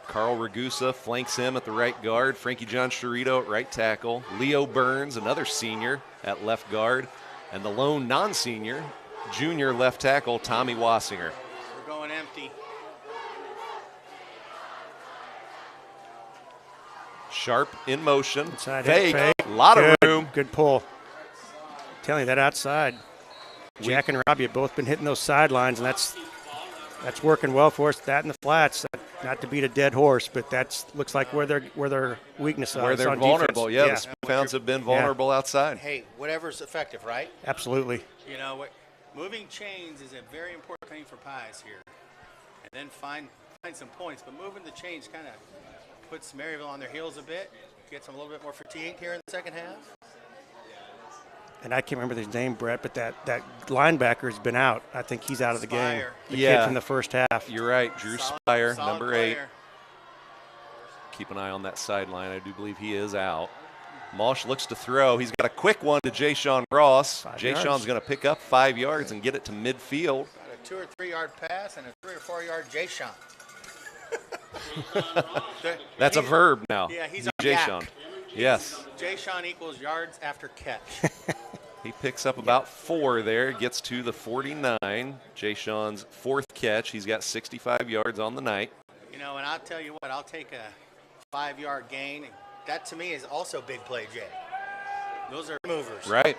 Carl Ragusa flanks him at the right guard. Frankie John Chirito at right tackle. Leo Burns, another senior, at left guard. And the lone non-senior, junior left tackle, Tommy Wassinger. We're going empty. Sharp in motion. Inside Fake. fake. A lot of room. Good pull. I'm telling you, that outside. Jack and Robbie have both been hitting those sidelines, and that's working well for us. That in the flats, not to beat a dead horse, but that looks like where their weakness is. Where they're vulnerable. Yeah, the Spoof Hounds have been vulnerable outside. Hey, whatever's effective, right? Absolutely. You know what? Moving chains is a very important thing for Pies here, and then find some points. But moving the chains kind of puts Maryville on their heels a bit. get some a little bit more fatigued here in the second half. And I can't remember his name, Brett, but that linebacker's been out. I think he's out of the game. Spire. The kid from the first half. You're right. Drew Solid Spire, number 8. player. Keep an eye on that sideline. I do believe he is out. Mosh looks to throw. He's got a quick one to Jay-Sean Ross. Jay-Sean's going to pick up 5 yards and get it to midfield. Got a 2 or 3 yard pass and a 3 or 4 yard Jay-Sean. That's a verb now. Yeah, he's a Jay-Sean. yak. Yes. Jay-Sean equals yards after catch. He picks up about 4 there, gets to the 49. Jay-Sean's 4th catch. He's got 65 yards on the night. You know, and I'll tell you what, I'll take a 5 yard gain. That to me is also big play, Jay. Those are movers. Right.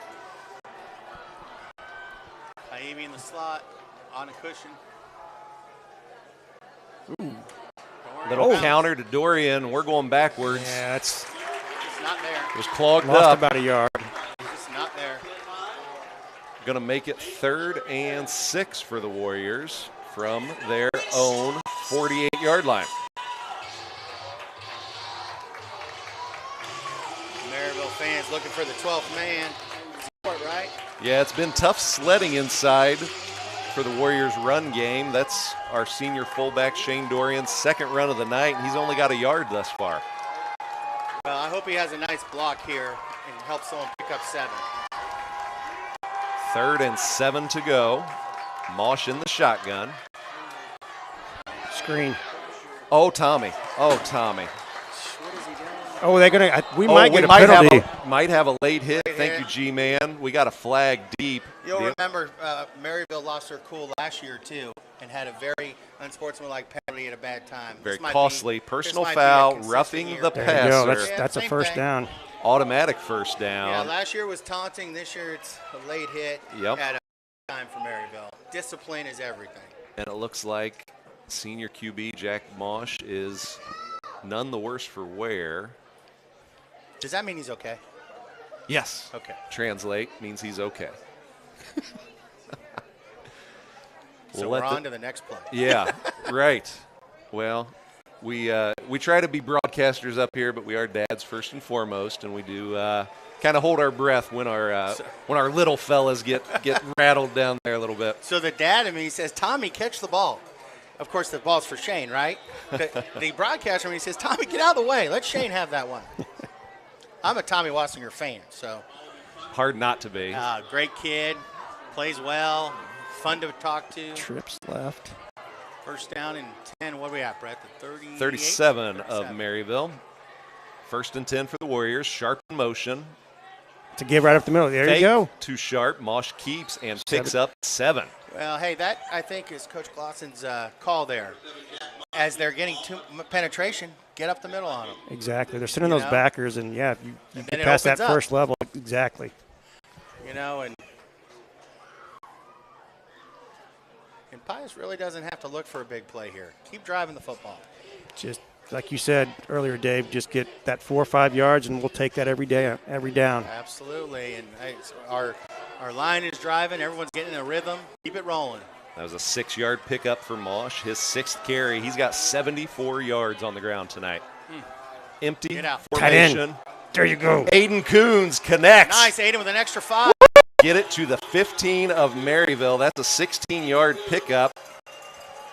Taimi in the slot, on a cushion. Little counter to Dorian. We're going backwards. Yeah, it's not there. It was clogged lost up. about a yard. Just not there. Going to make it 3rd and 6 for the Warriors from their own 48-yard line. Maryville fans looking for the 12th man. Support, right? Yeah, it's been tough sledding inside for the Warriors' run game. That's our senior fullback, Shane Dorian's 2nd run of the night, and he's only got a yard thus far. Well, I hope he has a nice block here and helps someone pick up 7. 3rd and 7 to go. Mosh in the shotgun. Screen. Oh, Tommy. Oh, Tommy. What is he doing? Oh, they're gonna. We might get a penalty. Might have a late hit. Thank you, G-Man. We got a flag deep. You'll remember Maryville lost their cool last year, too, and had a very unsportsmanlike penalty at a bad time. Very costly. Personal foul, roughing the There you go. passer. That's a first down. Automatic first Yeah, down. last year was taunting. This year it's a late hit. Yep. At a time for Maryville. Discipline is everything. And it looks like senior QB Jack Mosh is none the worse for wear. Does that mean he's okay? Yes. Okay. Translate means he's okay. So we're on to the next play. Yeah, right. Well, we try to be broadcasters up here, but we are dads first and foremost, and we do kind of hold our breath when our little fellas get rattled down there a little bit. So the dad in me says, Tommy, catch the ball. Of course, the ball's for Shane, right? The broadcaster in me says, Tommy, get out of the way. Let Shane have that one. I'm a Tommy Wassinger fan, so. Hard not to be. Great kid, plays well, fun to talk to. Trips left. First down and 10. What are we at, Brett? The 37 of Maryville. 1st and 10 for the Warriors. Sharp in motion. To give right up the middle. There you go. Too sharp. Mosh keeps and picks up 7. Well, hey, that I think is Coach Glossen's call there. As they're getting too penetration, get up the middle on them. Exactly. They're sending those backers, and yeah, if you get it past that opens up. first level, exactly. You know, and Pius really doesn't have to look for a big play here. Keep driving the football. Just like you said earlier, Dave, just get that 4 or 5 yards, and we'll take that every day, every down. Absolutely. And our line is driving. Everyone's getting in a rhythm. Keep it rolling. That was a 6-yard pickup for Mosh. His 6th carry. He's got 74 yards on the ground tonight. Empty formation. There you go. Aiden Coons connects. Nice, Aiden with an extra 5. Get it to the 15 of Maryville. That's a 16-yard pickup.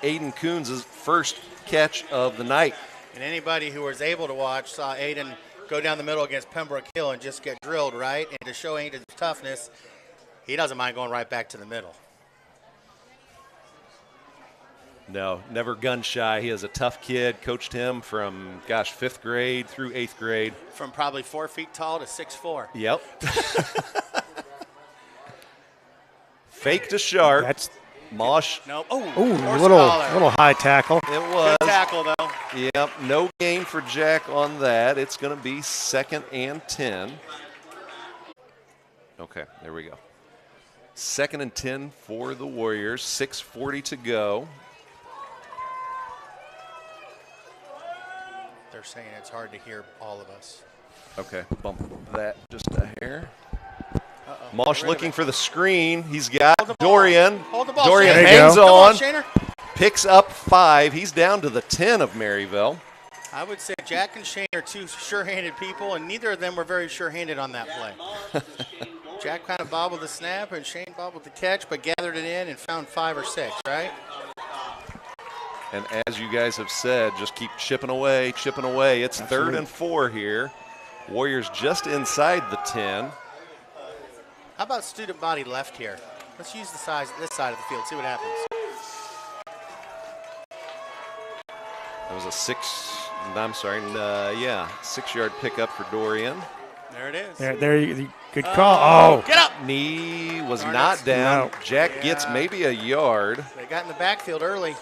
Aiden Coons' first catch of the night. And anybody who was able to watch saw Aiden go down the middle against Pembroke Hill and just get drilled, right? And to show Aiden's toughness, he doesn't mind going right back to the middle. No, never gun shy. He is a tough kid. Coached him from, 5th grade through 8th grade. From probably 4 feet tall to 6'4". Yep. Fake to sharp. That's Nope. Oh, little high tackle. It was. Good tackle, though. Yep, no gain for Jack on that. It's going to be 2nd and 10. Okay, there we go. 2nd and 10 for the Warriors. 6:40 to go. They're saying it's hard to hear all of us. Okay, bump that just a hair. Mosh looking for the screen. He's got Dorian. Hold the ball, Dorian Shaner. hangs Come on, Shaner. picks up 5. He's down to the 10 of Maryville. I would say Jack and Shane are two sure-handed people, and neither of them were very sure-handed on that play. Jack kind of bobbled the snap, and Shane bobbled the catch, but gathered it in and found 5 or 6, right? And as you guys have said, just keep chipping away, chipping away. It's Absolutely. 3rd and 4 here. Warriors just inside the 10. How about student body left here? Let's use this side of the field, see what happens. That was a 6-yard pickup for Dorian. There it is. Good call. Oh, Get up! Knee was not down. No. Jack gets maybe a yard. They got in the backfield early.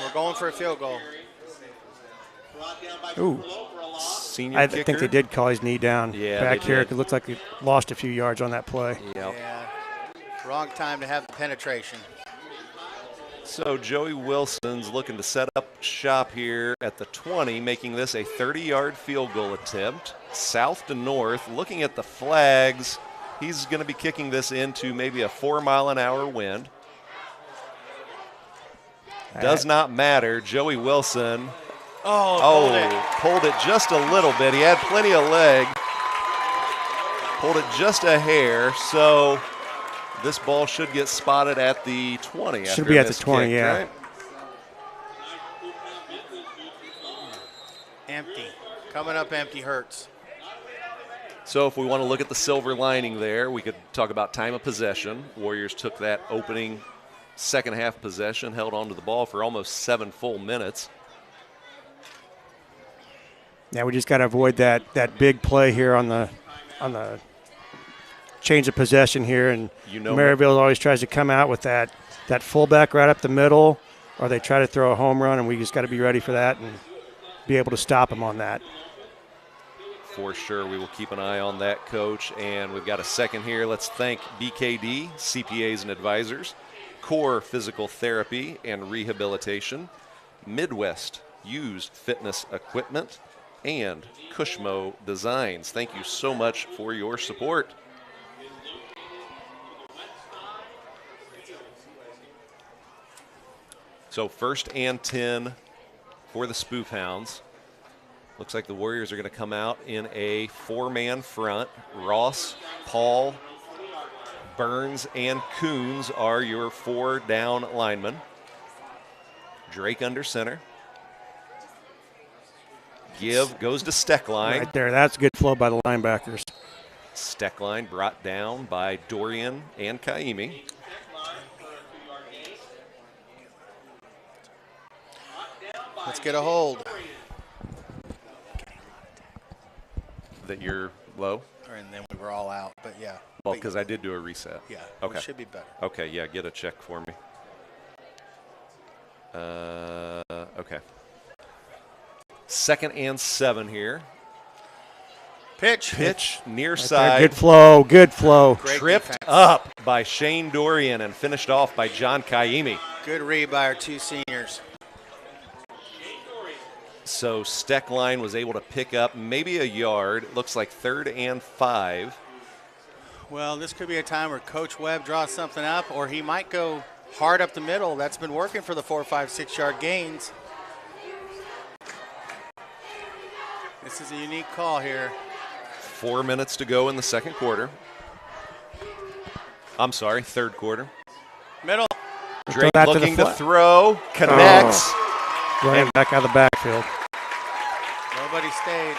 We're going for a field goal. Ooh. Senior I kicker. think they did call his knee down Yeah, back they here. did. It looks like he lost a few yards on that play. Yep. Yeah. Wrong time to have the penetration. So Joey Wilson's looking to set up shop here at the 20, making this a 30-yard field goal attempt. South to north, looking at the flags, he's going to be kicking this into maybe a 4-mile-an-hour wind. Does not matter. Joey Wilson, pulled it just a little bit. He had plenty of leg. Pulled it just a hair, so this ball should get spotted at the 20. Should be at the 20, kick, yeah. right? Empty. Coming up empty hurts. So if we want to look at the silver lining there, we could talk about time of possession. Warriors took that opening second half possession, held onto the ball for almost 7 full minutes. Yeah, we just got to avoid that big play here on the change of possession here, and Maryville always tries to come out with that fullback right up the middle, or they try to throw a home run, and we just got to be ready for that and be able to stop them on that. For sure, we will keep an eye on that, Coach. And we've got a second here. Let's thank BKD, CPAs and Advisors, Core Physical Therapy and Rehabilitation, Midwest Used Fitness Equipment, and Cushmo Designs. Thank you so much for your support. So 1st and 10 for the Spoof Hounds. Looks like the Warriors are going to come out in a 4-man front. Ross, Paul, Burns, and Coons are your 4 down linemen. Drake under center. Give goes to Steckline. Right there, that's good flow by the linebackers. Steckline brought down by Dorian and Kaimi. Let's get a hold. That you're low? And then we were all out, but yeah. Well, because I did do a reset. Yeah, Okay. we should be better. Okay, yeah, get a check for me. Okay. 2nd and 7 here. Pitch. Near Right side. there, good flow. Great Tripped defense. up by Shane Dorian and finished off by John Kaimi. Good read by our 2 seniors. So Steckline was able to pick up maybe a yard. It looks like 3rd and 5. Well, this could be a time where Coach Webb draws something up, or he might go hard up the middle. That's been working for the 4, 5, 6-yard gains. This is a unique call here. 4 minutes to go in the second quarter. I'm sorry, third quarter. Middle. Drake that to the looking to flat. throw, connects. Running back out of the backfield. Nobody stayed.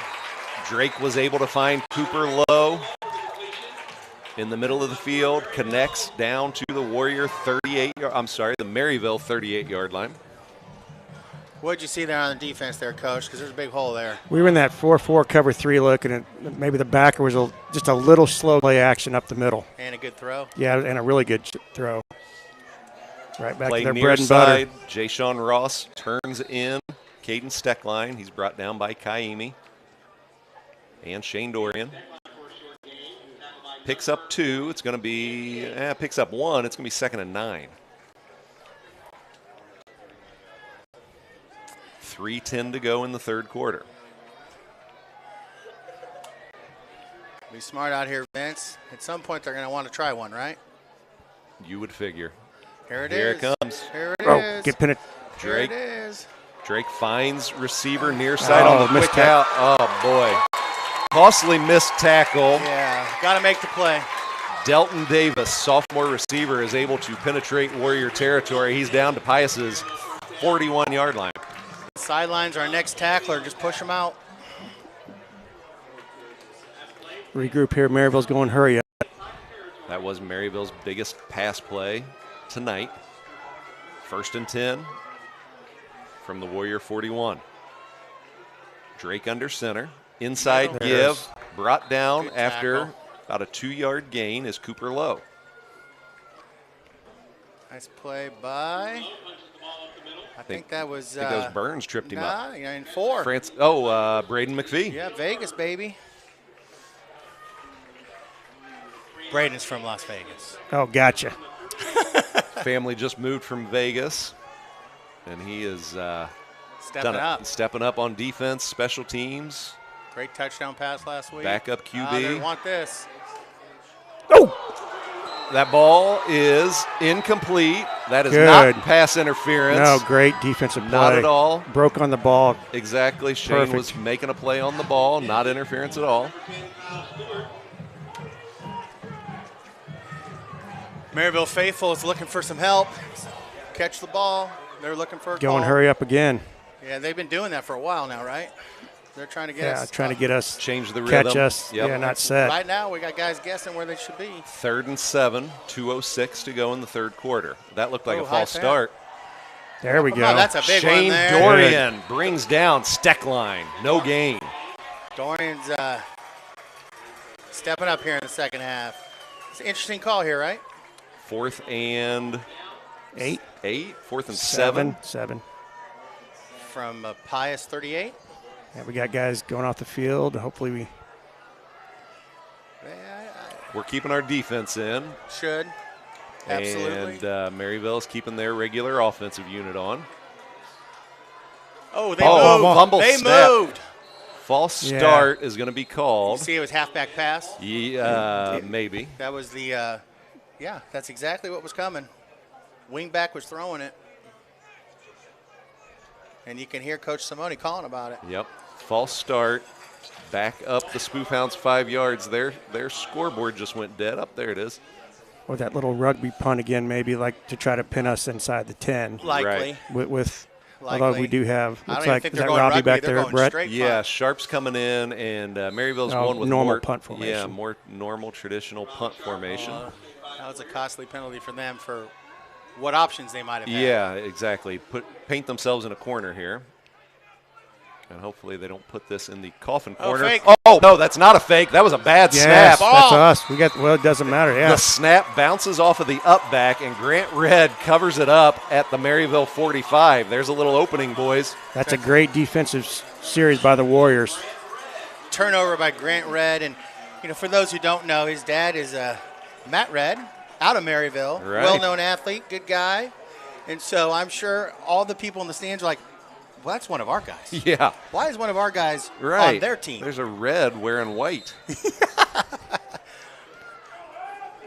Drake was able to find Cooper Lowe in the middle of the field, connects down to the Warrior the Maryville 38-yard line. What'd you see there on the defense there, Coach? Because there's a big hole there. We were in that 4-4 cover 3 look, and maybe the backer was just a little slow play action up the middle. And a good throw. Yeah, and a really good throw. Right back Play to their near bread and butter. side. Jay-Sean Ross turns in. Caden Steckline. He's brought down by Kaimi and Shane Dorian. Picks up 2. It's going to be, picks up 1. It's going to be 2nd and 9. 3:10 to go in the third quarter. Be smart out here, Vince. At some point, they're going to want to try one, right? You would figure. Here it is. Here it comes. Here it Oh, is. get pinned. Here it is. Drake finds receiver near side on the missed quick out. Oh, boy. Costly missed tackle. Yeah, got to make the play. Delton Davis, sophomore receiver, is able to penetrate Warrior territory. He's down to Pius's 41-yard line. Sidelines our next tackler. Just push him out. Regroup here. Maryville's going hurry up. That was Maryville's biggest pass play tonight. 1st and 10 from the Warrior 41. Drake under center. Inside give. Brought down after about a 2-yard gain is Cooper Lowe. Nice play by, I think that was. I think that was Burns tripped him up. Yeah, in 4. Braden McPhee. Yeah, Vegas, baby. Braden's from Las Vegas. Oh, gotcha. Family just moved from Vegas, and he is stepping up on defense, special teams. Great touchdown pass last week. Backup QB. They want this. Oh! That ball is incomplete. That is Good. not pass interference. No, great defensive play. Not at all. Broke on the ball. Exactly. Shane Perfect. was making a play on the ball. Not interference at all. Maryville faithful is looking for some help. Catch the ball. They're looking for a Going call. hurry up again. Yeah, they've been doing that for a while now, right? They're trying to get us. Trying to get us. Change the rhythm. Catch us. Yep. Yeah, not set. Right now, we got guys guessing where they should be. 3rd and 7, 2:06 to go in the third quarter. That looked like a high false pass. start. There we go. Oh, that's a big one Shane there. Dorian brings down Steckline. No gain. Dorian's stepping up here in the second half. It's an interesting call here, right? 4th and 8. 4th and 7. 7. From Pius 38. Yeah, we got guys going off the field. Hopefully we We're keeping our defense in. should. Absolutely. And Maryville is keeping their regular offensive unit on. Oh, they moved. Fumble They snap. moved. False start is going to be You called. see it was halfback pass? Yeah, maybe. That was the, yeah, that's exactly what was coming. Wingback was throwing it. And you can hear Coach Simone calling about it. Yep. False start. Back up the Spoof Hounds 5 yards. Their scoreboard just went dead. Up there it is. or that little rugby punt again, maybe like to try to pin us inside the 10. Likely. Right. With Likely. although we do have, I don't looks even like, think is they're that going Robbie rugby. back They're there, going Brett? straight Yeah, punt. Sharp's coming in, and Maryville's Oh, going with normal more, punt formation. Yeah, more normal, traditional punt formation. That was a costly penalty for them for what options they might have had. Yeah, exactly. Paint themselves in a corner here. And hopefully they don't put this in the coffin corner. fake. Oh, no, that's not a fake. That was a bad Yes, snap. that's us. We got, well, it doesn't matter, yeah. The snap bounces off of the up back, and Grant Red covers it up at the Maryville 45. There's a little opening, boys. That's a great defensive series by the Warriors. Turnover by Grant Red. And, you know, for those who don't know, his dad is Matt Red out of Maryville. Right. Well-known athlete, good guy. And so I'm sure all the people in the stands are like, well, that's one of our guys. Yeah. Why is one of our guys Right. on their team? There's a Red wearing white.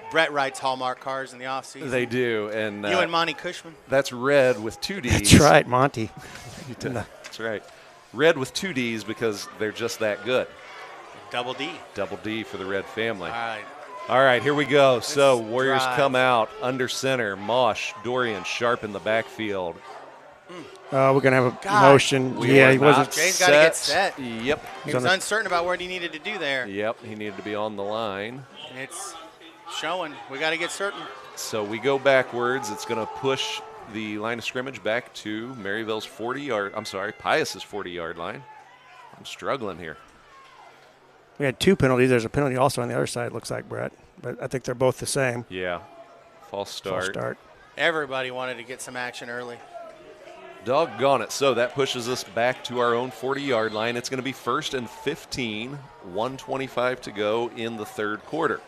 Brett writes Hallmark cars in the offseason. They do. And You and Monty Cushman. that's Red with 2 Ds. That's right, Monty. That's right. Red with 2 Ds because they're just that good. Double D. Double D for the Red family. All right. All right, here we go. So Warriors drive. come out under center. Mosh, Dorian, Sharp in the backfield. We're going to have a God, motion. We Yeah, are he wasn't. not Jay's gotta get set. Yep. He was uncertain about what he needed to do there. Yep, he needed to be on the line. And it's showing. We got to get certain. So we go backwards. It's going to push the line of scrimmage back to Maryville's Pius's 40-yard line. I'm struggling here. We had 2 penalties. There's a penalty also on the other side, it looks like, Brett. But I think they're both the same. Yeah. False start. False start. Everybody wanted to get some action early. Doggone it. So that pushes us back to our own 40-yard line. It's going to be 1st and 15, 1:25 to go in the third quarter.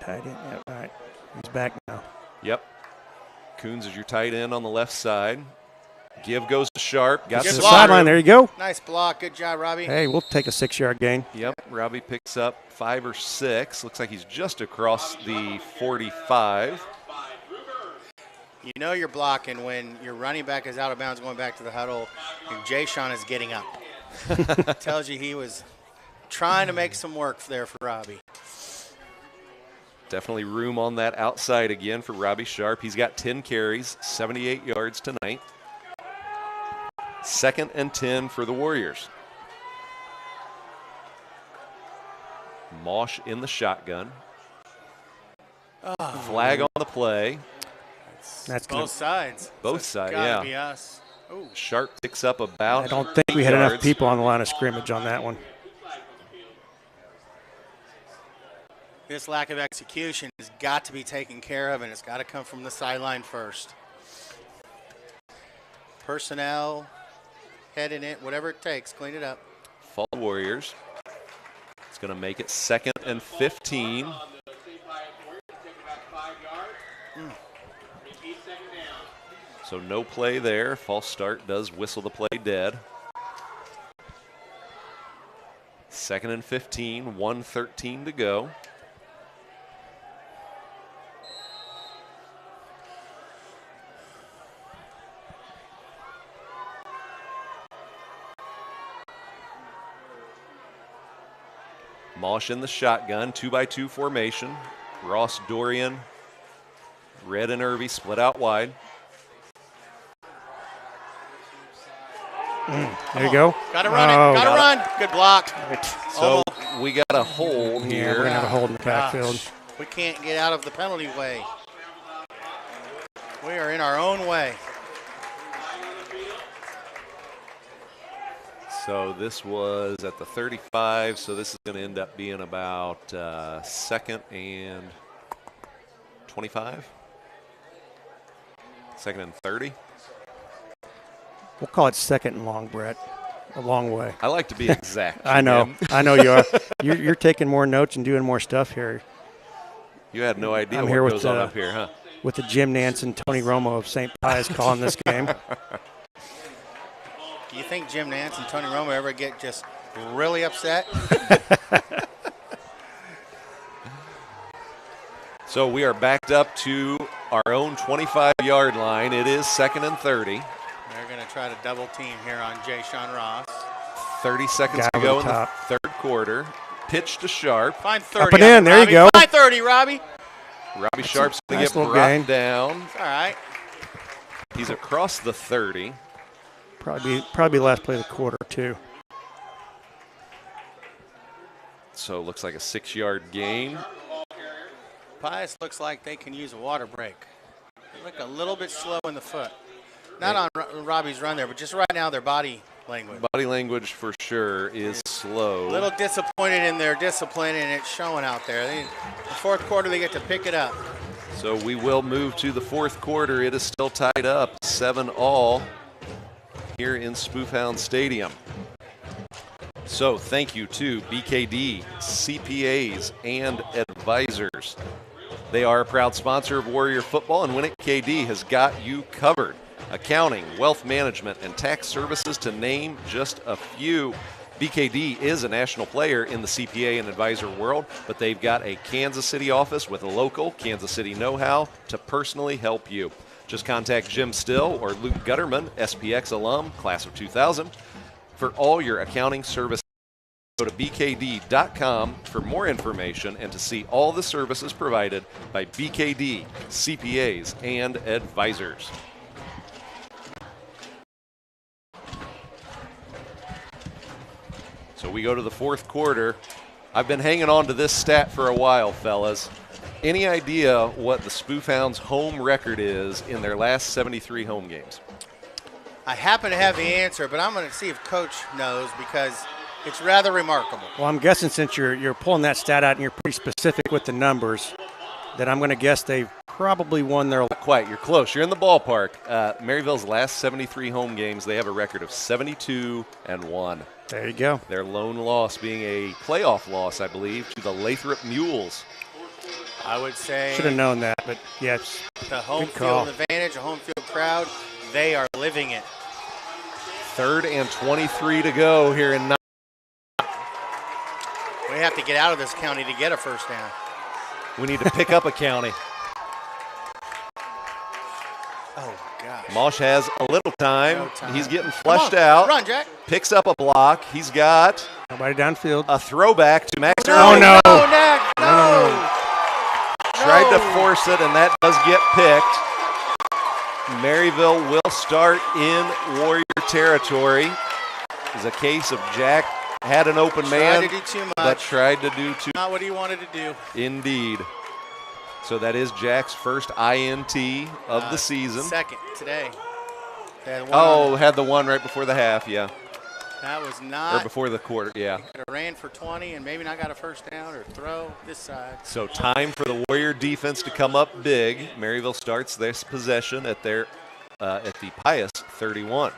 Tight end. Yeah, all right. He's back now. Yep. Coons is your tight end on the left side. Give goes to Sharp. Got Gets Good the block. sideline. There you go. Nice block. Good job, Robbie. Hey, we'll take a 6-yard gain. Yep. Robbie picks up 5 or 6. Looks like he's just across the 45. You know you're blocking when your running back is out of bounds going back to the huddle and Jay Sean is getting up. Tells you he was trying to make some work there for Robbie. Definitely room on that outside again for Robbie Sharp. He's got 10 carries, 78 yards tonight. 2nd and 10 for the Warriors. Mosh in the shotgun. Flag on the play. That's both sides. Both so sides, gotta yeah. Be us. Ooh. Sharp picks up about I don't think we had enough people on the line of scrimmage on that one. This lack of execution has got to be taken care of, and it's got to come from the sideline first. Personnel, head in it, whatever it takes, clean it up. Fall Warriors. It's going to make it 2nd and 15. So no play there. False start does whistle the play dead. 2nd and 15, 1:13 to go. Mosh in the shotgun, 2-by-2 formation. Ross, Dorian, Red and Irby split out wide. There you go. Got to run it. Got to run. Good block. So we got a hold here. Yeah, we're going to have a hold in the backfield. Gosh, we can't get out of the penalty way. We are in our own way. So this was at the 35, so this is going to end up being about 2nd and 25. 2nd and 30. We'll call it 2nd and long, Brett. A long way. I like to be exact. I know. Jim. I know you are. You're taking more notes and doing more stuff here. You had no idea I'm what here goes with, on up here, huh? With the Jim Nance and Tony Romo of St. Pius calling this game. Do you think Jim Nance and Tony Romo ever get just really upset? So we are backed up to our own 25-yard line. It is 2nd and 30. They're going to try to double team here on Jay Sean Ross. 30 seconds to go in the 3rd quarter. Pitch to Sharp. Find 30. Up and in. There you go. Find 30, Robbie. Robbie Sharp's going to nice get little brought game. down. All right. He's across the 30. Probably last play of the quarter, too. So it looks like a 6-yard gain. Pius looks like they can use a water break. They look a little bit slow in the foot. Not on Robbie's run there, but just right now their body language. Body language for sure is slow. A little disappointed in their discipline, and it's showing out there. The 4th quarter, they get to pick it up. So we will move to the 4th quarter. It is still tied up, 7-all here in Spoofhound Stadium. So thank you to BKD, CPAs, and Advisors. They are a proud sponsor of Warrior Football, and Winnick KD has got you covered. Accounting, wealth management, and tax services, to name just a few. BKD is a national player in the CPA and advisor world, but they've got a Kansas City office with a local Kansas City know-how to personally help you. Just contact Jim Still or Luke Gutterman, SPX alum, class of 2000, for all your accounting services. Go to bkd.com for more information and to see all the services provided by BKD, CPAs, and advisors. So we go to the 4th quarter. I've been hanging on to this stat for a while, fellas. Any idea what the Spoofhounds' home record is in their last 73 home games? I happen to have the answer, but I'm going to see if Coach knows because it's rather remarkable. Well, I'm guessing since you're pulling that stat out and you're pretty specific with the numbers, that I'm going to guess they've probably won their. Not quite. You're close. You're in the ballpark. Maryville's last 73 home games, they have a record of 72-1. There you go. Their lone loss being a playoff loss, I believe, to the Lathrop Mules. I would say should have known that, but yes. The home field advantage, a home field crowd, they are living it. 3rd and 23 to go here in. We have to get out of this county to get a first down. We need to pick up a county. Oh, gosh. Mosh has a little time. No time. He's getting Come flushed on. out. Run, Jack. Picks up a block. He's got Nobody downfield. a throwback to Max Oh, Early. no. No, Jack. No. Tried to force it, and that does get picked. Maryville will start in Warrior territory. It's a case of Jack had an open man, Tried to do too much. but tried to do too. Not what he wanted to do. Indeed. So that is Jack's first INT of the season. Second today. They had one Oh, on had the one right before the half, yeah. that was Or not. before the quarter, yeah. Could have ran for 20 and maybe not got a first down or throw this side. So time for the Warrior defense to come up big. Maryville starts this possession at their at the Pius 31.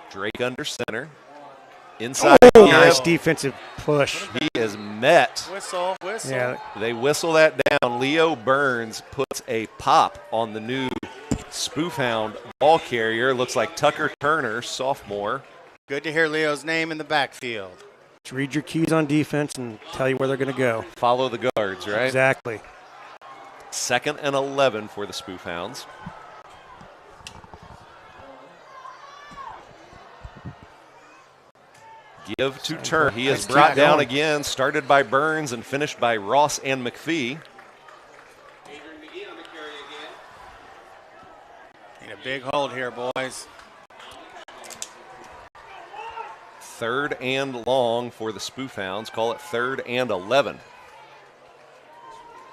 Drake under center. Inside. Oh, nice defensive push. He is met. Whistle, whistle. Yeah, They whistle that down. Leo Burns puts a pop on the new Spoofhound ball carrier. Looks like Tucker Turner, sophomore. Good to hear Leo's name in the backfield. just read your keys on defense and tell you where they're going to go. Follow the guards, right? Exactly. 2nd and 11 for the Spoofhounds. Give to Turner. He is Nice brought kick down going. again, started by Burns and finished by Ross and McPhee. Need a big hold here, boys. 3rd and long for the Spoofhounds. Call it 3rd and 11.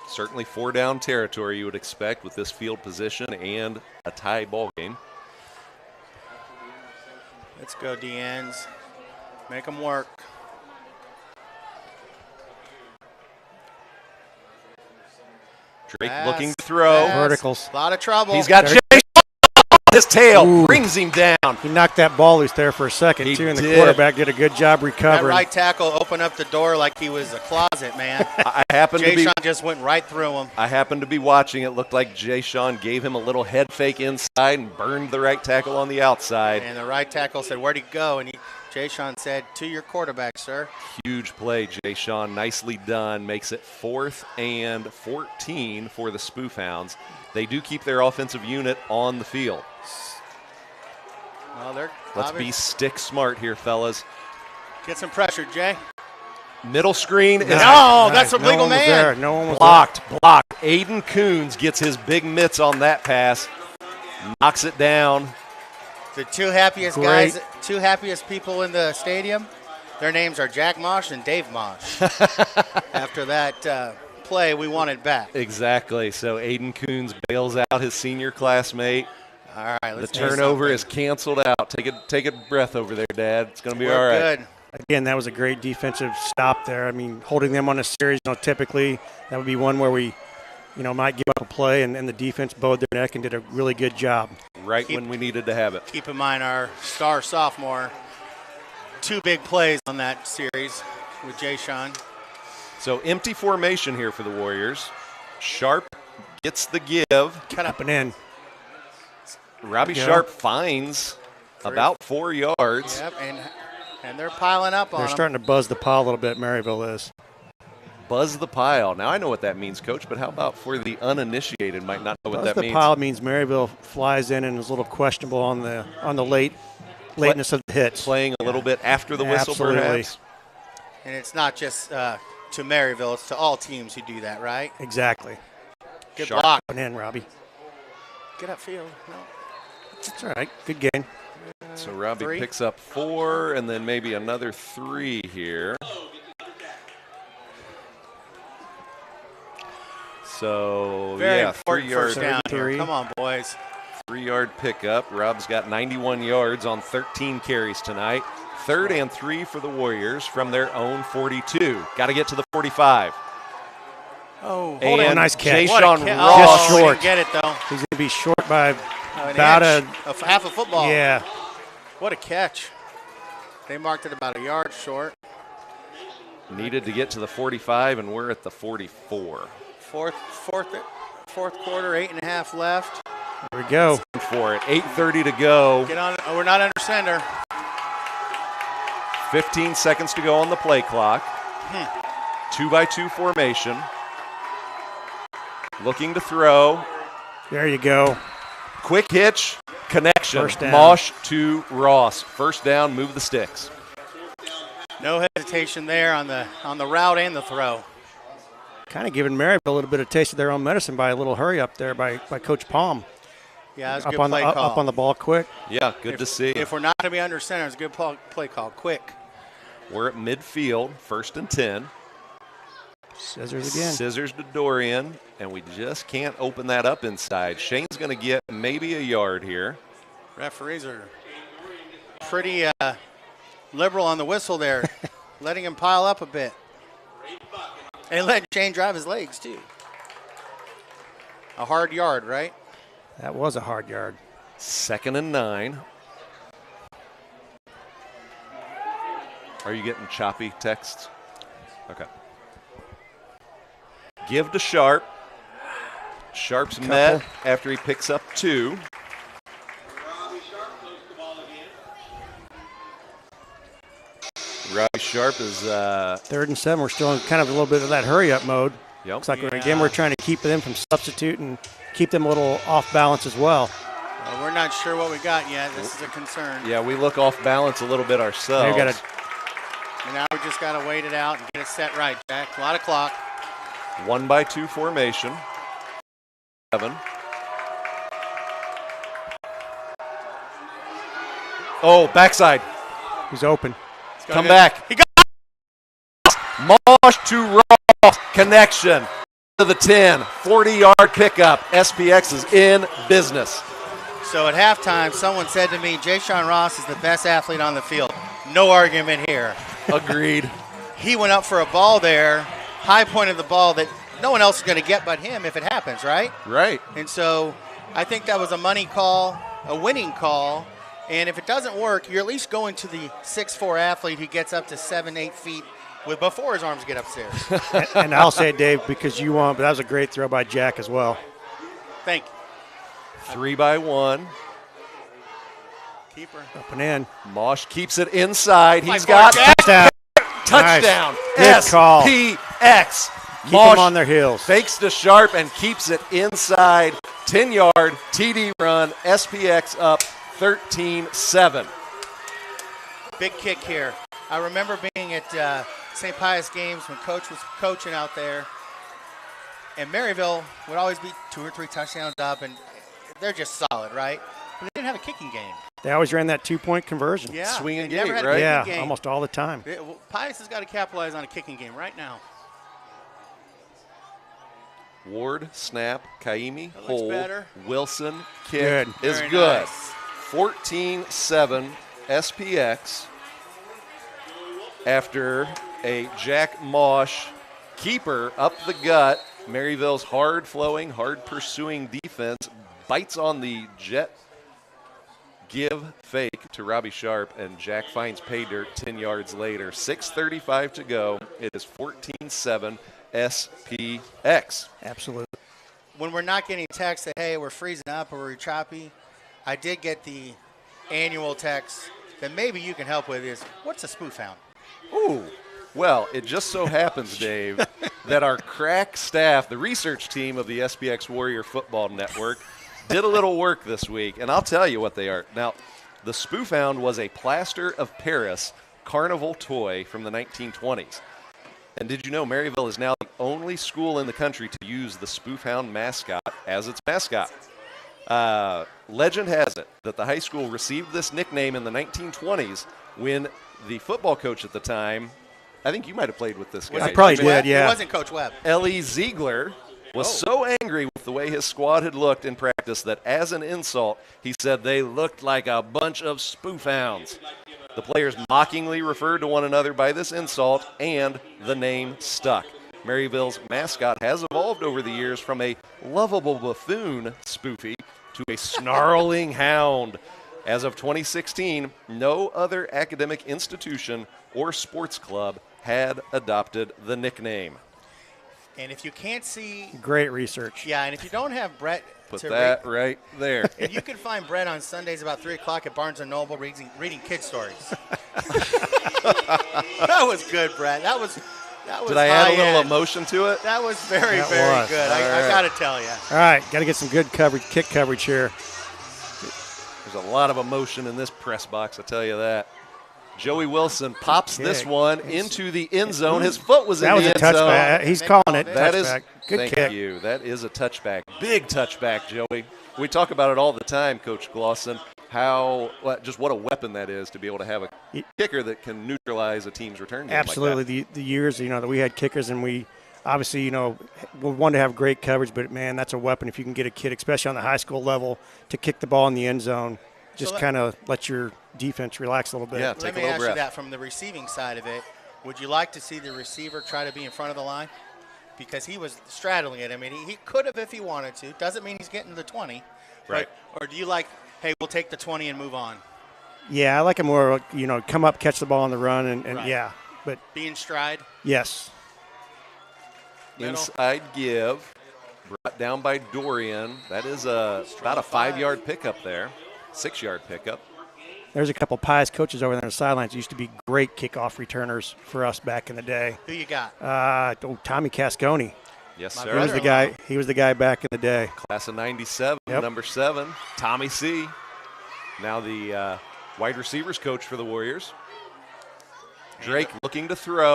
Certainly 4-down territory you would expect with this field position and a tie ball game. Let's go, DNs. Make them work. Drake Pass, looking to throw. pass. Verticals. A lot of trouble. He's got Jay on his tail. Ooh. Brings him down. He knocked that ball loose there for a second, He too, and the did. quarterback did a good job that recovering. right tackle opened up the door like he was a closet, man. I happened to Jay be Sean just went right through him. I happened to be watching. It looked like Jay Sean gave him a little head fake inside and burned the right tackle on the outside. And the right tackle said, "Where'd he go?" And Jay Sean said, "To your quarterback, sir." Huge play, Jay Sean. Nicely done. Makes it 4th and 14 for the Spoofhounds. They do keep their offensive unit on the field. Well, they're Let's be stick smart here, fellas. Get some pressure, Jay. Middle screen is No, that's a no legal one was man. there. No one was blocked. Aiden Coons gets his big mitts on that pass. Knocks it down. The two happiest Great. guys, two happiest people in the stadium, their names are Jack Mosh and Dave Mosh. After that play, we wanted back. Exactly. So Aiden Coons bails out his senior classmate. All right, The let's do turnover something. is canceled out. Take a breath over there, Dad. It's going to be We're all right. good. Again, that was a great defensive stop there. I mean, holding them on a series, typically that would be one where we, might give up a play, and the defense bowed their neck and did a really good job. Right when we needed to have it. Keep in mind our star sophomore, 2 big plays on that series with Jay Sean. So empty formation here for the Warriors. Sharp gets the give. Cut Up and in. Robbie Yeah. Sharp finds about 4 yards. Yep, and they're piling up on They're him. starting to buzz the pile a little bit, Maryville is. Buzz the pile. Now I know what that means, Coach, but how about for the uninitiated might not know what Buzz that the means? pile means Maryville flies in and is a little questionable on the lateness of the hits. Playing a little bit after the whistle, Absolutely. perhaps. And it's not just to Maryville, it's to all teams who do that, right? Exactly. Good Sharp. block. Up and in, Robbie. Get upfield. No. That's all right. Good game. So Robbie 3. picks up 4 and then maybe another 3 here. So, Very yeah, important 3 yards. first down here. 33. Come on, boys. 3-yard pickup. Rob's got 91 yards on 13 carries tonight. 3rd and 3 for the Warriors from their own 42. Got to get to the 45. Oh, And on. Nice catch. Jay What a Sean ca- Ross. Just oh, he short. didn't get it, though. He's going to be short by An about inch. Half a football. yeah. What a catch. They marked it about a yard short. Needed to get to the 45, and we're at the 44. Fourth quarter, 8.5 left. There we go. For it, 8:30 to go. Get on. Oh, we're not under center. 15 seconds to go on the play clock. 2-by-2 formation. looking to throw. There you go. Quick hitch, connection. First down. Mosh to Ross. First down, move the sticks. No hesitation there on the route and the throw. Kind of giving Maryville a little bit of taste of their own medicine by a little hurry up there by Coach Palm. Yeah, it was a Up good on play the call. up on the ball quick. Yeah, good to see. If we're not going to be under center, it's a good play call. Quick. We're at midfield, 1st and 10. Scissors again. Scissors to Dorian, and we just can't open that up inside. Shane's going to get maybe a yard here. Referees are pretty liberal on the whistle there, letting him pile up a bit. And letting Shane drive his legs, too. A hard yard, right? That was a hard yard. 2nd and 9. Are you getting choppy texts? Okay. Give to Sharp. Sharp's met after he picks up 2. Robbie Sharp is 3rd and 7. We're still in kind of a little bit of that hurry-up mode. Yep. Looks like, again, we're trying to keep them from substituting and keep them a little off balance as well. Well, we're not sure what we got yet. This is a concern. Yeah, we look off balance a little bit ourselves. And now we just got to wait it out and get it set right, Jack. A lot of clock. 1-by-2 formation. 7. Oh, backside. He's open. Come back. He got Mosh to Ross. Connection to the 10. 40-yard pickup. SPX is in business. So at halftime, someone said to me, Jay-Sean Ross is the best athlete on the field. No argument here. Agreed. He went up for a ball there, high pointed the ball that no one else is going to get but him if it happens, right? Right. And so I think that was a money call, a winning call. And if it doesn't work, you're at least going to the 6'4" athlete who gets up to 7-8 feet before his arms get upstairs. And I'll say it, Dave, because you won, but that was a great throw by Jack as well. Thank you. 3-by-1. Keeper. Up and in. Mosh keeps it inside. He's Fight got for it, Jack. touchdown. Nice. Good call. SPX. Keep Mosh them on their heels. fakes to Sharp and keeps it inside. 10-yard TD run. SPX up 13-7. Big kick here. I remember being at St. Pius games when Coach was coaching out there, and Maryville would always be 2 or 3 touchdowns up, and they're just solid, right? But they didn't have a kicking game. They always ran that 2-point conversion. Yeah, Swing and they never gate, had a right? kicking Yeah, game. almost all the time. Pius has got to capitalize on a kicking game right now. Ward, snap, Kaimi, That looks hold. better. Wilson, kick Good. is Very good. nice. 14-7 SPX after a Jack Mosh keeper up the gut. Maryville's hard-flowing, hard-pursuing defense bites on the jet give fake to Robbie Sharp, and Jack finds pay dirt 10 yards later. 6:35 to go. It is 14-7 SPX. Absolutely. When we're not getting texts that, hey, we're freezing up or we're choppy, I did get the annual text that maybe you can help with is, what's a spoof hound? Ooh. Well, it just so happens, Dave, that our crack staff, the research team of the SPX Warrior Football Network, did a little work this week, and I'll tell you what they are. Now, the spoof hound was a plaster of Paris carnival toy from the 1920s. And did you know Maryville is now the only school in the country to use the spoof hound mascot as its mascot? Legend has it that the high school received this nickname in the 1920s when the football coach at the time, I think you might have played with this guy. I probably Coach Webb? did, yeah. It wasn't Coach Webb. Ellie Ziegler was so angry with the way his squad had looked in practice that as an insult, he said they looked like a bunch of spoof hounds. The players mockingly referred to one another by this insult, and the name stuck. Maryville's mascot has evolved over the years from a lovable buffoon spoofy to a snarling hound. As of 2016, no other academic institution or sports club had adopted the nickname. And if you can't see, Great research. yeah, and if you don't have Brett Put to that right there. if you can find Brett on Sundays about 3 o'clock at Barnes & Noble reading kid stories. That was good, Brett. That was That was Did I add a little high-end. emotion to it? That was very, That very was. good. All I right. got to tell you. All right, got to get some good coverage, kick coverage here. There's a lot of emotion in this press box, I tell you that. Joey Wilson pops this kick. one into the end zone. His foot was That in was the a end zone. touchback. He's calling it That is, touchback. Good thank kick. you. That is a touchback. Big touchback, Joey. We talk about it all the time, Coach Glosson, just what a weapon that is to be able to have a kicker that can neutralize a team's return game. Absolutely. Like the years, that we had kickers and we obviously, we wanted to have great coverage, but, man, that's a weapon if you can get a kid, especially on the high school level, to kick the ball in the end zone. Just kind of let your defense relax a little bit. Yeah, Let take a me little ask breath. you that from the receiving side of it. Would you like to see the receiver try to be in front of the line? Because he was straddling it. I mean, he could have if he wanted to. Doesn't mean he's getting the 20. Right. Or do you like, hey, we'll take the 20 and move on? Yeah, I like him more, come up, catch the ball on the run, and Right. yeah. But, Be in stride. yes. Middle. Inside give, brought down by Dorian. That is about a 5-yard pickup there, 6-yard pickup. There's a couple Pius coaches over there on the sidelines who used to be great kickoff returners for us back in the day. Who you got? Tommy Casconi. Yes, My sir. He was the guy. He was the guy back in the day. Class of 97, Yep. number 7, Tommy C. Now the wide receivers coach for the Warriors. Drake looking to throw.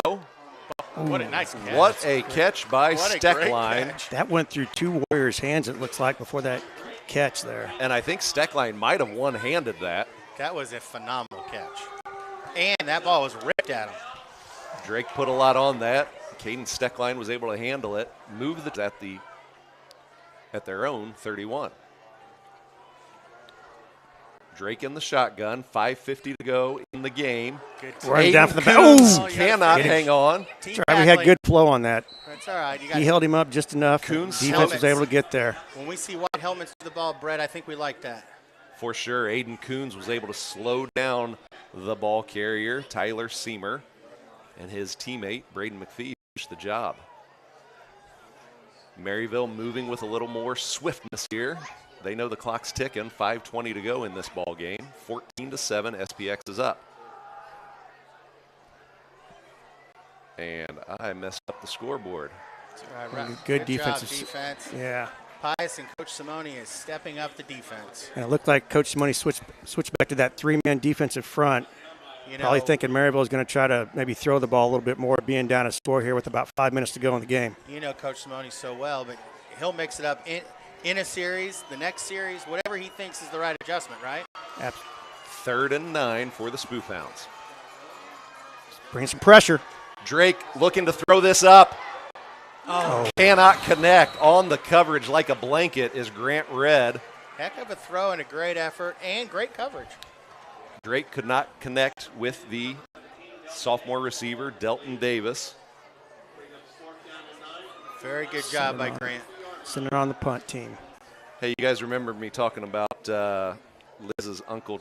What a nice catch. What a catch by What a great Steckline. catch. That went through two Warriors' hands, it looks like, before that catch there. And I think Steckline might have one-handed that. That was a phenomenal catch. And that ball was ripped at him. Drake put a lot on that. Caden Steckline was able to handle it, move it at their own 31. Drake in the shotgun, 5:50 to go in the game. Good Running down for the back. Coons Oh, cannot finish. hang on. Team That's right, we had tackling. good flow on that. That's all right. You got He held him up just enough. Coons Defense helmets. was able to get there. When we see white helmets to the ball, Brett, I think we like that. For sure, Aiden Coons was able to slow down the ball carrier, Tyler Seamer, and his teammate, Braden McPhee, finished the job. Maryville moving with a little more swiftness here. They know the clock's ticking, 5:20 to go in this ball game. 14-7, SPX is up. And I messed up the scoreboard. That's all right. Good job, defensive defense. Yeah. Pius and Coach Simone is stepping up the defense. And it looked like Coach Simone switched back to that three-man defensive front. You know, Probably thinking Maryville is going to try to maybe throw the ball a little bit more, being down a score here with about 5 minutes to go in the game. you know Coach Simone so well, but he'll mix it up in a series, the next series, whatever he thinks is the right adjustment, right? 3rd and 9 for the Spoof Hounds. Bringing some pressure. Drake looking to throw this up. Oh, Cannot connect on the coverage like a blanket is Grant Red. heck of a throw and a great effort and great coverage. Drake could not connect with the sophomore receiver, Delton Davis. Very good job by Grant. Sending on the punt team. Hey, you guys remember me talking about Liz's uncle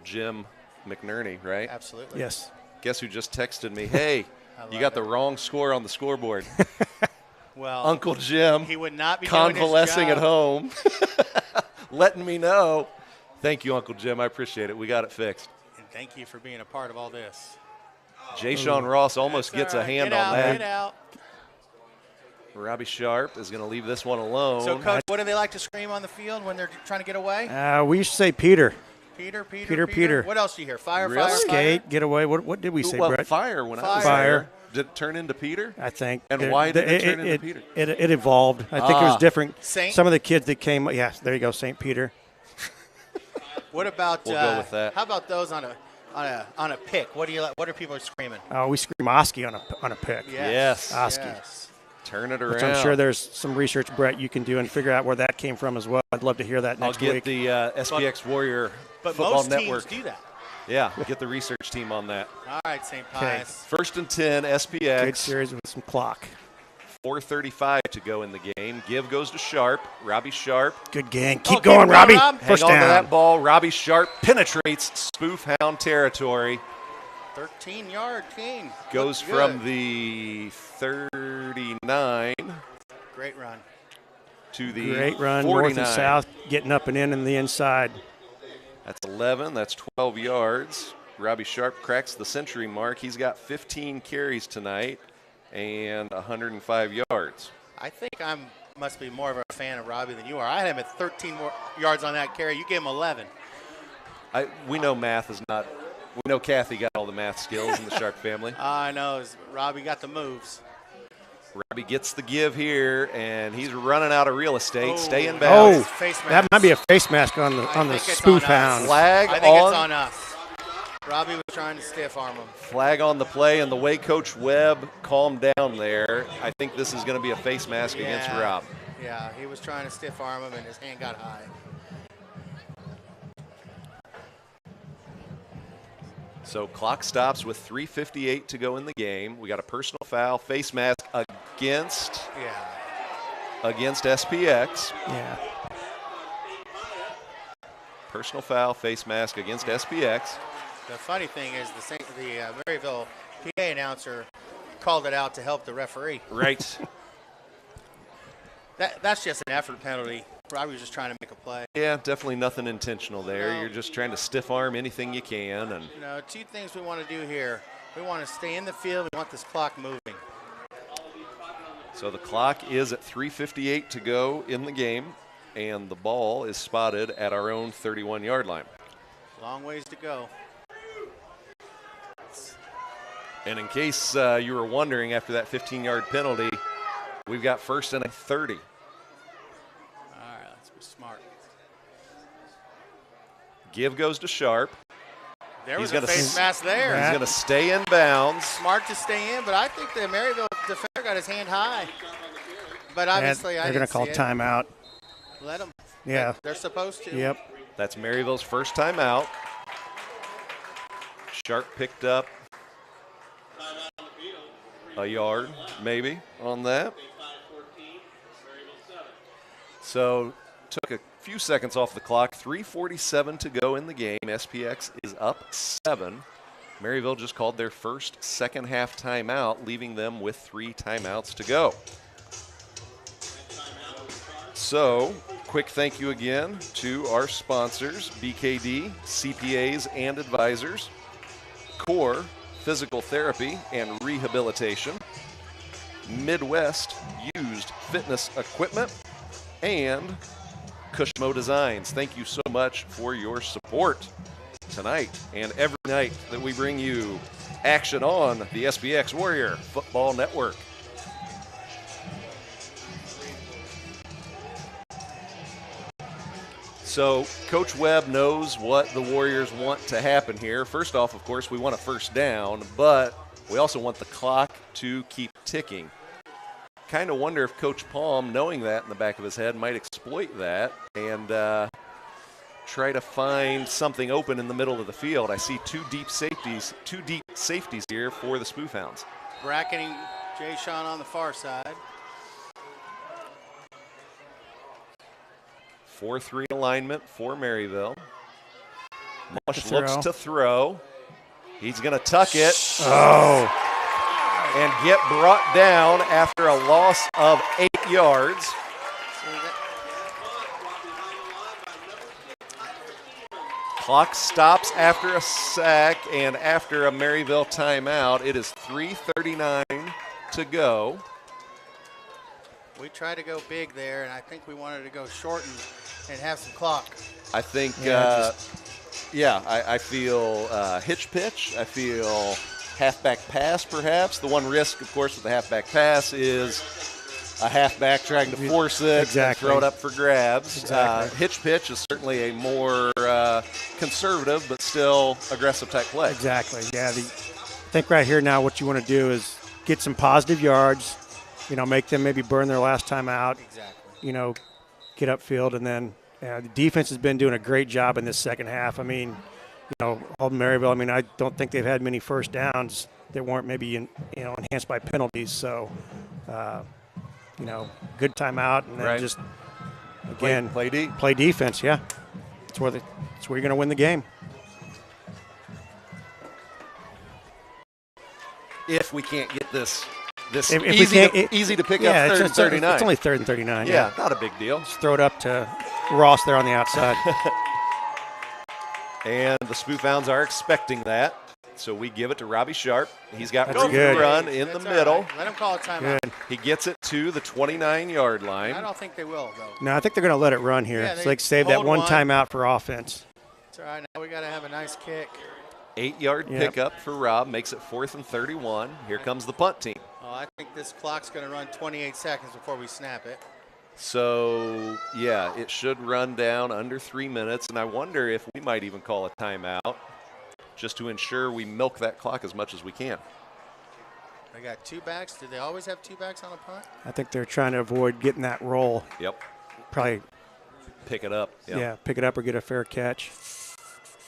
Jim McNerney, right? Absolutely. Yes. Guess who just texted me, hey, you got the wrong score on the scoreboard. Well, Uncle Jim he would not be doing his convalescing job. at home, letting me know. Thank you, Uncle Jim. I appreciate it. We got it fixed. And thank you for being a part of all this. Jay Sean Ross almost That's gets all a right. hand Get on out, that. Get out. Robbie Sharp is going to leave this one alone. So, Coach, what do they like to scream on the field when they're trying to get away? We used to say Peter. Peter. What else do you hear? Fire, Really? fire, Skate, get away. What did we say, well, Brett? fire when I was Fire. there. Did it turn into Peter? I think. And why did it turn into Peter? It evolved. I think it was different. Saint? Some of the kids that came, yeah, there you go, St. Peter. What about? We'll go with that. How about those on a pick? What do you like? What are people screaming? We scream Oski on a pick. Yes. Oski. Yes. Turn it around. Which I'm sure there's some research, Brett, you can do and figure out where that came from as well. I'd love to hear that I'll next get week. the SPX Warrior But Football most Network. teams do that. Yeah, get the research team on that. All right, St. Pius. 1st and 10, Good SPX. series with some clock. 4:35 to go in the game. Give goes to Sharp. Robbie Sharp. Good game. keep Keep going, going, Robbie. Rob. Hang First on to down. that ball. Robbie Sharp penetrates Spoof Hound territory. 13-yard gain. Goes Looked from good. the 39 Great run. to the Great run, 49. north and south, getting up and in the inside. That's 11. That's 12 yards. Robbie Sharp cracks the century mark. He's got 15 carries tonight and 105 yards. I think must be more of a fan of Robbie than you are. I had him at 13 more yards on that carry. You gave him 11. We know math is not. We know Kathy got all the math skills in the Sharp family. I know. Robbie got the moves. Robbie gets the give here, and he's running out of real estate. Stay in bounds. That might be a face mask on the spoof hound. Flag I think it's on us. Robbie was trying to stiff arm him. Flag on the play, and the way Coach Webb calmed down there, I think this is going to be a face mask against Rob. Yeah, he was trying to stiff arm him, and his hand got high. So clock stops with 3:58 to go in the game. We got a personal foul, face mask against SPX. Yeah. Personal foul, face mask against SPX. The funny thing is the Maryville PA announcer called it out to help the referee. Right. That's just an effort penalty. Robbie was just trying to make a play. Yeah, definitely nothing intentional there. No. You're just trying to stiff arm anything you can. And Two things we want to do here. We want to stay in the field. We want this clock moving. So the clock is at 3:58 to go in the game, and the ball is spotted at our own 31-yard line. Long ways to go. And in case you were wondering, after that 15-yard penalty, we've got 1st and a 30. All right, let's be smart. Give goes to Sharp. There was a face mask there. He's going to stay in bounds. Smart to stay in, but I think the Maryville defender got his hand high. But obviously, they're going to call timeout. Let them. Yeah. They're supposed to. Yep. That's Maryville's first timeout. Sharp picked up a yard, maybe, on that. So took a few seconds off the clock. 3:47 to go in the game. SPX is up 7. Maryville just called their first second half timeout, leaving them with 3 timeouts to go. So, quick thank you again to our sponsors, BKD, CPAs and advisors, Core Physical Therapy and Rehabilitation, Midwest Used Fitness Equipment, and Cushmo Designs. Thank you so much for your support tonight and every night that we bring you action on the SPX Warrior Football Network. So Coach Webb knows what the Warriors want to happen here. First off, of course, we want a first down, but we also want the clock to keep ticking. Kind of wonder if Coach Palm, knowing that in the back of his head, might exploit that and try to find something open in the middle of the field. I see two deep safeties here for the Spoof Hounds. Bracketing Jay Sean on the far side. 4-3 alignment for Maryville. Mush looks to throw. He's going to tuck it. Oh. And get brought down after a loss of 8 yards. Clock stops after a sack and after a Maryville timeout. It is 3:39 to go. We tried to go big there, and I think we wanted to go short and have some clock. I think, I feel hitch pitch. I feel halfback pass, perhaps. The one risk, of course, with the halfback pass is a halfback trying to force it and throw it up for grabs. Hitch pitch is certainly a more conservative but still aggressive type play. Exactly, yeah. I think right here now what you want to do is get some positive yards, make them maybe burn their last time out. Exactly. Get upfield, and then the defense has been doing a great job in this second half. I mean, Alden Maryville, I don't think they've had many first downs that weren't maybe enhanced by penalties. So, good timeout, and then just again play defense. Yeah, that's where you're going to win the game. If we can't get this if easy to pick up third and 39. It's only 3rd and 39. Yeah, not a big deal. Just throw it up to Ross there on the outside. And the Spoof Hounds are expecting that. So we give it to Robbie Sharp. He's got That's room good. to run in That's the all middle. right. Let him call a timeout. Good. He gets it to the 29-yard line. I don't think they will, though. No, I think they're going to let it run here. Yeah, It's they like save that hold one one. timeout for offense. It's all right. Now we got to have a nice kick. 8-yard Yep. pickup for Rob. Makes it 4th and 31. Here comes the punt team. Oh, I think this clock's going to run 28 seconds before we snap it. So, yeah, it should run down under 3 minutes. And I wonder if we might even call a timeout just to ensure we milk that clock as much as we can. They got 2 backs. Do they always have 2 backs on a punt? I think they're trying to avoid getting that roll. Yep. Probably, Pick it up. Yep. yeah, pick it up or get a fair catch.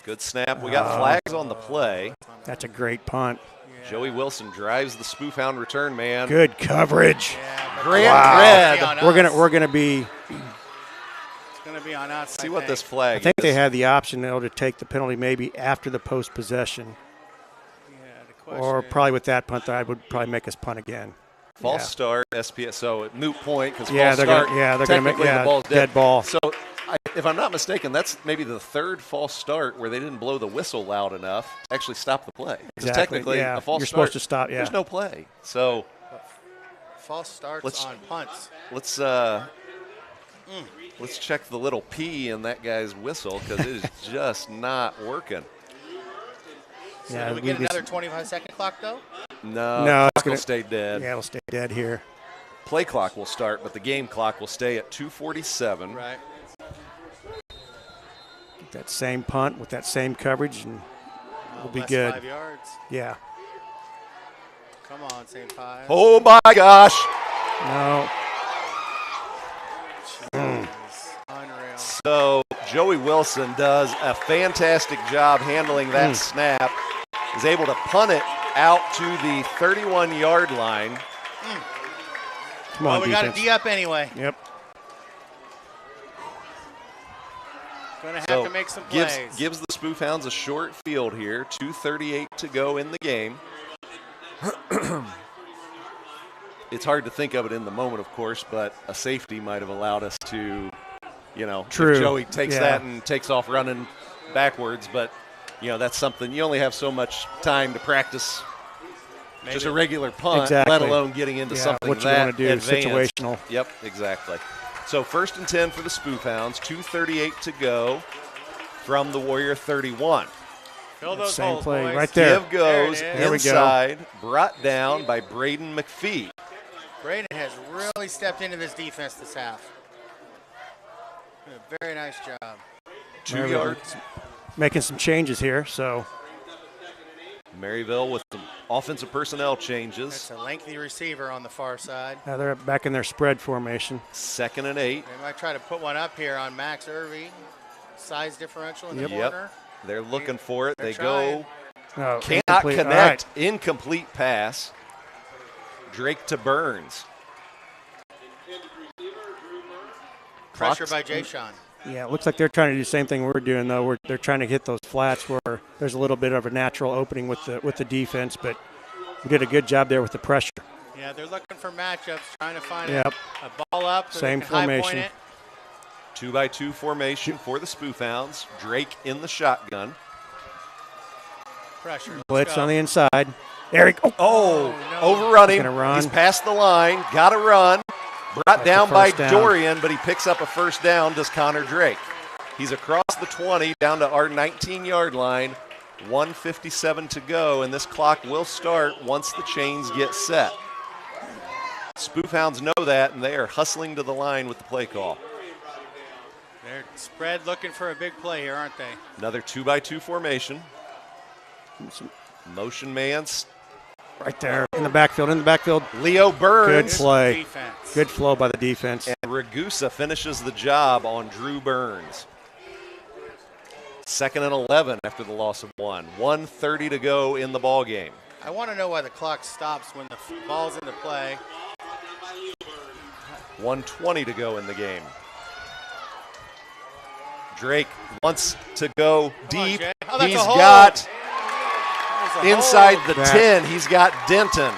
Good snap. We got flags on the play. That's a great punt. Yeah. Joey Wilson drives the spoof hound return man. Good coverage. Yeah, but Grand Wow. red. We're gonna be. It's going to be on us. See what think. this flag I think is. they had the option though to take the penalty maybe after the post possession, Yeah, the question or is, probably with that punt that would probably make us punt again. False Yeah. start, SPS. So moot point because Yeah, false they're start. gonna make technically the ball's dead ball. So if I'm not mistaken, that's maybe the 3rd false start where they didn't blow the whistle loud enough to actually stop the play. Because Exactly, technically, yeah. a false You're start, supposed to stop, yeah. There's no play. So false starts Let's- on punts. let's check the little P in that guy's whistle because it is just not working. So Yeah, do we we get need- another 25-second clock, though? No, No, it's clock will gonna- stay dead. Yeah, it'll stay dead here. Play clock will start, but the game clock will stay at 2:47. Right. Get that same punt with that same coverage, and we'll be Less good. 5 yards. Yeah. Come on, St. Pius. Oh my gosh! No. Jeez. Unreal. So Joey Wilson does a fantastic job handling that snap. Is able to punt it out to the 31-yard line. Come on, Well, we got to defense. D up anyway. Yep. Going to have So to make some plays. gives the Spoof Hounds a short field here. 2:38 to go in the game. It's hard to think of it in the moment, of course, but a safety might have allowed us to, True. if Joey takes Yeah. that and takes off running backwards. But, that's something. You only have so much time to practice just a regular punt, Exactly. let alone getting into Yeah, something what you that wanna do, advanced. situational. Yep, exactly. So 1st and 10 for the Spoof Hounds, 2:38 to go from the Warrior 31. Fill those Same holes, play boys. right there. Give goes There it is. There we go. inside, brought down by Braden McPhee. Braden has really stepped into this defense this half. Did a very nice job. 2 Maryville yards. Making some changes here, so Maryville with some offensive personnel That's changes. a lengthy receiver on the far side. now they're back in their spread formation. 2nd and 8. They might try to put one up here on Max Irving. Size differential in the Yep. corner. They're looking for it. They're They trying. go. Oh, Cannot incomplete. All connect. right. Incomplete pass. Drake to Burns. Pressure Clock's- by Jay Sean. Yeah, it looks like they're trying to do the same thing we're doing, though. They're trying to hit those flats where there's a little bit of a natural opening with the defense, but we did a good job there with the pressure. Yeah, they're looking for matchups, trying to find Yep. a ball up so Same they can high point formation. it. 2-by-2 formation for the Spoof Hounds. Drake in the shotgun. Pressure. Let's Blitz go. on the inside. Eric. Oh, Oh, no. overrun him. He's gonna run. He's past the line. Got to run. Brought That's down a by first down. Dorian, but he picks up a first down, does Connor Drake. He's across the 20 down to our 19-yard line. 1:57 to go, and this clock will start once the chains get set. Spoof Hounds know that, and they are hustling to the line with the play call. They're spread looking for a big play here, aren't they? Another 2-by-2 formation. Motion man. right there in the backfield. In the backfield. Leo Burns. Good play. Defense. Good flow by the defense. And Ragusa finishes the job on Drew Burns. 2nd and 11 after the loss of 1. 1:30 to go in the ball game. I want to know why the clock stops when the ball's into play. 1:20 to go in the game. Drake wants to go Come on, deep. Jay. Oh, that's He's a hold. got There's a inside hold. the That- 10. He's got Denton.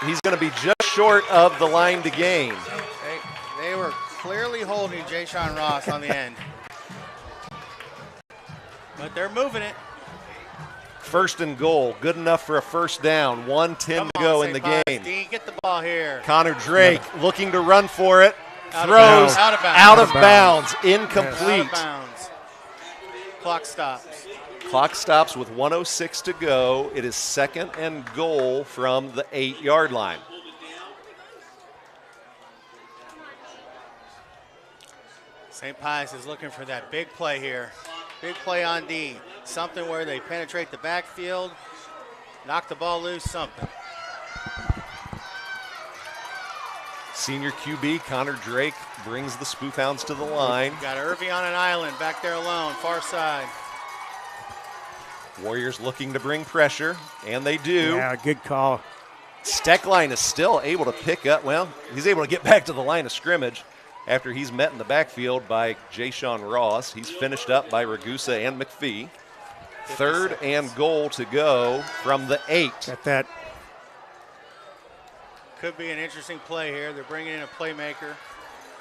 He's going to be just short of the line to gain. They were clearly holding Jay Sean Ross on the end. But they're moving it. First and goal, good enough for a first down. 1:10 to go in the game. D, get the ball here. Connor Drake looking to run for it. Throws out of bounds. Incomplete. Out of bounds. Clock stops. Clock stops with 1:06 to go. It is second and goal from the 8-yard line. St. Pius is looking for that big play here. Big play on D. Something where they penetrate the backfield, knock the ball loose, something. Senior QB Connor Drake brings the Spoof Hounds to the line. Got Irving on an island back there alone, far side. Warriors looking to bring pressure, and they do. Yeah, good call. Steckline is still able to pick up. Well, he's able to get back to the line of scrimmage after he's met in the backfield by Jay-Sean Ross. He's finished up by Ragusa and McPhee. Third and goal to go from the 8. Got that. Could be an interesting play here. They're bringing in a playmaker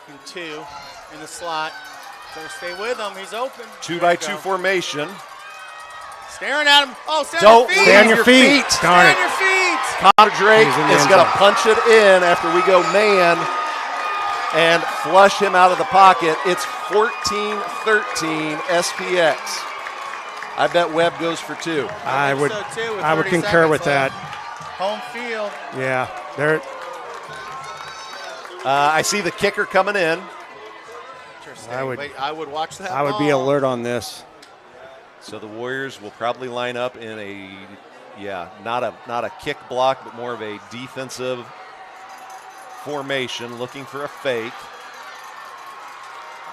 in 2 in the slot. Better stay with him. He's open. 2-by-2 formation. Staring at him. Oh, Don't stay Stay on your feet. Darn on it. your feet. Connor Drake He's in the is end going to zone. punch it in after we go man and flush him out of the pocket. It's 14-13 SPX. I bet Webb goes for 2. I would so too, with I would 30 concur with seconds that. Home field. Yeah, there. I see the kicker coming in. Interesting. I would- But I would watch that. I would be ball. alert on this. So the Warriors will probably line up in a, not a kick block, but more of a defensive formation, looking for a fake.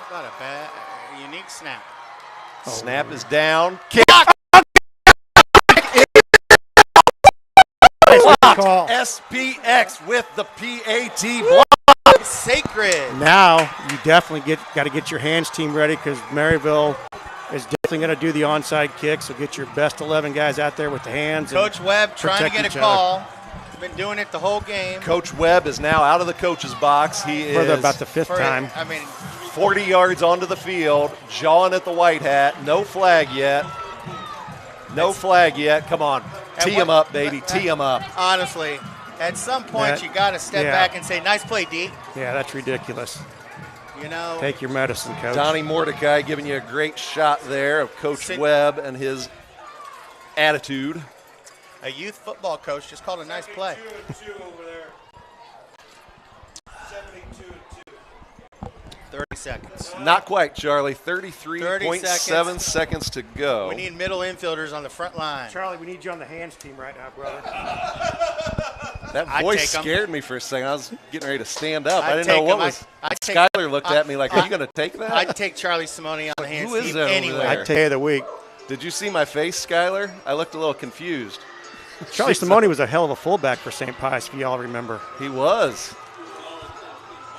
How about a unique snap? Snap is down. Kick. Call. SPX with the PAT block. Sacred. Now you definitely got to get your hands team ready because Maryville is definitely going to do the onside kick. So get your best 11 guys out there with the hands. Coach Webb trying to protect get a each call. Been doing it the whole game. Coach Webb is now out of the coach's box. He for is about the 5th time. 40 yards onto the field, jawing at the white hat. No flag yet. No flag yet. Come on. Tee him up, baby. Tee him up. Honestly, at some point you got to step back and say, nice play, D. Yeah, that's ridiculous. You know. Take your medicine, Coach. Donnie Mordecai giving you a great shot there of Coach Webb and his attitude. A youth football coach just called a nice play. 30 seconds. Not quite, Charlie. 33.7 seconds to go. We need middle infielders on the front line. Charlie, we need you on the hands team right now, brother. That I'd voice take 'em. scared me for a second. I was getting ready to stand up. I I'd didn't know take what 'em. was. I'd take- Skyler looked at me like, are you going to take that? I'd take Charlie Simone on the hands Who is team that over anywhere. there? I'd take of the week. Did you see my face, Skyler? I looked a little confused. Charlie Simone was a hell of a fullback for St. Pius, if you all remember. He was.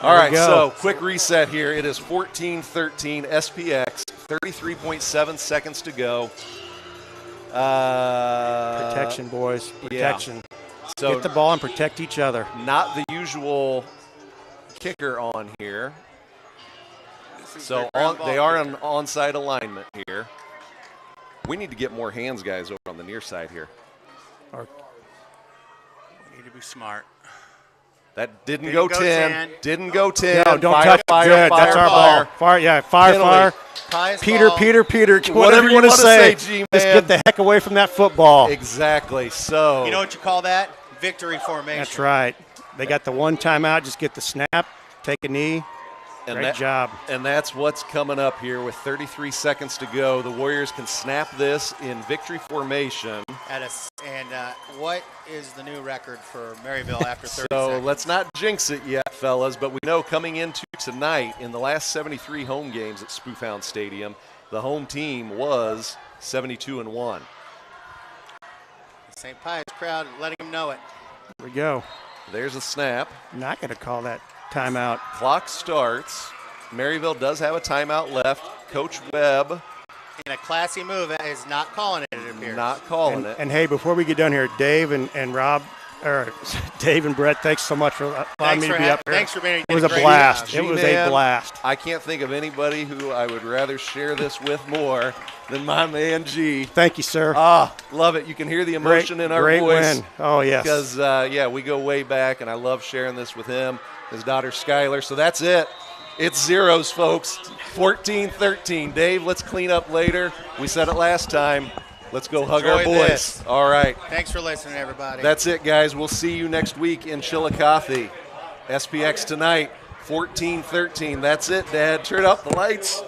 There All we right, go. so quick reset here. It is 14-13 SPX, 33.7 seconds to go. Protection, boys. Protection. So Get the ball and protect each other. not the usual kicker on here. So they are on onside alignment here. We need to get more hands guys over on the near side here. We need to be smart. That didn't Didn't go go 10. 10. Didn't go 10. No, don't fire, touch fire, Good. fire, That's our fire. ball. Fire, yeah, fire, Penalty. fire. Pius Peter, ball. Peter, Whatever you want to say. G-Man. Just get the heck away from that football. Exactly. So You know what you call that? Victory formation. That's right. They got the one timeout. Just get the snap, take a knee. Great job. And that's what's coming up here with 33 seconds to go. The Warriors can snap this in victory formation. What is the new record for Maryville after 30 So seconds? let's not jinx it yet, fellas, but we know coming into tonight, in the last 73 home games at Spoofhound Stadium, the home team was 72-1. St. Pius crowd letting them know it. Here we go. There's a snap. Not going to call that timeout. Clock starts. Maryville does have a timeout left. Coach Webb In a classy move, is not calling it, it appears. not calling it. And hey, before we get done here, Dave and Rob, Dave and Brett, thanks so much for allowing me to be up here. Thanks for being. It was a great blast. job. It was a G-Man, blast. I can't think of anybody who I would rather share this with more than my man G. Thank you, sir. Love it. You can hear the emotion in our great voice. win. Oh, yes. Because, we go way back, and I love sharing this with him, his daughter Skylar. So that's it. It's zeros, folks. 14-13. Dave, let's clean up later. We said it last time. Let's go hug our Enjoy boys. this. All right. Thanks for listening, everybody. That's it, guys. We'll see you next week in Chillicothe. SPX tonight, 14-13. That's it, Dad. Turn up the lights.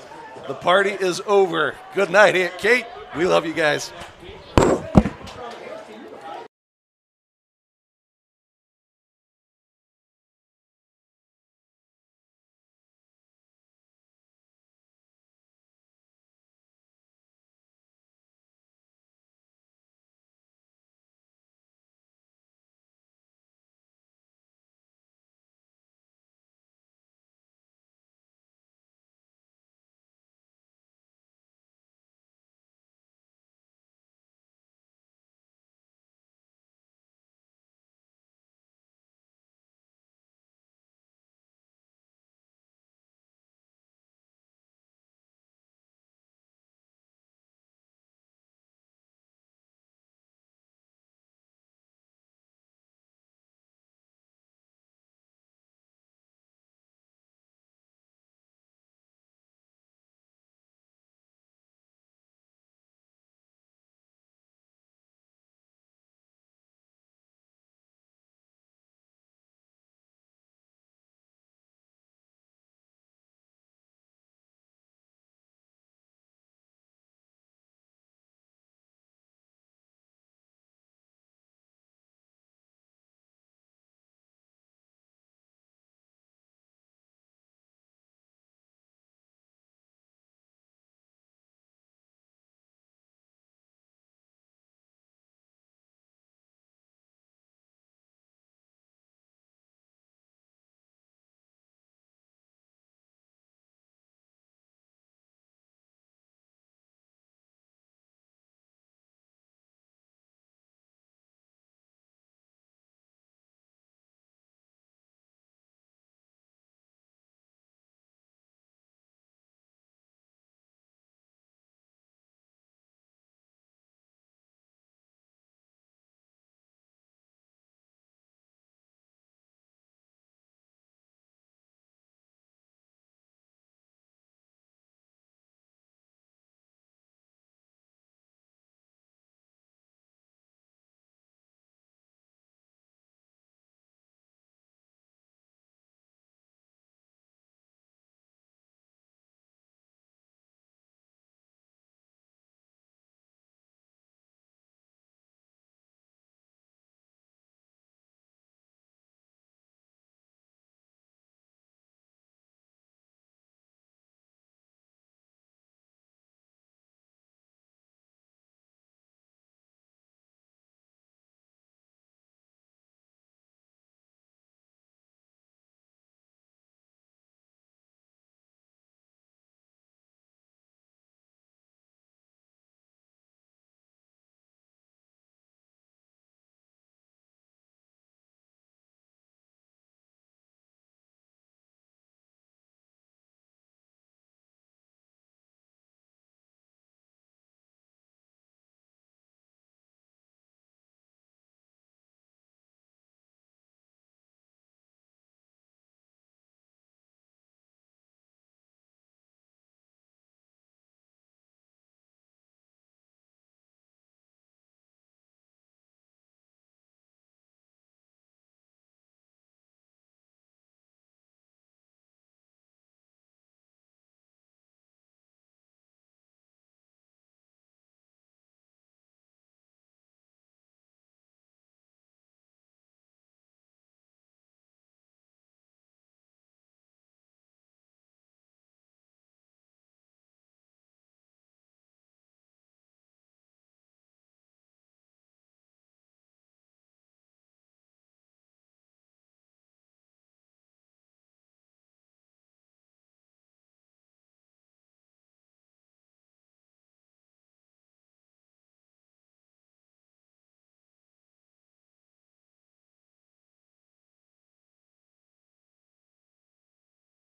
The party is over. Good night, Aunt Kate. We love you guys.